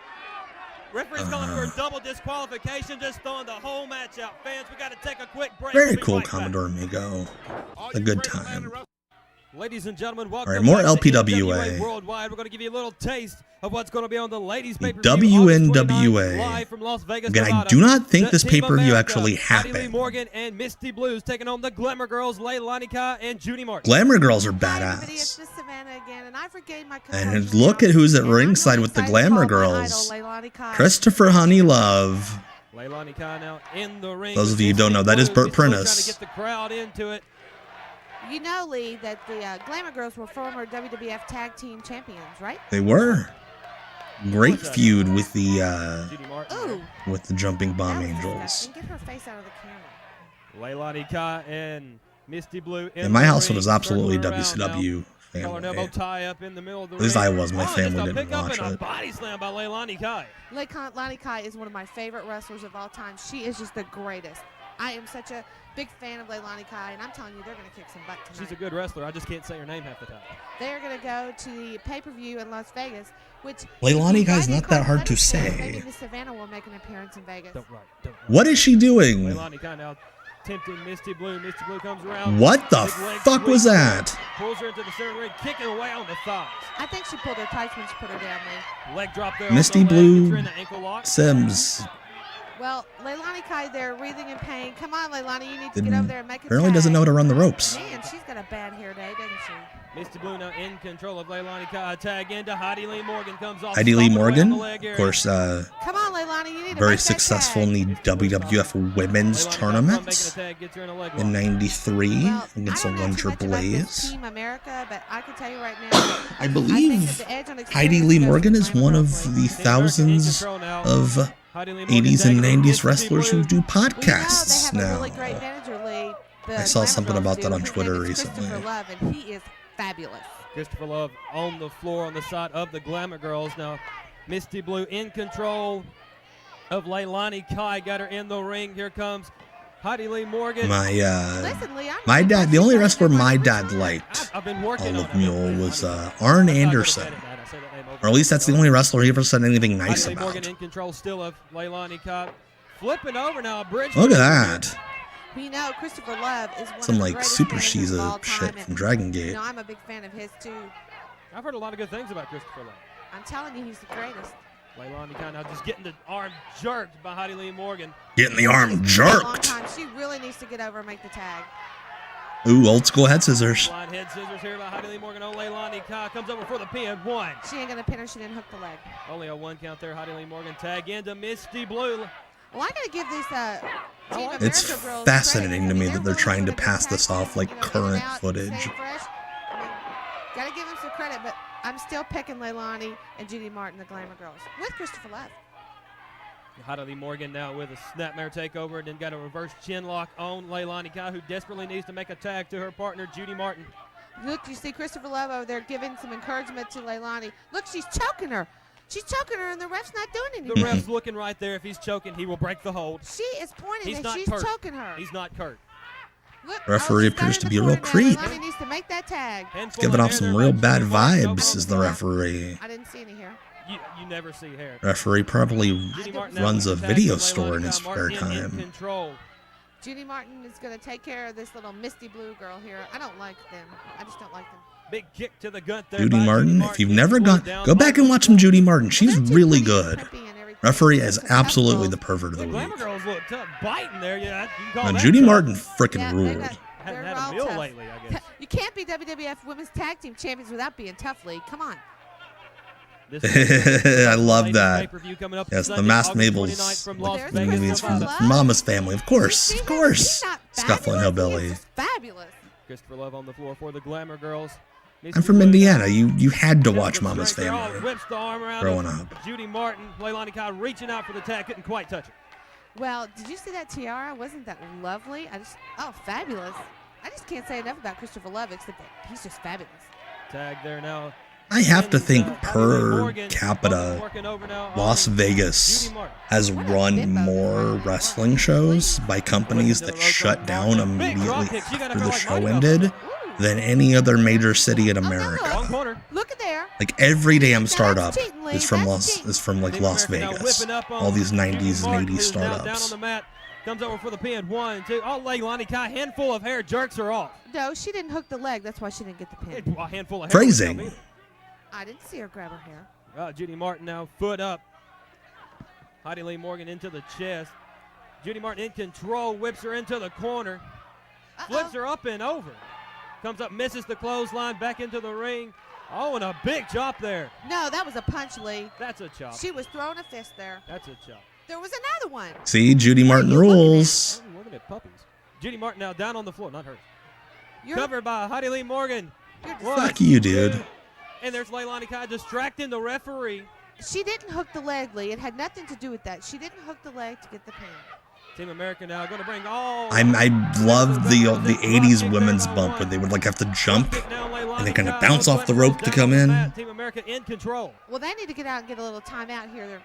Referee's calling for a double disqualification, just throwing the whole match out. Fans, we got to take a quick break. Very cool, Commodore Amigo. A good time. Ladies and gentlemen, welcome. All right, more back to LPWA. NWA Worldwide. We're going to give you a little taste of what's going to be on the ladies' pay-per-view. WNWA. Live from Las Vegas, Again, I Nevada. do not think this Team pay-per-view America, actually Heidi Lee happened. Morgan and Misty Blues taking on the Glamour Girls, Leilani Kai and Judy Martin. Glamour Girls are It's badass. Miss Savannah again, and I've regained my And look at who's at ringside with the Glamour Girls. Christopher Honeylove. Leilani Kai now in the ring. Those of you who don't know, that is Bert Prentice. Trying to get the crowd into it. You know, Lee, that the Glamour Girls were former WWF Tag Team Champions, right? They were. Great feud with the Ooh. with the Jumping Bomb Angels. And get her face out of the camera. Leilani Kai and Misty Blue. In my household was absolutely WCW Collar and elbow family. tie up in the middle of the At least ring. I was. My family just a didn't pick up watch and a it. body slam by Leilani Kai. Leilani Kai is one of my favorite wrestlers of all time. She is just the greatest. I am such a big fan of Leilani Kai, and I'm telling you, they're going to kick some butt tonight. She's a good wrestler. I just can't say her name half the time. They're going to go to the pay-per-view in Las Vegas, which Leilani Kai's not that hard to maybe say. Miss Savannah will make an appearance in Vegas. What is she doing? Leilani Kai now tempting Misty Blue. Misty Blue comes around. What the Big leg fuck was sweep. that? Pulls her into the center ring, kicking away on the thighs. I think she pulled her tights when she put her down, Lee. Leg drop there. Misty on the leg, gets her Blue in the ankle lock. Sims Well, Leilani Kai there, breathing in pain. Come on, Leilani, you need to get over there and make it. apparently doesn't know how to run the ropes. Man, she's got a bad hair day, doesn't she? Misty Blue now in control of Leilani Kai. Tag into Heidi Lee Morgan comes off. Heidi Lee stomping away on Morgan, the leg of area. course, Come on, Leilani, you need to very make that successful tag. in the WWF Women's Leilani Kai Tournament making a tag, gets her in a leg in lock. '93 Well, against I the don't know too Lunger much about this Blaze. Team America, but I can tell you right now. I believe that the edge on Heidi experience Lee goes Morgan to is Glamour one of Girls. the thousands of Heidi Lee Morgan 80s and taking on 90s Misty wrestlers Blue. who do Well, you know, podcasts they have a now. really great manager, Lee. The I saw Glamour something Girls about do. that on His Twitter name is recently. Christopher Love, and he is fabulous. Christopher Love on the floor on the side of the Glamour Girls. Now, Misty Blue in control of Leilani Kai. Got her in the ring. Here comes Heidi Lee Morgan. Listen, Lee, My dad, the only wrestler my dad liked I've been working all on of it. Mule was Arn Anderson. Or at least that's the only wrestler he ever said anything nice Heidi Lee Morgan about. in control still of Leilani Kai. Flipping over now, a bridge. Look at that. We know Christopher Love is one Some of the like greatest Super managers of all Shiza time, shit and, from Dragon Gate. You know, I'm a big fan of his too. I've heard a lot of good things about Christopher Love. I'm telling you, he's the greatest. Leilani kind of just getting the arm jerked by Heidi Lee Morgan. Getting the arm A long jerked. time. She really needs to get over and make the tag. Ooh, old school head scissors. Blind head scissors here by Heidi Lee Morgan. Oh, Leilani Kai comes over for the pin. One. She ain't going to pin her. She didn't hook the leg. Only a 1 count there. Heidi Lee Morgan tag into Misty Blue. Well, I got to give these Team It's America girls fascinating credit. to me I mean, that they're really trying to good at pass their this tag off like team, you know, current in and out, footage. staying fresh. I mean, got to give them some credit, but I'm still picking Leilani and Judy Martin, the Glamour Girls, with Christopher Love. Heidi Lee Morgan now with a snapmare takeover, and then got a reverse chin lock on Leilani Kai, who desperately needs to make a tag to her partner, Judy Martin. Look, you see Christopher Love over there giving some encouragement to Leilani. Look, she's choking her. She's choking her, and the ref's not doing anything. The ref's looking right there. If he's choking, he will break the hold. She is pointing He's that not she's Kurt. choking her. He's not Kurt. Look, Referee she's got appears her to in be a the real corner now. creep. Leilani needs to make that tag. Giving off some real bad vibes is the referee. I didn't see any hair. You never see hair. Referee probably runs a video store in his spare time. Control. Judy Martin is going to take care of this little Misty Blue girl here. I don't like them. I just don't like them. Big kick to the gut there. Judy Martin, if you've never go back and watch some Judy Martin. She's really good. Referee is absolutely the pervert of the Glamour week. girls look tough, biting there. Yeah, you can call Now, that Judy tough. Martin freaking ruled. Hadn't had all a meal tough. lately, I guess. You can't be WWF Women's Tag Team Champions without being tough, League. Come on. I love that. Pay-per-view coming up Yes, the Sunday, masked August Mabel's 29th from Las There's Vegas, movies from Nevada. Mama's Family, of course. Of course. Scuffling Hillbilly. Fabulous. Christopher Love on the floor for the Glamour Girls. I'm from Indiana. You had to watch Mama's They're all Family whips the arm around growing him. up. Judy Martin, Leilani Kai reaching out for the tag, couldn't quite touch it. Well, did you see that tiara? Wasn't that lovely? Oh, fabulous. I just can't say enough about Christopher Love except that he's just fabulous. Tag there now. I have to think per capita, Las Vegas has run more wrestling shows by companies that shut down immediately after the show ended than any other major city in America. Look at there. Like every damn startup is from Las Vegas. All these 90s and 80s Down on startups. the mat. Comes over for the pin. 1, 2. Oh, Leilani Kai, handful of hair, jerks her off. No, she didn't hook the leg. That's why she didn't get the pin. A handful of hair. Phrasing. I didn't see her grab her hair. Judy Martin now foot up. Heidi Lee Morgan into the chest. Judy Martin in control, whips her into the corner. Flips her up and over. Comes up, misses the clothesline, back into the ring. Oh, and a big chop there. No, that was a punch, Lee. That's a chop. She was throwing a fist there. That's a chop. There was another one. See, Judy Martin rules. I'm looking at puppies. Judy Martin now down on the floor, not hers. Covered by Heidi Lee Morgan. Fuck you, dude. And there's Leilani Kai distracting the referee. She didn't hook the leg, Lee. It had nothing to do with that. She didn't hook the leg to get the pin. Team America now going to bring all. I love the 80s women's bump where they would like have to jump and they kind of bounce off the rope to come in. Team America in control. Well, they need to get out and get a little timeout here.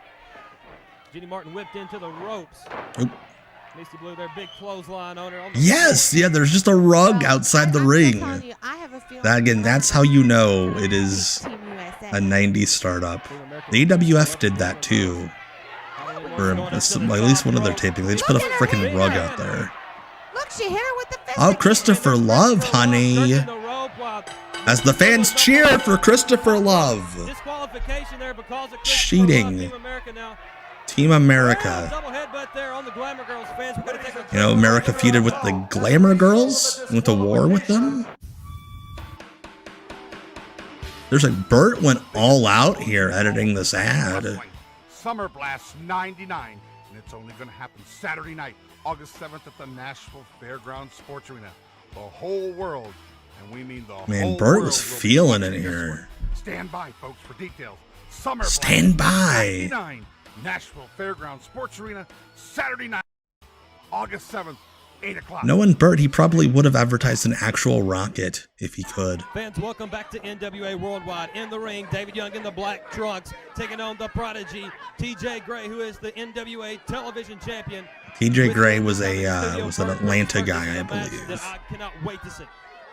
Judy Martin whipped into the ropes. Oop. Misty Blue, their big clothesline on her. Yes, yeah, there's just a rug outside the ring. That again, that's how you know it is a 90s startup. The AWF did that too. Or at least one of their tapings. They just put a freaking rug out there. Look, she hit her with the fist. Oh, Christopher Love, honey. As the fans cheer for Christopher Love. Disqualification there because of Cheating. Team America now. Team America. Double headbutt there on the Glamour Girls fans. We're gonna take a You know, America feuded with the Glamour Girls. Went to war with them. There's like Bert went all out here editing this ad. Summer Blast 99, and it's only going to happen Saturday night, August 7th at the Nashville Fairgrounds Sports Arena. The whole world, and we mean the whole Man, world. Bert was will be feeling it watching this here. one. Stand by, folks, for details. Summer Stand Blast by. 99, Nashville Fairgrounds Sports Arena, Saturday night, August 7th, 8 o'clock. Knowing Bert, he probably would have advertised an actual rocket if he could. Fans, welcome back to NWA Worldwide. In the ring, David Young in the black trunks, taking on the prodigy, TJ Gray, who is the NWA television champion. TJ Gray was an Atlanta guy, I That believe. I cannot wait to see.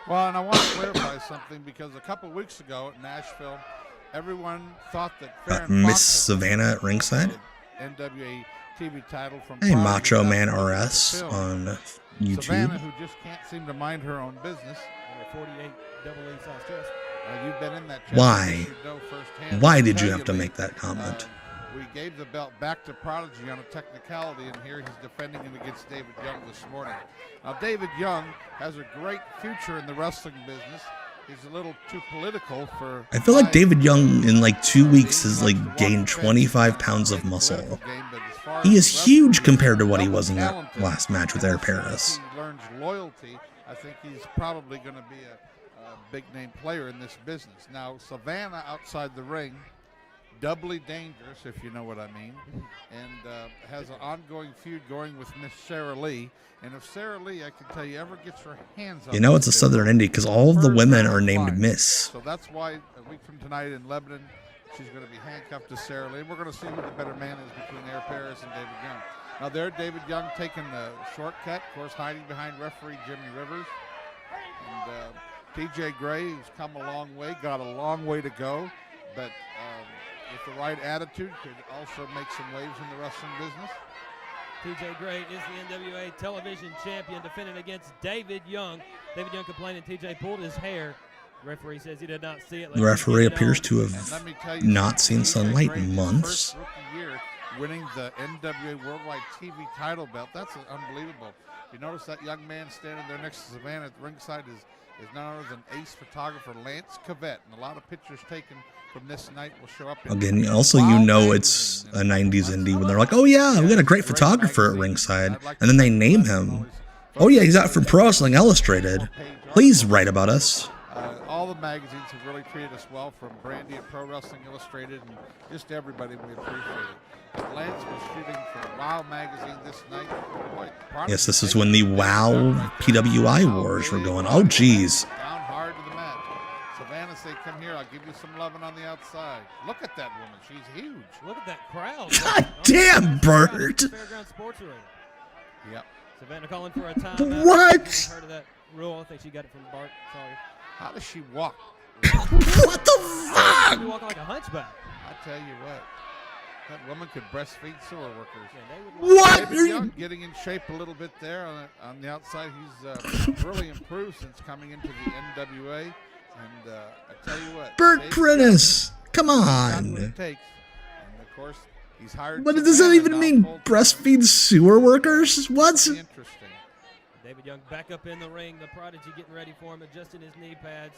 Well, and I want to clarify something because a couple weeks ago at Nashville, everyone thought that Farron Miss Fox Savannah at ringside. NWA TV title from Hey, Fargo Macho got Man the RS film. on Savannah, YouTube. who just can't seem to mind her own business. And a 48 double A size chest. You've been in that. Why? You know firsthand. Why did you have to make that comment? We gave the belt back to Prodigy on a technicality, and here he's defending it against David Young this morning. Now, David Young has a great future in the wrestling business. He's a little too political for... I feel like David Young in like 2 weeks has like gained 25 pounds of muscle. He is huge compared to what he was in that last match with Air Paris. He learns loyalty. I think he's probably going to be a big name player in this business. Now, Savannah outside the ring, doubly dangerous, if you know what I mean, and has an ongoing feud going with Miss Sarah Lee. And if Sarah Lee, I can tell you, ever gets her hands on... You know it's a Southern Indie because all of the women are named Miss. So that's why a week from tonight in Lebanon, she's going to be handcuffed to Sarah Lee. We're going to see who the better man is between Air Paris and David Young. Now there, David Young taking the shortcut, of course, hiding behind referee Jimmy Rivers. And TJ Gray, who's come a long way, got a long way to go, but with the right attitude, could also make some waves in the wrestling business. TJ Gray is the NWA television champion, defending against David Young. David Young complaining TJ pulled his hair. The referee says he did not see it. The referee appears to have not seen sunlight in months. Rookie year, winning the NWA Worldwide TV title belt. That's unbelievable. You notice that young man standing there next to Savannah at the ringside is none other than ace photographer Lance Cavett, and a lot of pictures taken from this night will show up. Again, also you know it's a 90s indie when they're like, oh yeah, we got a great photographer at ringside, and then they name him. Oh yeah, he's out from Pro Wrestling Illustrated. Please write about us. All the magazines have really treated us well, from Brandy at Pro Wrestling Illustrated and just everybody. We appreciate it. Lance was shooting for WOW magazine this night. Boy, yes, this is when the WOW PWI wars were going. Oh geez. Down hard to the mat. Savannah say, come here, I'll give you some loving on the outside. Look at that woman, she's huge. Look at that crowd. God damn, Bert. Fairground Sports Arena. Yep. Savannah calling for a timeout. What? Heard of that rule? I think she got it from Bart. Sorry. How does she walk? What the fuck? She walk like a hunchback. I tell you what, that woman could breastfeed sewer workers. Yeah, what? David Young getting in shape a little bit there on the outside. He's really improved since coming into the NWA. And I tell you what, Bert Prentice, come on. What it takes. And of course, he's hired. What does that even mean? Breastfeed sewer workers? What? Interesting. David Young back up in the ring. The Prodigy getting ready for him, adjusting his knee pads,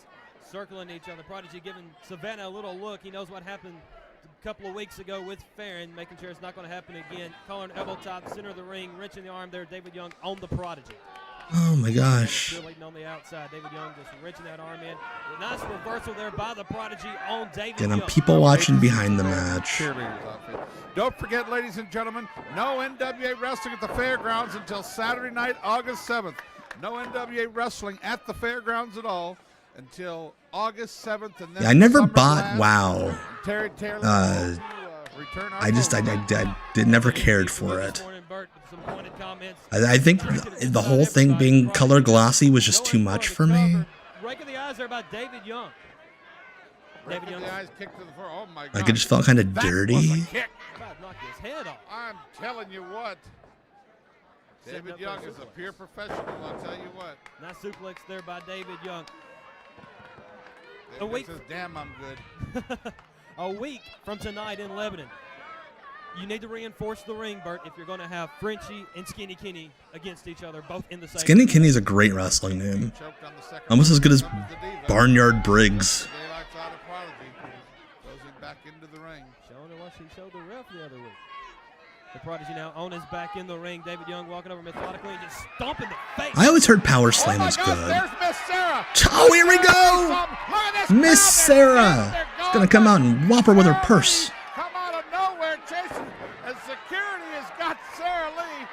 circling each other. Prodigy giving Savannah a little look. He knows what happened a couple of weeks ago with Farron, making sure it's not going to happen again. Calling elbow top, center of the ring, wrenching the arm there. David Young on the Prodigy. Oh my gosh. Still waiting on the outside. David Young just wrenching that arm in. A nice reversal there by the Prodigy on David Young. Getting people watching behind the match. Don't forget, ladies and gentlemen, no NWA wrestling at the fairgrounds until Saturday night, August 7th. No NWA wrestling at the fairgrounds at all until August 7th. And then yeah, I never bought WOW. Terry Taylor I never cared for it. I think the whole thing being color glossy was just too much for me. Rake of the eyes there by David Young. David Young. The eyes kicked to the floor. Oh my God. Like it just felt kind of dirty. Knocked his head off. I'm telling you what. David Young is a pure professional, I'll tell you what. Nice suplex there by David Young. David says, damn, I'm good. A week from tonight in Lebanon, you need to reinforce the ring, Bert, if you're going to have Frenchie and Skinny Kenny against each other, both in the same. Skinny Kenny is a great wrestling name. Almost as good as Barnyard Briggs. Back into the ring. Showing her what she showed the ref the other week. The Prodigy now on his back in the ring. David Young walking over methodically and just stomping the face. I always heard Power Slam is good. There's Miss Sarah. Oh, here we go. Miss Sarah is going to come out and whop her with her purse. Come out of nowhere, chasing, and security has got Sarah Lee.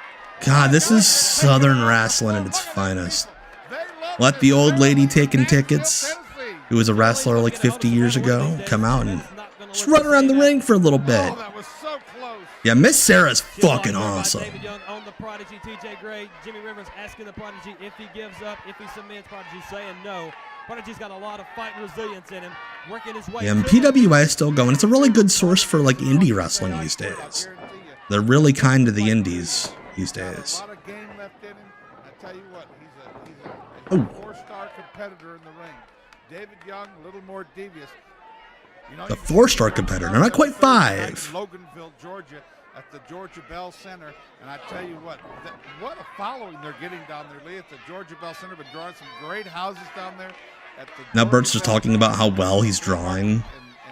God, this is Southern wrestling at its finest. Let the old lady taking tickets, who was a wrestler like 50 years ago, come out and just run around the ring for a little bit. Yeah, Miss Sarah's fucking awesome. David Young on the Prodigy. TJ Gray, Jimmy Rivers asking the Prodigy if he gives up, if he submits. Prodigy saying no. Prodigy's got a lot of fight and resilience in him, working his way. Yeah, and PWI is still going. It's a really good source for like indie wrestling these days. They're really kind to the indies these days. A lot of game left in him. I tell you what, he's a 4-star competitor in the ring. David Young, a little more devious. You know, The 4-star competitor, not quite 5. Loganville, Georgia, at the Georgia Bell Center, and I tell you what a following they're getting down there, Lee, at the Georgia Bell Center. Been drawing some great houses down there. At the Now Bert's just talking about how well he's drawing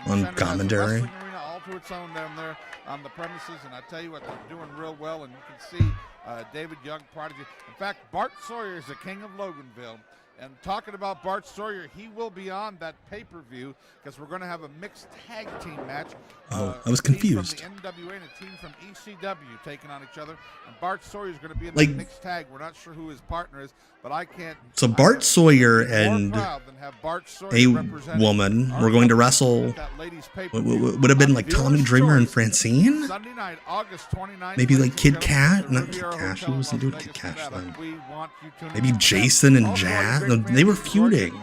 on commentary. All to its own down there on the premises, and I tell you what, they're doing real well, and you can see David Young, prodigy. In fact, Bart Sawyer is the king of Loganville. And talking about Bart Sawyer, he will be on that pay-per-view because we're going to have a mixed tag team match. Oh, I was confused. A team from the NWA and a team from ECW taking on each other. And Bart Sawyer is going to be in Like- the mixed tag. We're not sure who his partner is, but I can't. So Bart Sawyer and a woman were going to wrestle. Would have been like Tommy Dreamer and Francine? Sunday night, August 29th. Maybe like Kid Cat? Not Kid Cash. He wasn't doing Kid Cash then. Maybe Jason and Jazz? No, they were feuding.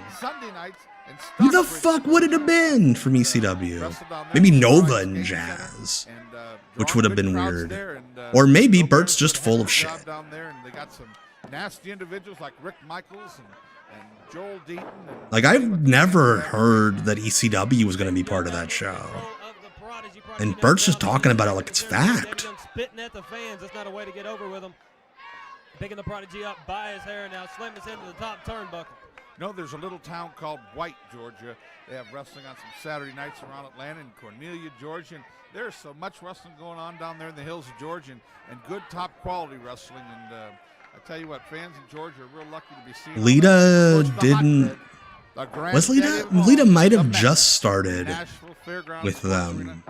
Who the fuck would it have been from ECW? Maybe Nova and Jazz, which would have been weird. Or maybe Bert's just full of shit. Down there, and they got some nasty individuals like Rick Michaels and Joel Deaton. Like, I've never heard that ECW was going to be part of that show. And Bert's just talking about it like it's fact. Spitting at the fans. That's not a way to get over with them. Picking the Prodigy up by his hair now, slamming his into the top turnbuckle. No, there's a little town called White, Georgia. They have wrestling on some Saturday nights around Atlanta and Cornelia, Georgia. And there's so much wrestling going on down there in the hills of Georgia, and good top quality wrestling. And I tell you what, fans in Georgia are real lucky to be seeing. Lita didn't. Was Lita? Lita might have just started with them.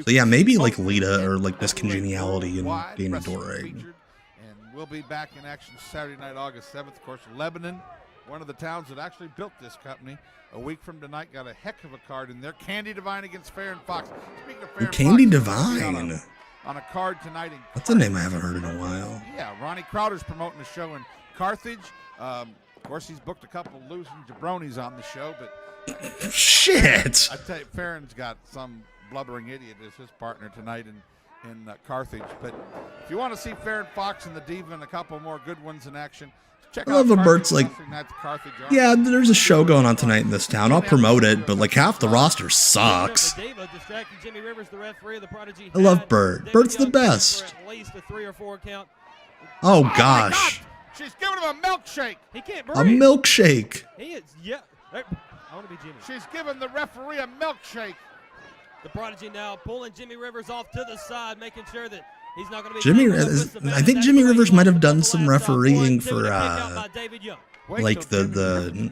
So yeah, maybe like Lita or like Miss Congeniality and Dana Doring. And we'll be back in action Saturday night, August 7th. Of course, Lebanon, one of the towns that actually built this company. A week from tonight, got a heck of a card in there. Candy Divine against Farron Fox. Speaking of Farron Candy Fox, Divine. on a card tonight. That's a name I haven't heard in a while. Yeah, Ronnie Crowder's promoting a show in Carthage. Of course, he's booked a couple of losing jabronis on the show, but shit. I tell you, Farron's got some blubbering idiot as his partner tonight in Carthage. But if you want to see Farron Fox and the Diva and a couple more good ones in action, check I love out when Bert's like, Carthage. yeah, there's a show going on tonight in this town. I'll promote it, but like half the roster sucks. I love Bert. Bert's the best. Oh gosh. She's giving him a milkshake. He can't A milkshake. He is, yeah. I want to be Jimmy. She's giving the referee a milkshake. The Prodigy now pulling Jimmy Rivers off to the side, making sure that he's not going to be. Jimmy, I think Jimmy Rivers might have done some refereeing for like the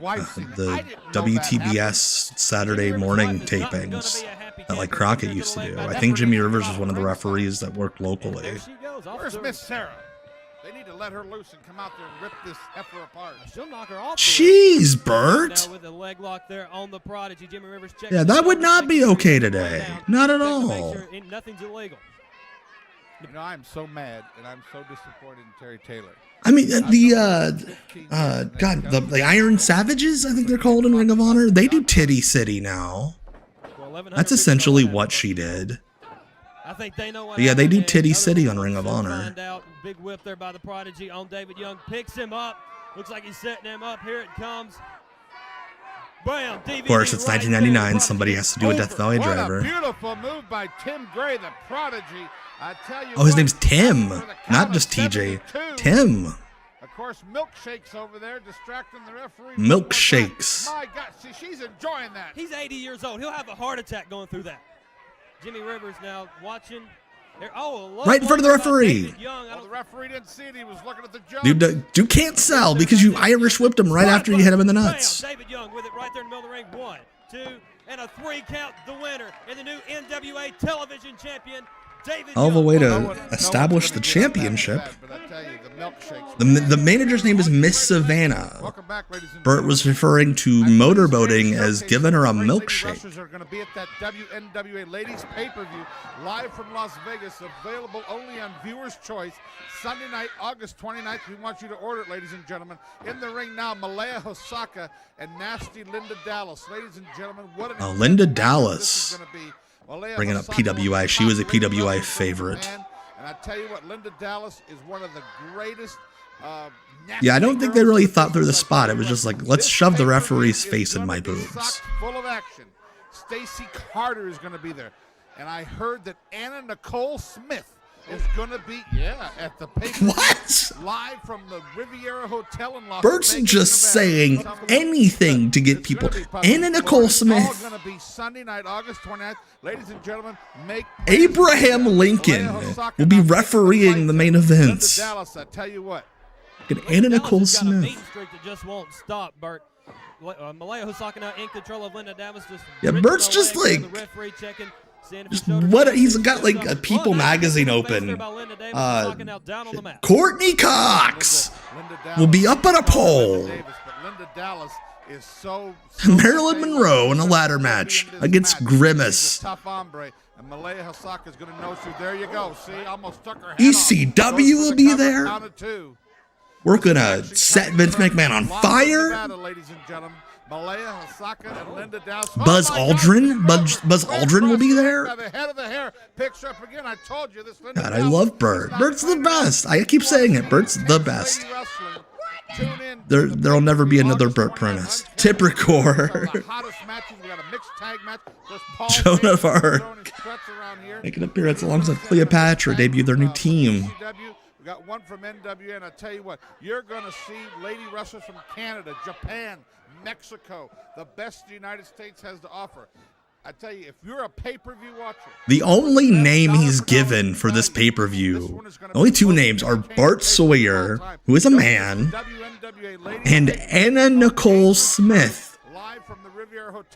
WTBS Saturday morning tapings that like Crockett used to do. I think Jimmy Rivers was one of the referees that worked locally. Where's Miss Sarah? They need to let her loose and come out there and rip this heifer apart. She'll knock her off. Jeez, Bert. With the leg lock there on the Prodigy, Jimmy Rivers checks. Yeah, that would not be okay today. Not at all. Sure nothing's illegal. You know, I'm so mad and I'm so disappointed in Terry Taylor. I mean, the Iron Savages, I think they're called in Ring of Honor. They do Titty City now. That's essentially what she did. I think they know what Yeah, they do Titty City on Ring of Honor. Big whip there by the Prodigy on David Young. Picks him up. Looks like he's setting him up. Here it comes. Bam, Of course, it's 1999. Somebody has to do a Death Valley What driver. a beautiful move by Tim Gray, the Prodigy. I tell you Oh, his what, name's Tim, not just TJ. Tim. Of course, milkshakes over there distracting the referee. Milkshakes. My God, see, she's enjoying that. He's 80 years old. He'll have a heart attack going through that. Jimmy Rivers now watching. Right in front of the referee. Well, the referee didn't see it. He was looking at the judge. Dude can't sell because you Irish whipped him right after you hit him in the nuts. David Young with it right there in the middle of the ring. 1, 2, and a 3 count. The winner and the new NWA television champion. All the way to establish the championship. The manager's name is Miss Savannah. Bert was referring to motorboating as giving her a milkshake. Are going to be at that NWA Ladies pay-per-view live from Las Vegas, available only on Viewer's Choice. Sunday night, August 29th. We want you to order it, ladies and gentlemen. In the ring now, Malaya Hosaka and Nasty Linda Dallas. Ladies and gentlemen, what an Linda Dallas. this is going to be. Bringing up PWI. She was a PWI favorite. And I tell you what, Linda Dallas is one of the greatest Yeah, I don't think they really thought through the spot. It was just like, let's shove the referee's face in my boobs. Full of action. Stacy Carter is going to be there. And I heard that Anna Nicole Smith is going to be, at the pay-per-view. What? Live from the Riviera Hotel in Las Bert's Vegas, just Nevada. saying anything to get people. Anna Nicole Smith. It's all going to be Sunday night, August 29th. Ladies and gentlemen, make Abraham Lincoln will be refereeing the main event. Dallas, I tell you what. Get Anna Nicole Dallas has got a Smith. mean streak that just won't stop, Bert. Malaya Hosaka now in control of Linda Davis. Yeah, Bert's just like, he's got like a People magazine open. Courtney Cox will be up on a pole. Linda Dallas is so Marilyn Monroe in a ladder match against Grimace. tough hombre. And Malaya Hosaka is going to know. There you go. See, almost stuck her head ECW will be there. Count of two. We're gonna set Vince McMahon on fire. Ladies and gentlemen, Malaya Hosaka and Linda Dallas. Buzz Aldrin. Buzz Aldrin will be there. The head of the hair picks her up again. I told you this. God, I love Bert. Bert's the best. I keep saying it. Bert's the best. There'll never be another Bert Prentice. Tipper Core. Joan of Arc making an appearance alongside Cleopatra, debut their new team. We got one from NWA, and I tell you what, you're going to see lady wrestlers from Canada, Japan, Mexico, the best the United States has to offer. I tell you, if you're a pay-per-view watcher, The only name he's given for this pay-per-view, only two names, are Bart Sawyer, who is a man, and Anna Nicole Smith.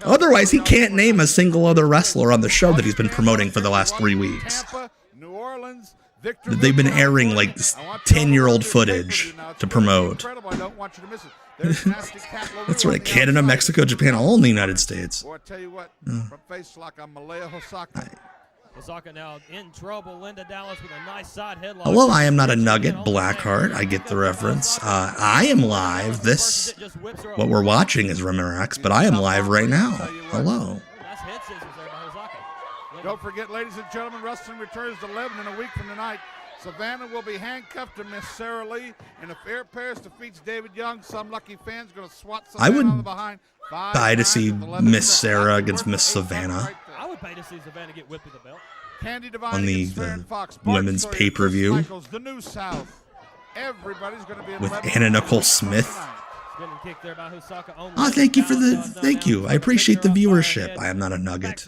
Otherwise, he can't name a single other wrestler on the show that he's been promoting for the last 3 weeks. New Orleans, They've been airing like 10-year-old footage to promote. I don't want you to miss it. There's Nasty Cat Lou That's on right, the Canada, outside. Mexico, Japan, all in the United States. Boy, I tell you what, from Face Lock, I'm Malaya Hosaka. Hosaka now in trouble. Linda Dallas with a nice side headlock. Hello, I am not a nugget, Blackheart. I get the reference. I am live. What we're watching is Remerex, but I am live right now. Hello. Nice head scissors there by Hosaka. Don't forget, ladies and gentlemen, wrestling returns to Lebanon a week from tonight. Savannah will be handcuffed to Miss Sarah Lee, and if Air Paris defeats David Young, some lucky fan's going to swat Savannah I would on the behind. buy to see Miss Sarah against Miss Savannah I would pay to see Savannah get whipped with a belt. Candy Divine on the against Farron Fox. Bart women's Sawyer, pay-per-view Chris Michaels, the New South. Everybody's going to be in with Lebanon. Anna Nicole Smith. Spinning kick there by Hosaka only. Oh, thank you for thank you. I appreciate the viewership. I am not a nugget.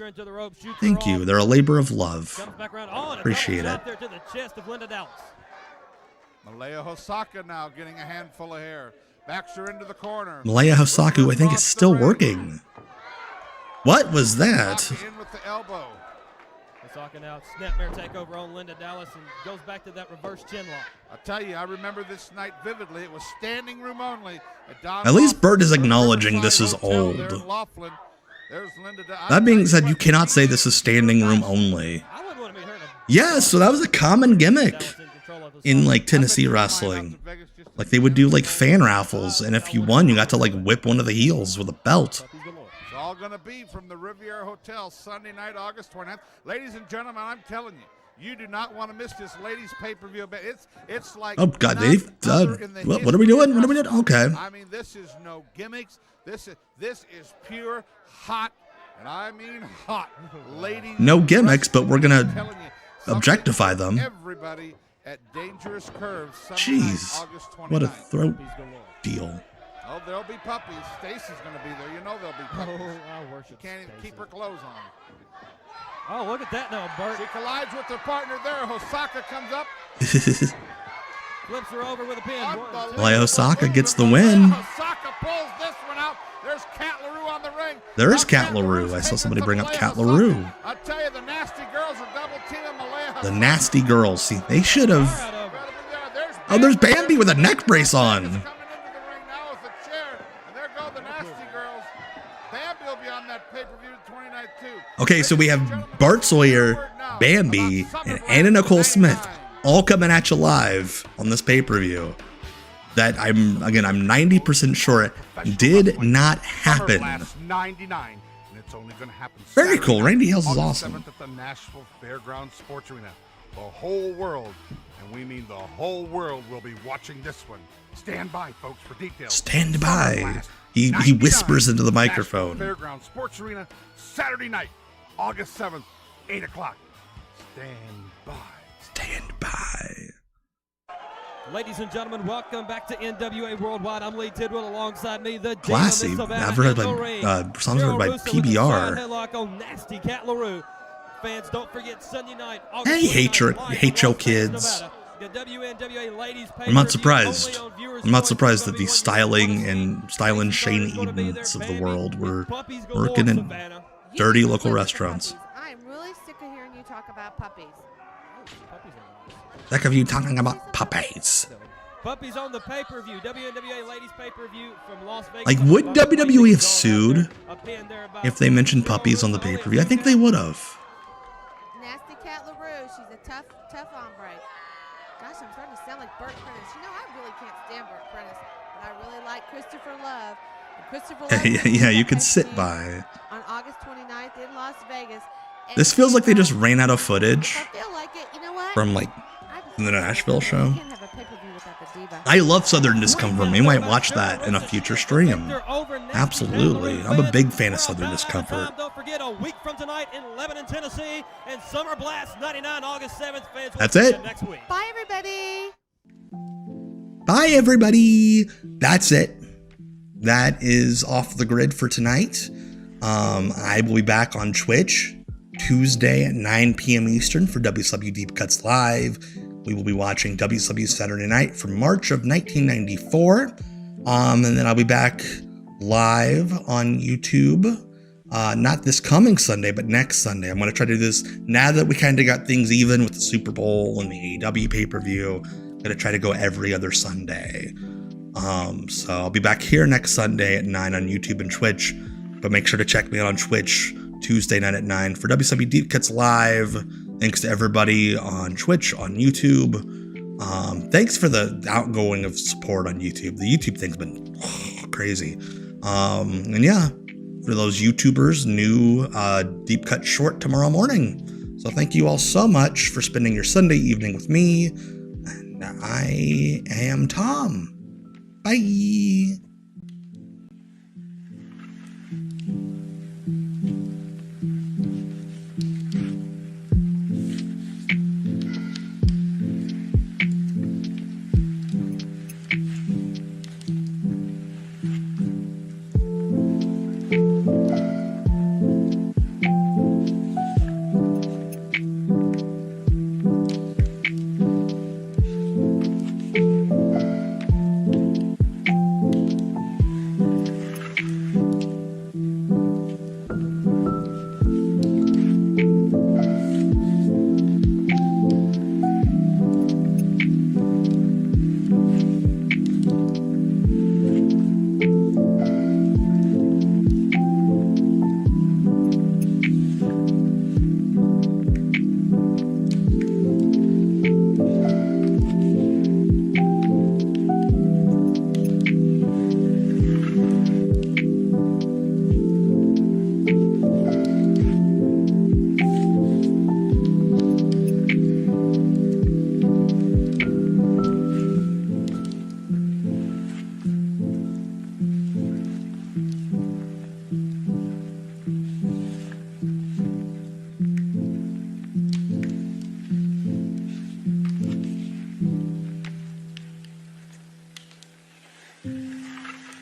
Thank you. They're a labor of love. Appreciate it. There to the chest of Linda Dallas. Malaya Hosaka now getting a handful of hair. Backs her into the corner. Malaya Hosaka, who I think is still working. What was that? In with the elbow. Hosaka now snapmare takeover on Linda Dallas and goes back to that reverse chin lock. I tell you, I remember this night vividly. It was standing room only. At least Bert is acknowledging this is old. There's Linda Dallas. That being said, you cannot say this is standing room only. Yeah, so that was a common gimmick in like Tennessee wrestling. Like they would do like fan raffles, and if you won, you got to like whip one of the heels with a belt. It's all going to be from the Riviera Hotel Sunday night, August 29th. Ladies and gentlemen, I'm telling you, you do not want to miss this ladies pay-per-view. It's like Oh God, they've what are we doing? What are we doing? Okay. I mean, this is no gimmicks. This is pure hot, and I mean hot, ladies. No gimmicks, but we're gonna objectify them. Everybody at Dangerous Curves. Jeez, August 29th. what a throat deal. Oh, there'll be puppies. Stacy's going to be there. You know there'll be puppies. Oh, I worship She can't even Stacey. keep her clothes on. Oh, look at that now, Bert. She collides with her partner there. Hosaka comes up. Flips her over with a pin. Malaya Hosaka gets the win. Hosaka pulls this one out. There's Cat LaRue on the ring. There is Cat LaRue. I saw somebody bring up Cat LaRue. I tell you, the Nasty Girls are double teaming Malaya. The Nasty Girls. See, they should have. Oh, there's Bambi with a neck brace on. Okay, so we have Bart Sawyer, Bambi, and Anna Nicole Smith all coming at you live on this pay-per-view. That I'm 90% sure it did not happen. 99, and it's only going to happen. Very cool. Randy Hills is August awesome. 7th at the Nashville Fairgrounds Sports Arena. The whole world, and we mean the whole world, will be watching this one. Stand by, folks, for details. Stand by. He whispers into the microphone. Fairground Sports Arena, Saturday night, August 7th, 8 o'clock. Stand by. Stand by. Ladies and gentlemen, welcome back to NWA Worldwide. I'm Lee Tidwell, alongside me, the Classy. Advertised by songs written by PBR. Headlock on Nasty Cat LaRue. Fans, don't forget Sunday night. Hey, HO kids. I'm not surprised. I'm not surprised that the styling and Shane Edens of the world were working in dirty local restaurants. I am really sick of hearing you talk about puppies. Sick of you talking about puppies. Puppies on the pay-per-view. WNWA Ladies pay-per-view from Las Vegas. Like, would WWE have sued if they mentioned puppies on the pay-per-view? I think they would have. Nasty Cat LaRue, she's a tough hombre. Gosh, I'm starting to sound like Bert Prentice. You know, I really can't stand Bert Prentice, but I really like Christopher Love. And Christopher Love Yeah, you can sit by. On August 29th in Las Vegas. And this feels like they just ran out of footage I feel like it. You know what? from like the Nashville show. You can't have a pay-per-view without the diva. I love Southern Discomfort. We might watch that in a future stream. Absolutely. I'm a big fan of Southern Discomfort. Don't forget, a week from tonight in Lebanon, Tennessee, and Summer Blast 99, August 7th. Fans, That's it. Next week. Bye, everybody. Bye, everybody. That's it. That is off the grid for tonight. I will be back on Twitch Tuesday at 9 p.m. Eastern for WCW Deep Cuts Live. We will be watching WCW Saturday Night from March of 1994. And then I'll be back live on YouTube. Not this coming Sunday, but next Sunday. I'm going to try to do this now that we kind of got things even with the Super Bowl and the AEW pay-per-view. I'm going to try to go every other Sunday. So I'll be back here next Sunday at 9 on YouTube and Twitch. But make sure to check me out on Twitch Tuesday night at 9 for WCW Deep Cuts Live. Thanks to everybody on Twitch, on YouTube. Thanks for the outgoing of support on YouTube. The YouTube thing's been crazy. And yeah, for those YouTubers, new Deep Cut short tomorrow morning. So thank you all so much for spending your Sunday evening with me. And I am Tom. Bye.